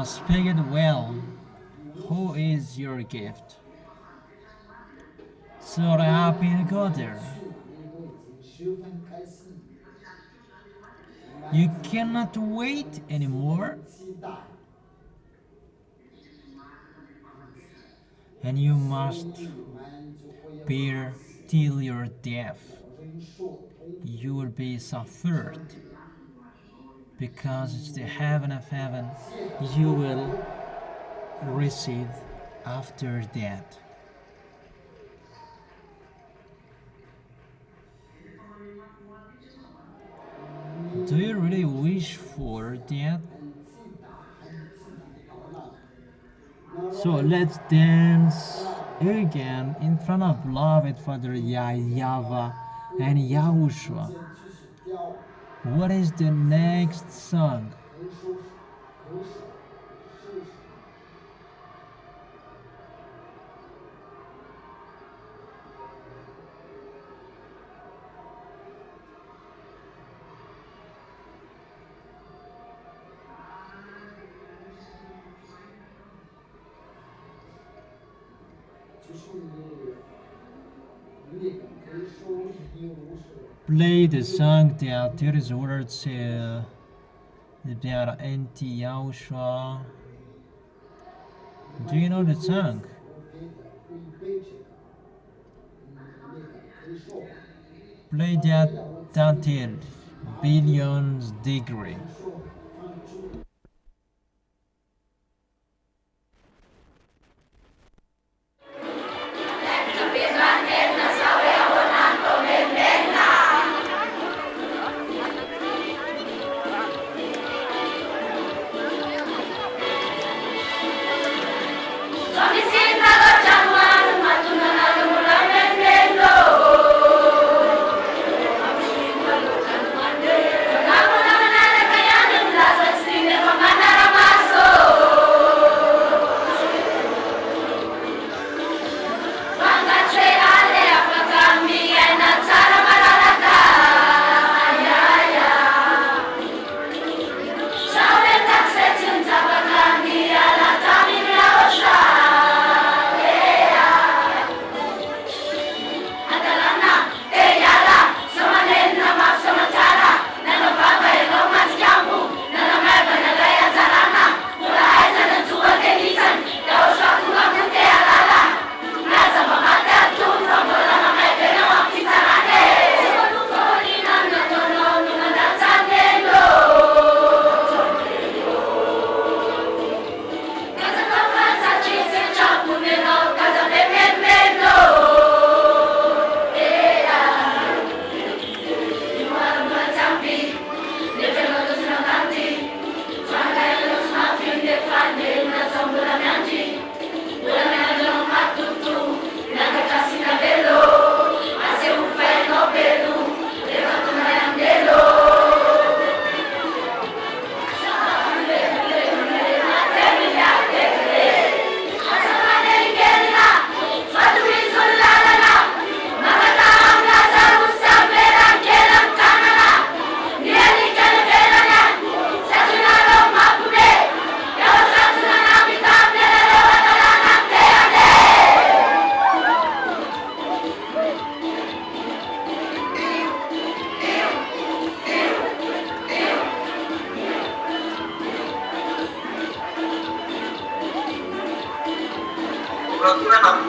speak it well. Who is your gift? So happy to go there. 因为已经十分开心， You cannot wait anymore, 期待， and you must 你们就会 bear till your death. 人说， You will be suffered, because it's the heaven of heaven you will receive after that. Do you really wish for that? So let's dance again in front of beloved Father YAHVAH and YAHOSHUA. 先去水雕， What is the next song? 可以收拾，可以收拾。 就是你那个可以收礼物是 Play the song that there is words about anti Yahushua. Do you know the song? 可以背这个，那个可以收， Play that until billions degree. 收放出。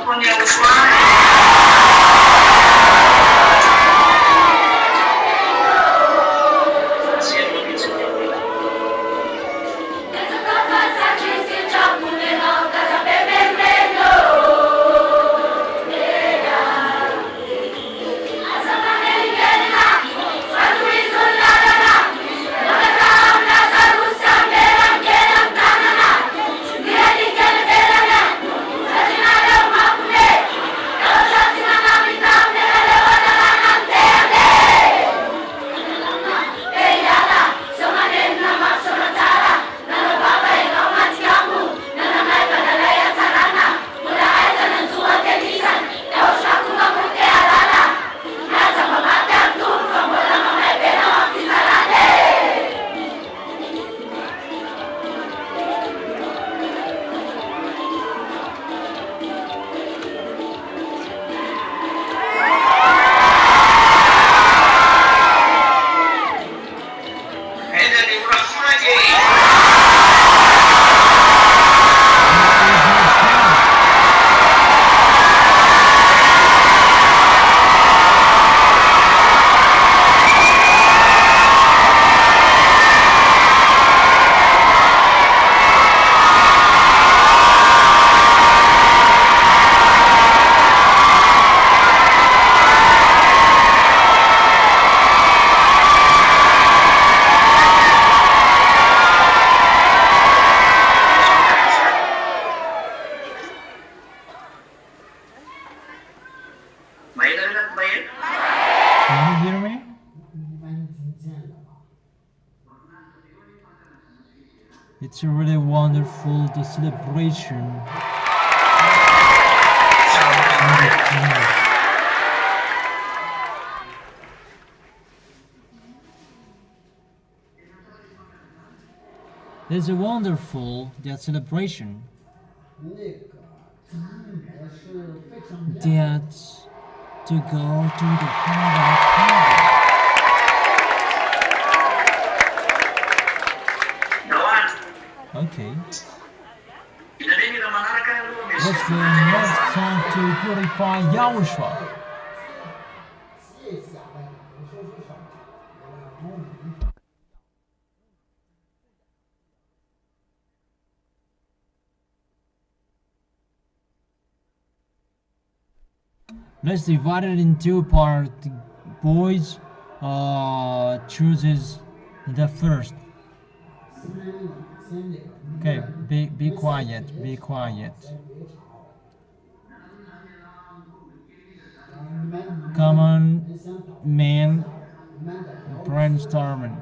Zhuyah It's really wonderful, the celebration. It's wonderful, the celebration. 那个主语呢是非常 That to go to the heaven. Okay. Let's go next song to glorify Yahushua. 接下来呢，我说是什么？Let's divide it in two parts. Boys chooses the first. Okay, be quiet, be quiet. Come on, man, brainstorming.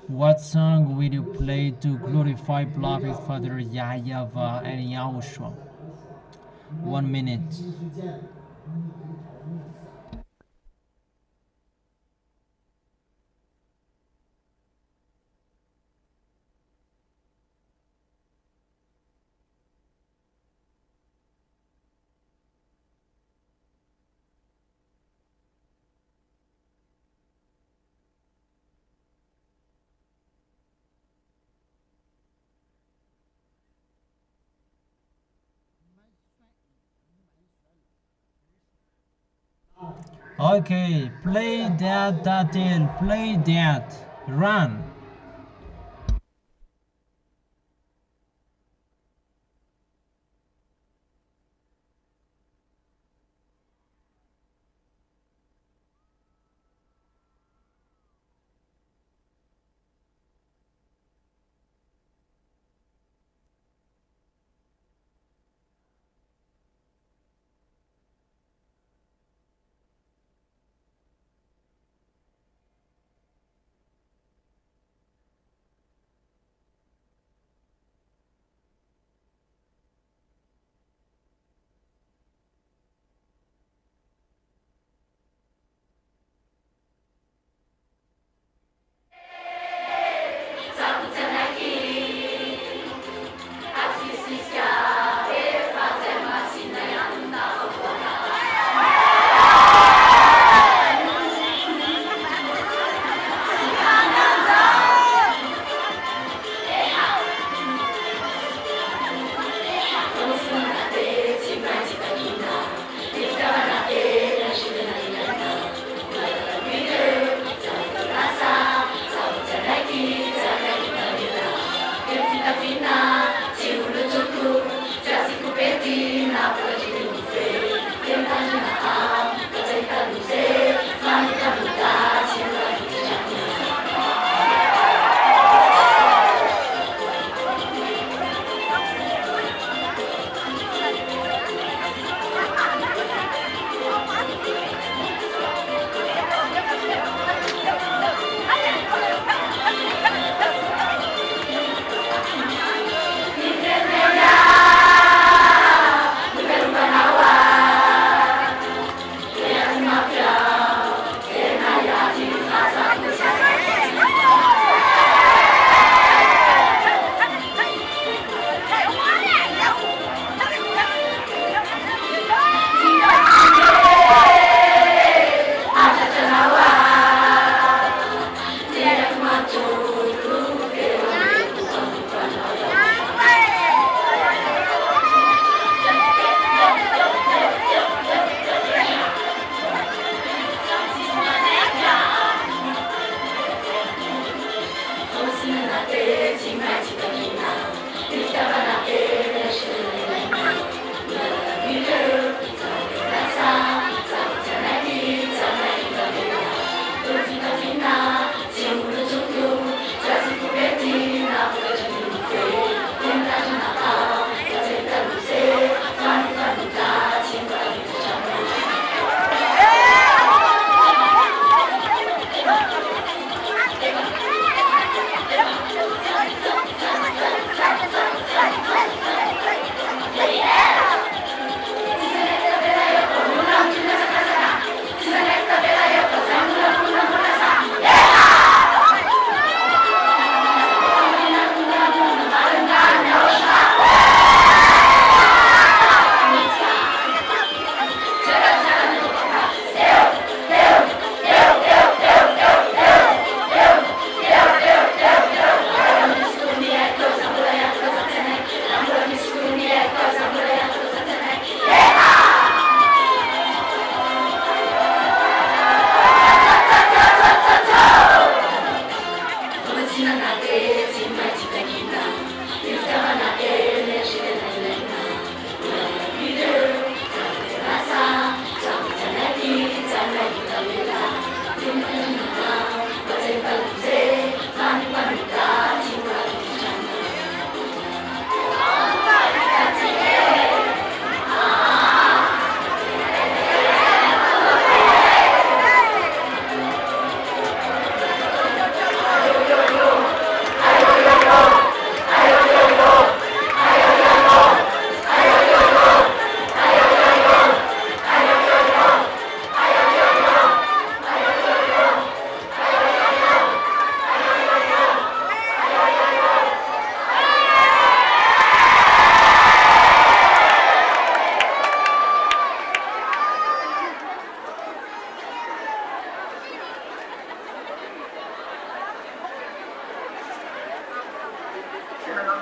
What song will you play to glorify beloved Father YAHVAH and YAHOSHUAH? 1 minute. Okay, play that, play that, run.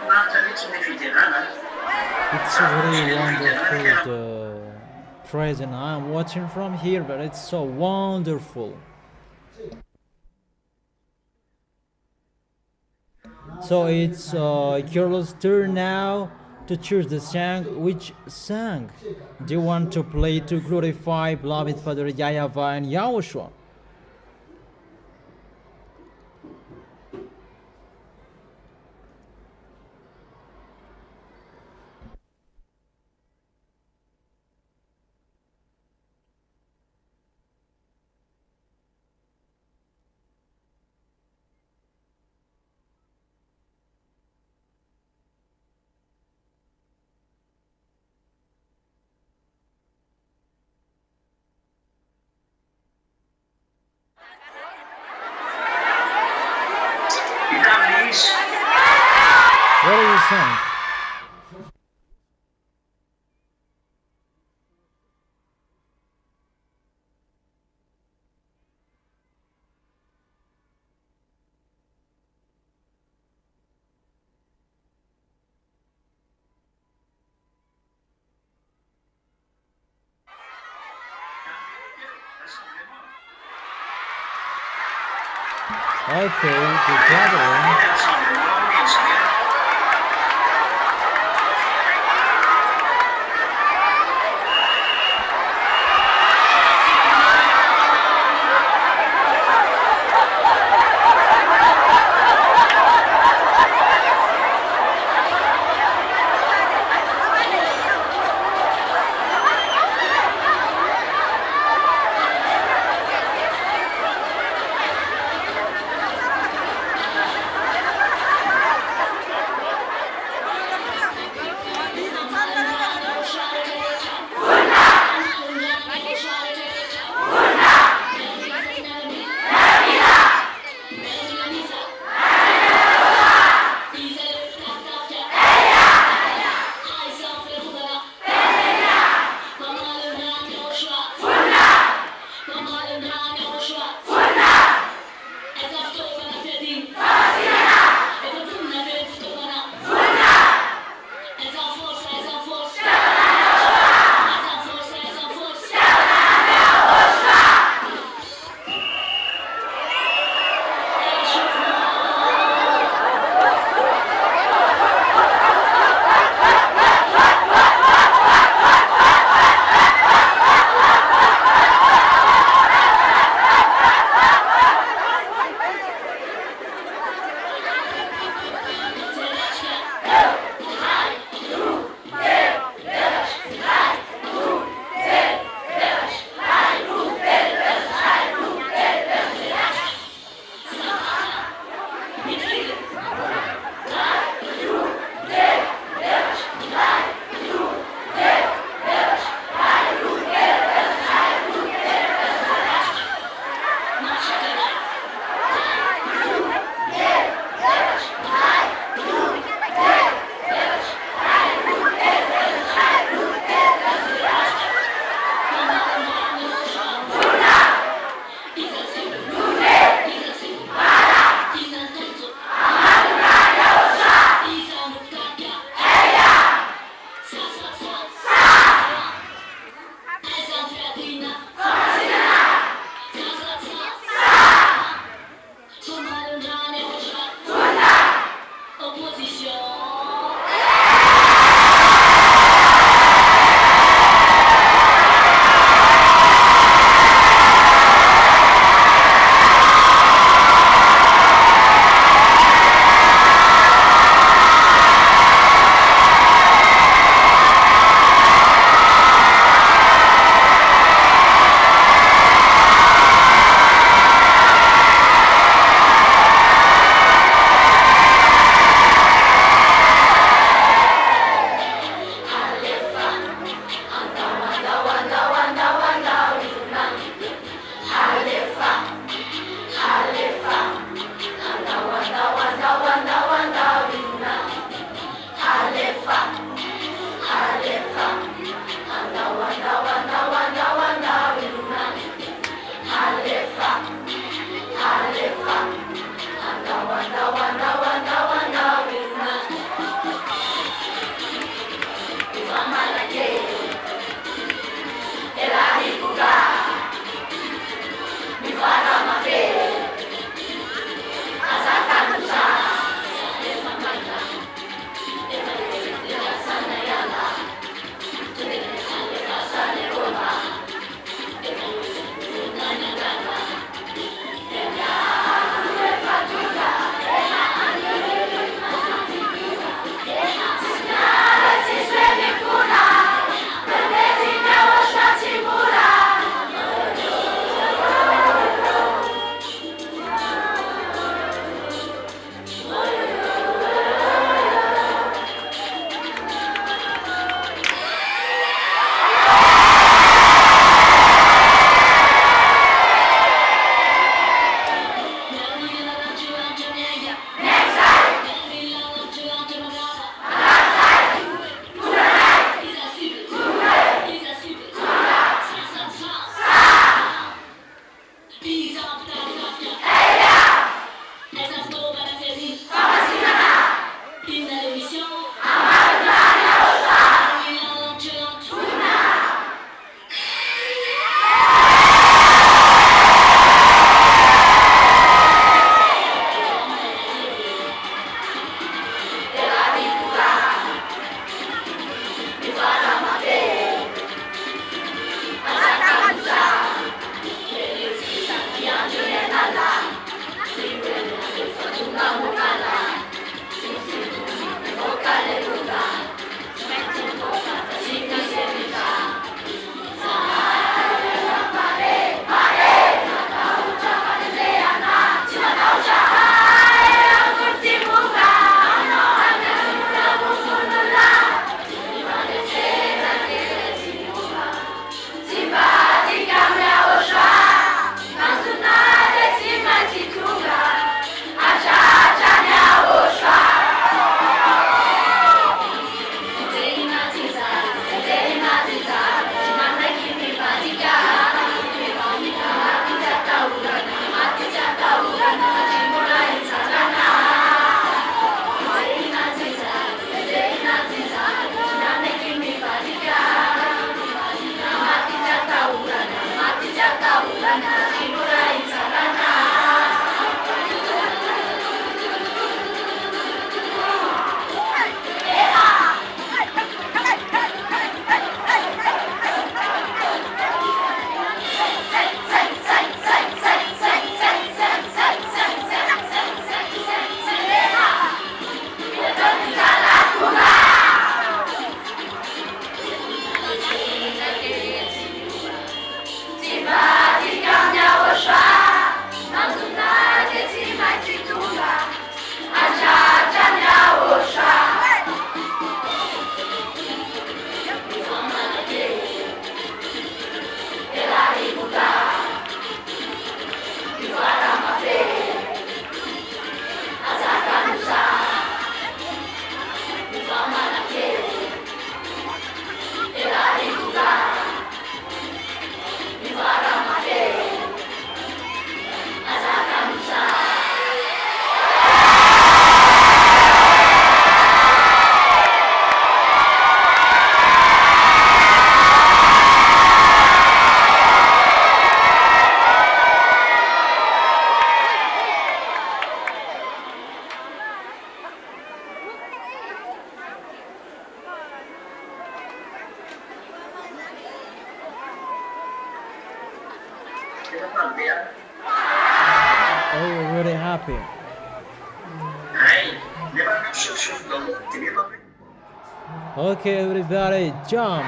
maritra mihitsy ny fidirana. It's really wonderful the present I'm watching from here, but it's so wonderful. So it's Carol's turn now to choose the song. Which song do you want to play to glorify beloved Father YAHVAH and YAHOSHUAH? Vitavy izy. What do you sing? Okay, the gathering. Oh, you're really happy. Okay, everybody, jump.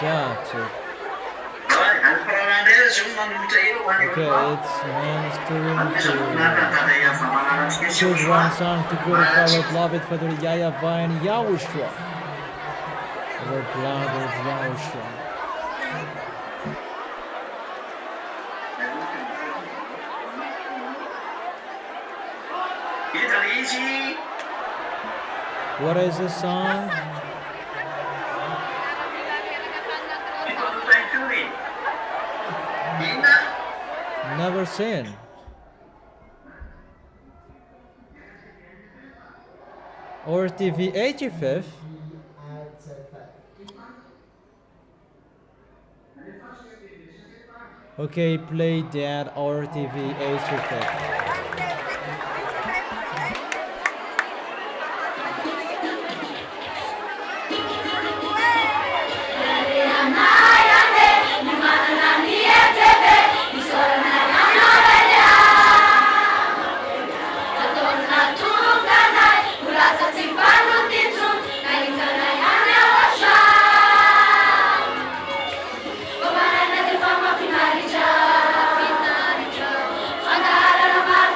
That's it. Okay, it's ministering to choose one song to glorify our beloved Father YAHVAH and YAHOSHUA. Our beloved YAHOSHUA. What is the song? Never seen. Or TV 85th. Okay, play that or TV 85th. Fandara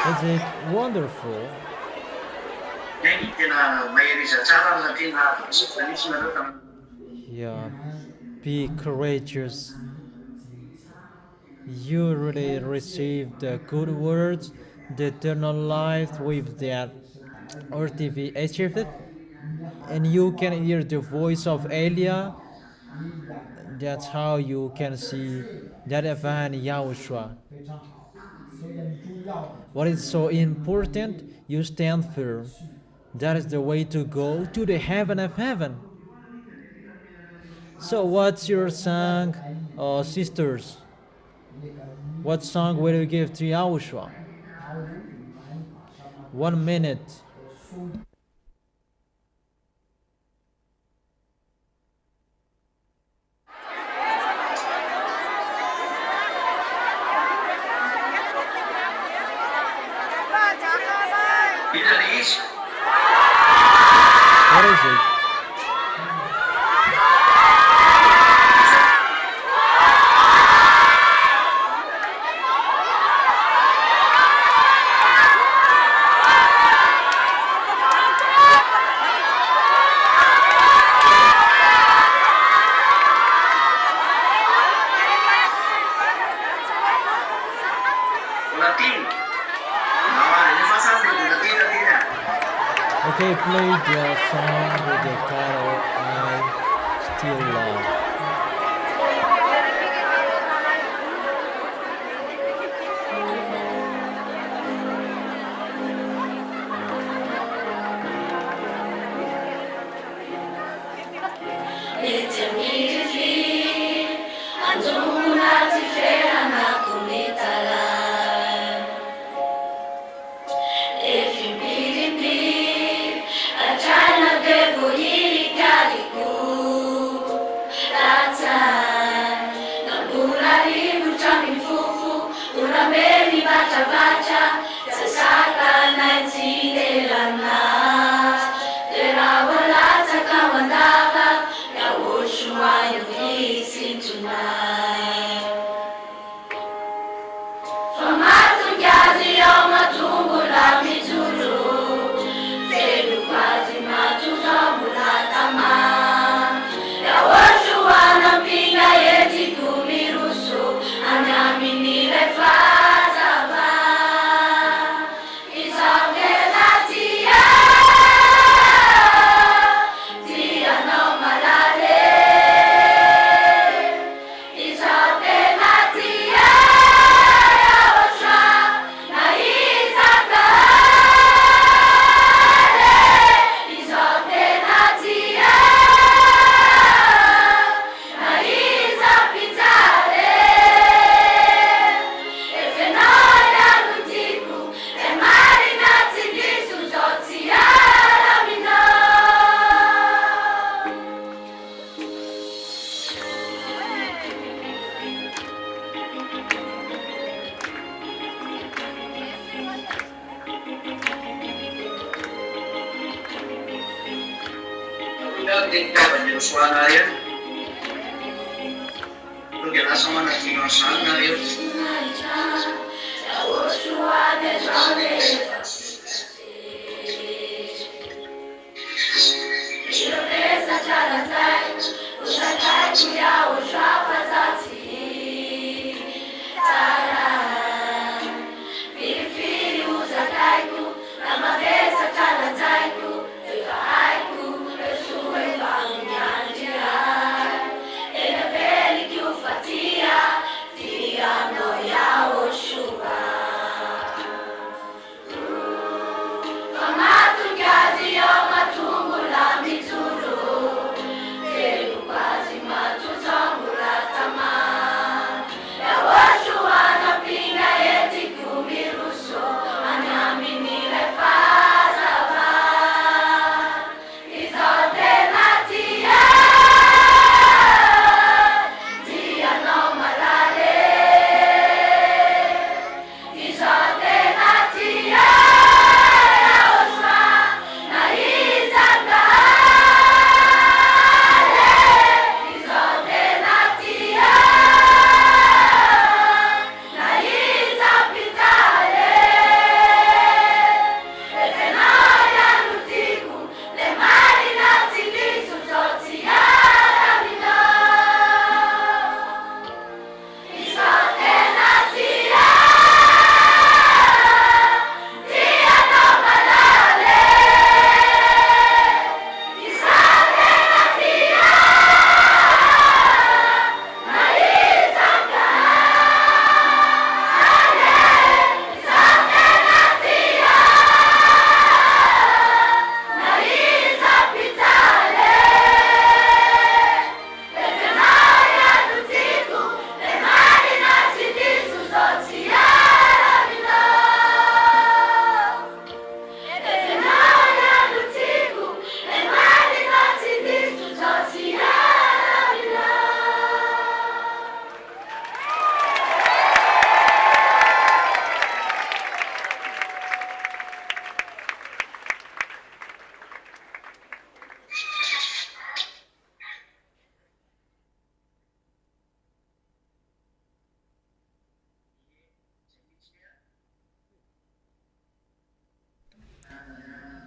Is it wonderful? Yeah, be courageous. You really received the good words, the eternal life with that RTV achieved, and you can hear the voice of Elia. That's how you can see that event Yahushua. 非常好，所以很重要的。 What is so important? You stand firm. That is the way to go to the heaven of heaven. So, what's your song, sisters? What song will you give to Yahushua? 1 minute. What is it? Okay, play the song with the title I Still Love. Matungu la mizuru, zenu kwa zima tuzongula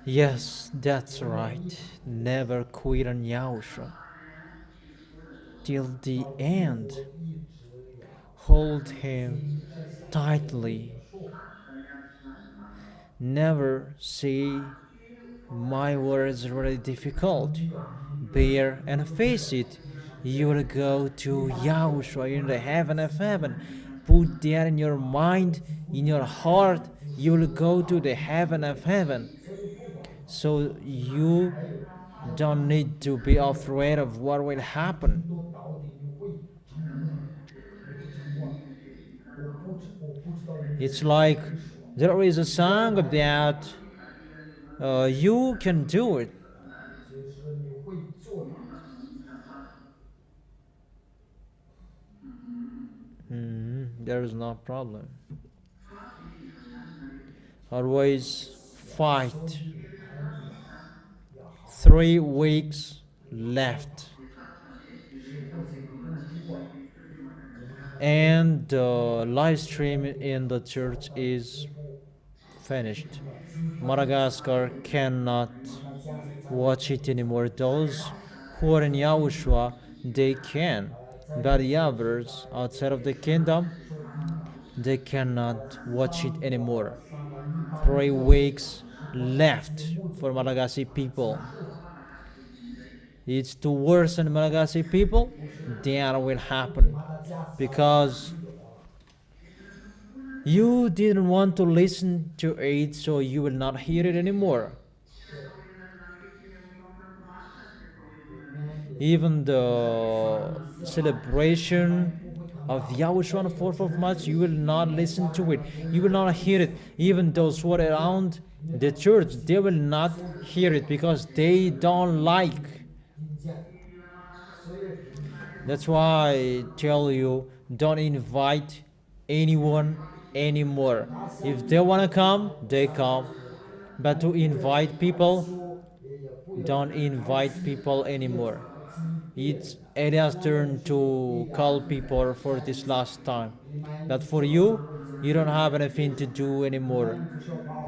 Yes, that's right. Never quit on Yahushua till the 到最 end. 后一直要 Hold him 一直想 tightly. 说， Never say, my word is really difficult. 永远比 Bear and face it. You will go to Yahushua in the heaven of heaven. Put that in your mind, in your heart. You will go to the heaven of heaven. 所以不管 So you 还有 don't need to be afraid of what will happen. 多到底你会成功吗？你会成功吗？我不知道你 It's like 会说， there is a song about you can do it. 就是你会做到。 There is no problem. Always fight. 3 weeks left. And the live stream in the church is finished. Madagascar cannot watch it anymore. Those who are in Yahushua, they can. But the others outside of the kingdom, they cannot watch it anymore. 3 weeks left for Malagasy people. It's to worsen Malagasy people, that will happen. Because you didn't want to listen to it, so you will not hear it anymore. Even the celebration of Yahushua on the 4th of March, you will not listen to it. You will not hear it. Even those who are around the church, they will not hear it because they don't like. That's why I tell you, don't invite anyone anymore. If they want to come, they come. But to invite people, don't invite people anymore. It's Elias' turn to call people for this last time. But for you, you don't have anything to do anymore.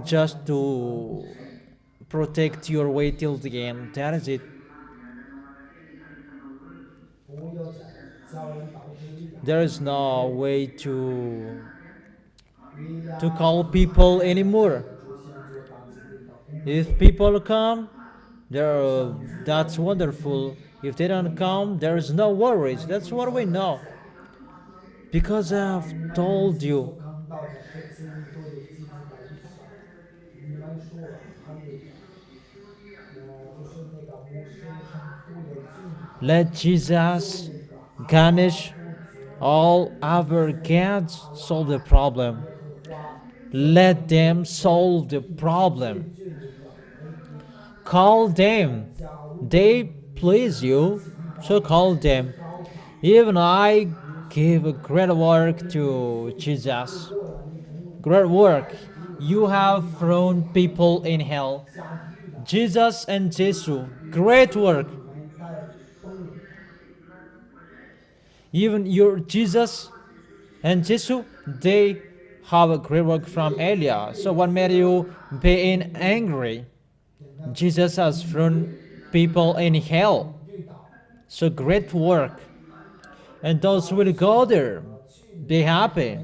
Just to protect your way till the end. That is it. 不要在叫人到这里来。 There is no way to call people anymore. If people come, that's wonderful. If they don't come, there is no worries. That's what we know. Because I have told you, 刚到的这次你都有自己的预算，你们说了，他那个，就是那个牧师神父有自己 let Jesus, Ganesh, all other gods solve the problem. Let them solve the problem. Call them. They please you, so call them. Even I give a great work to Jesus. Great work. You have thrown people in hell. Jesus and Jesus, great work. Even your Jesus and Jesus, they have a great work from Elia. So what made you being angry? Jesus has thrown people in hell. So great work. And those who will go there, be happy.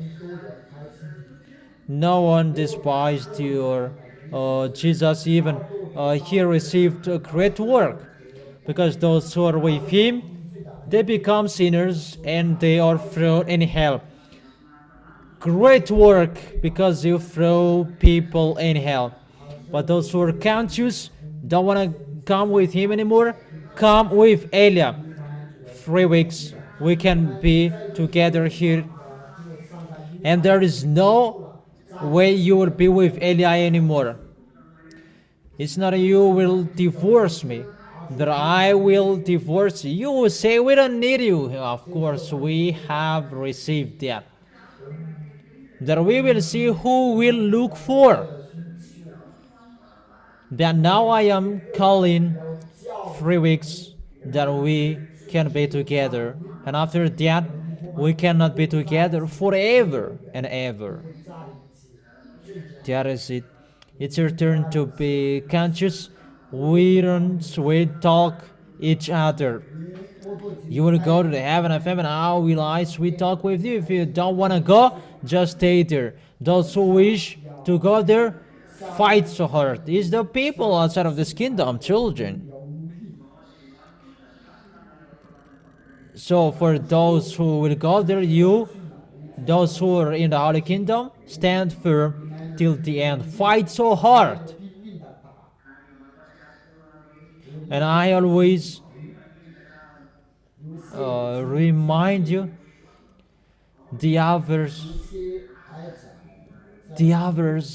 No one despised your Jesus. Even he received a great work. Because those who are with him, they become sinners and they are thrown in hell. Great work because you throw people in hell. But those who are conscious, don't want to come with him anymore, come with Elia. 3 weeks we can be together here. And there is no way you will be with Elia anymore. It's not you will divorce me, but I will divorce you. You will say we don't need you. Of course, we have received that. That we will see who will look for. That now I am calling 3 weeks that we can be together. And after that, we cannot be together forever and ever. That is it. It's your turn to be conscious. We don't sweet talk each other. You will go to the heaven of heaven. I will I sweet talk with you. If you don't want to go, just stay there. Those who wish to go there, fight so hard. It's the people outside of this kingdom, children. So for those who will go there, those who are in the Holy Kingdom, stand firm till the end. Fight so hard. And I always remind you, the others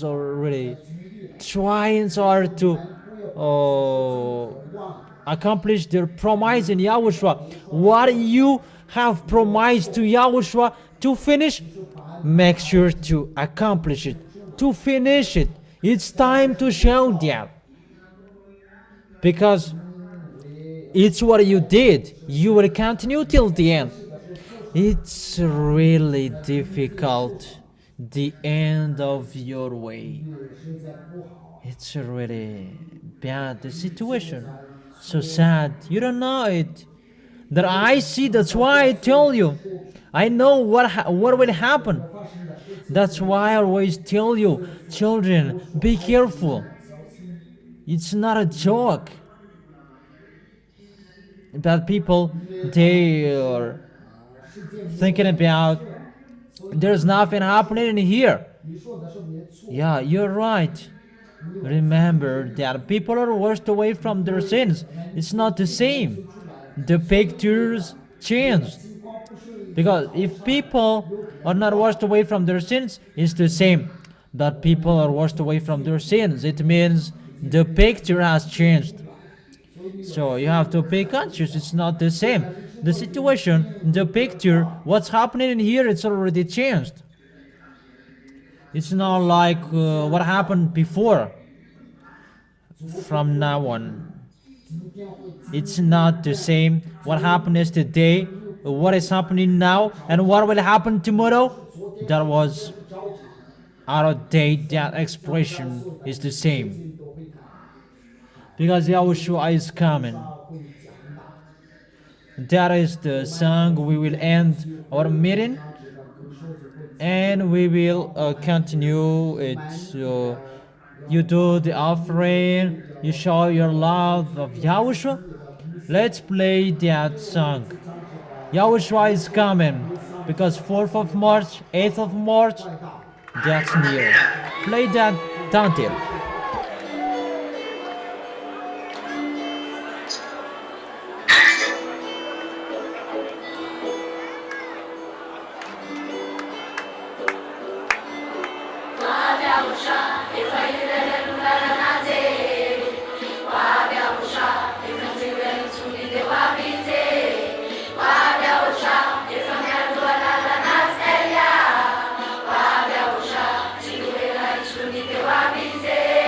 are really trying so hard to accomplish their promise in Yahushua. What you have promised to Yahushua to finish, make sure to accomplish it, to finish it. It's time to show that, because it's what you did. You will continue till the end. It's really difficult, the end of your way. It's really bad, the situation. So sad. You don't know it. That I see, that's why I tell you. I know what will happen. That's why I always tell you, children, be careful. It's not a joke. But people, they are thinking about, there's nothing happening in here. Yeah, you're right. Remember that people are washed away from their sins. It's not the same. The pictures changed. Because if people are not washed away from their sins, it's the same. That people are washed away from their sins. It means the picture has changed. So you have to pay conscious. It's not the same. The situation, the picture, what's happening in here, it's already changed. It's not like what happened before. From now on, it's not the same. What happened yesterday, what is happening now, and what will happen tomorrow, that was out of date. That expression is the same. Because Yahushua is coming. That is the song. We will end our meeting, and we will continue it. You do the offering, you show your love of Yahushua. Let's play that song. Yahushua is coming, because 4th of March, 8th of March, that's near. Play that tantil. Teu avisei.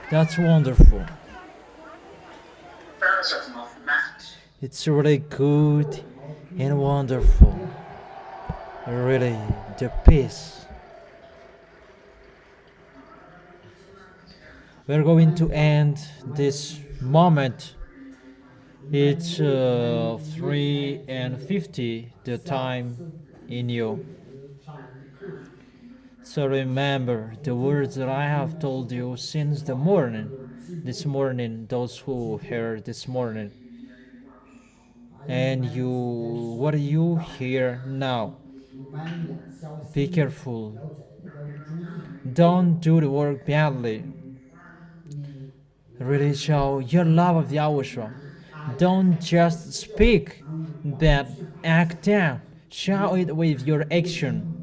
That's wonderful. Feladhatom of math. It's really good and wonderful. Really, the peace. We're going to end this moment. It's 3:50 the time in you. So remember the words that I have told you since the morning. This morning, those who heard this morning. And what you hear now. Be careful. Don't do the work badly. Really show your love of Yahushua. Don't just speak, but act out. Show it with your action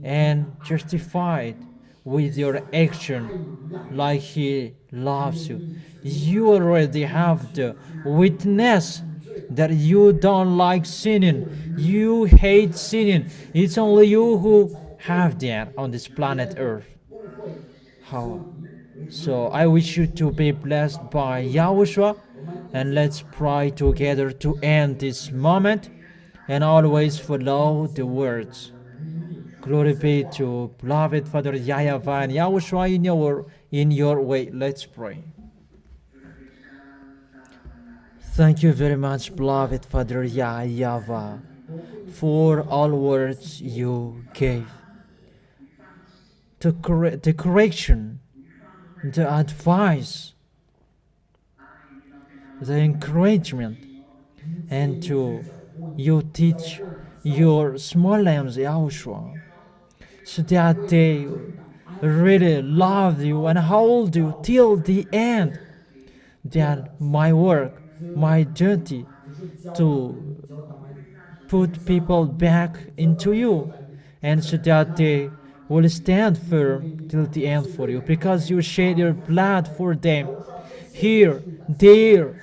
and justify it with your action like He loves you. You already have the witness that you don't like sinning. You hate sinning. It's only you who have that on this planet Earth. How? So I wish you to be blessed by Yahushua, and let's pray together to end this moment and always follow the words. Glory be to beloved Father YAHVAH and Yahushua in your way. Let's pray. Thank you very much, beloved Father YAHVAH, for all words you gave. The correction, the advice, the encouragement, and you teach your small lambs, Yahushua, so that they really love you and hold you till the end. That my work, my duty to put people back into you, and so that they will stand firm till the end for you, because you shed your blood for them. Here, there,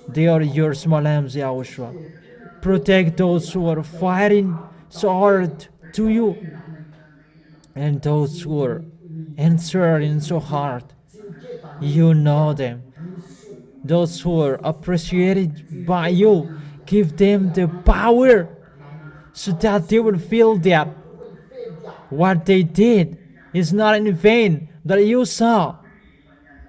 they are your small lambs, Yahushua. Protect those who are fighting so hard to you, and those who are answering so hard. You know them. Those who are appreciated by you, give them the power so that they will feel that what they did is not in vain, that you saw.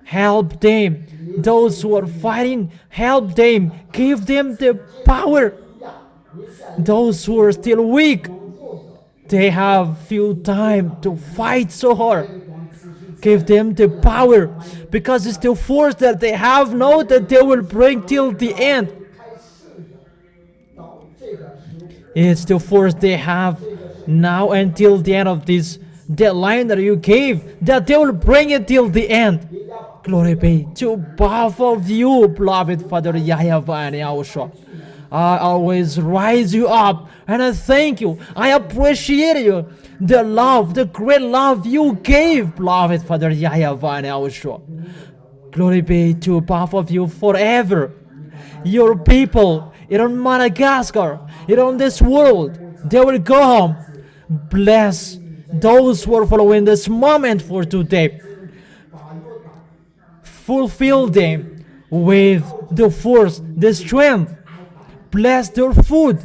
Help them. Those who are fighting, help them. Give them the power. Those who are still weak, they have few time to fight so hard. Give them the power, because it's the force that they have now that they will bring till the end. It's the force they have now until the end of this deadline that you gave, that they will bring it till the end. Glory be to both of you, beloved Father YAHVAH and Yahushua. I always rise you up, and I thank you. I appreciate you. The love, the great love you gave, beloved Father YAHVAH and Yahushua. Glory be to both of you forever. Your people, in Madagascar, in this world, they will go home. Bless those who are following this moment for today. Fulfill them with the force, the strength. Bless their food.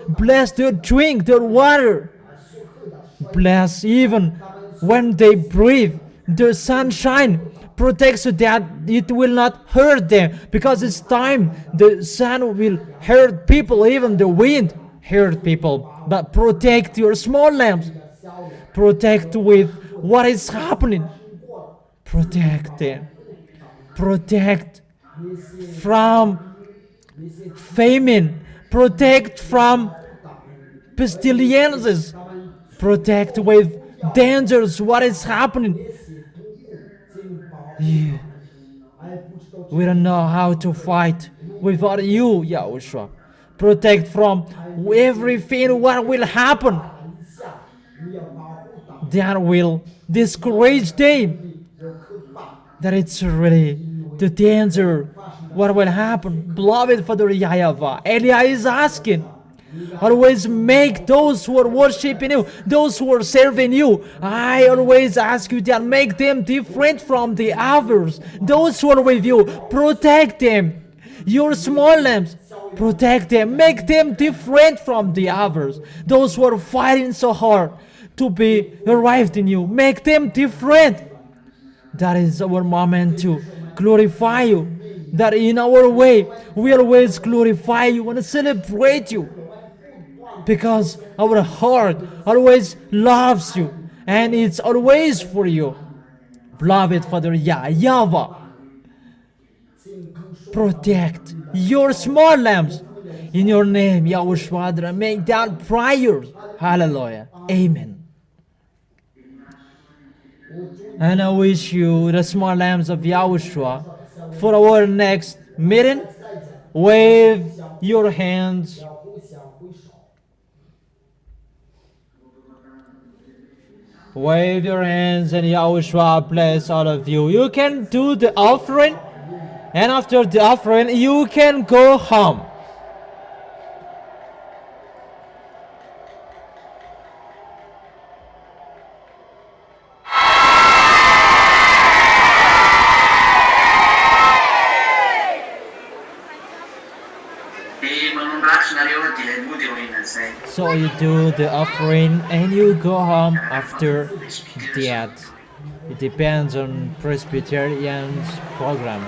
Bless their drink, their water. Bless even when they breathe, the sunshine. Protect so that it will not hurt them, because it's time the sun will hurt people, even the wind hurt people. But protect your small lambs. Protect with what is happening. Protect them. Protect from famine. Protect from pestilences. Protect with dangers, what is happening. Yeah. We don't know how to fight without you, Yahushua. Protect from everything what will happen that will discourage them. That it's really the danger, what will happen. Beloved Father YAHVAH, Elia is asking, Always make those who are worshiping you, those who are serving you. I always ask you that make them different from the others. Those who are with you, protect them. Your small lambs, protect them. Make them different from the others. Those who are fighting so hard to be arrived in you, make them different. That is our moment to glorify you. That in our way, we always glorify you and celebrate you. Because our heart always loves you. And it's always for you. Beloved Father YAHVAH, protect your small lambs. In your name, YAHOSHUAH, make that prayer. Hallelujah. Amen. And I wish you the small lambs of YAHOSHUAH for our next meeting. Wave your hands. Wave your hands and YAHOSHUAH bless all of you. You can do the offering, and after the offering, you can go home. So you do the offering and you go home after that. It depends on Presbyterian's program.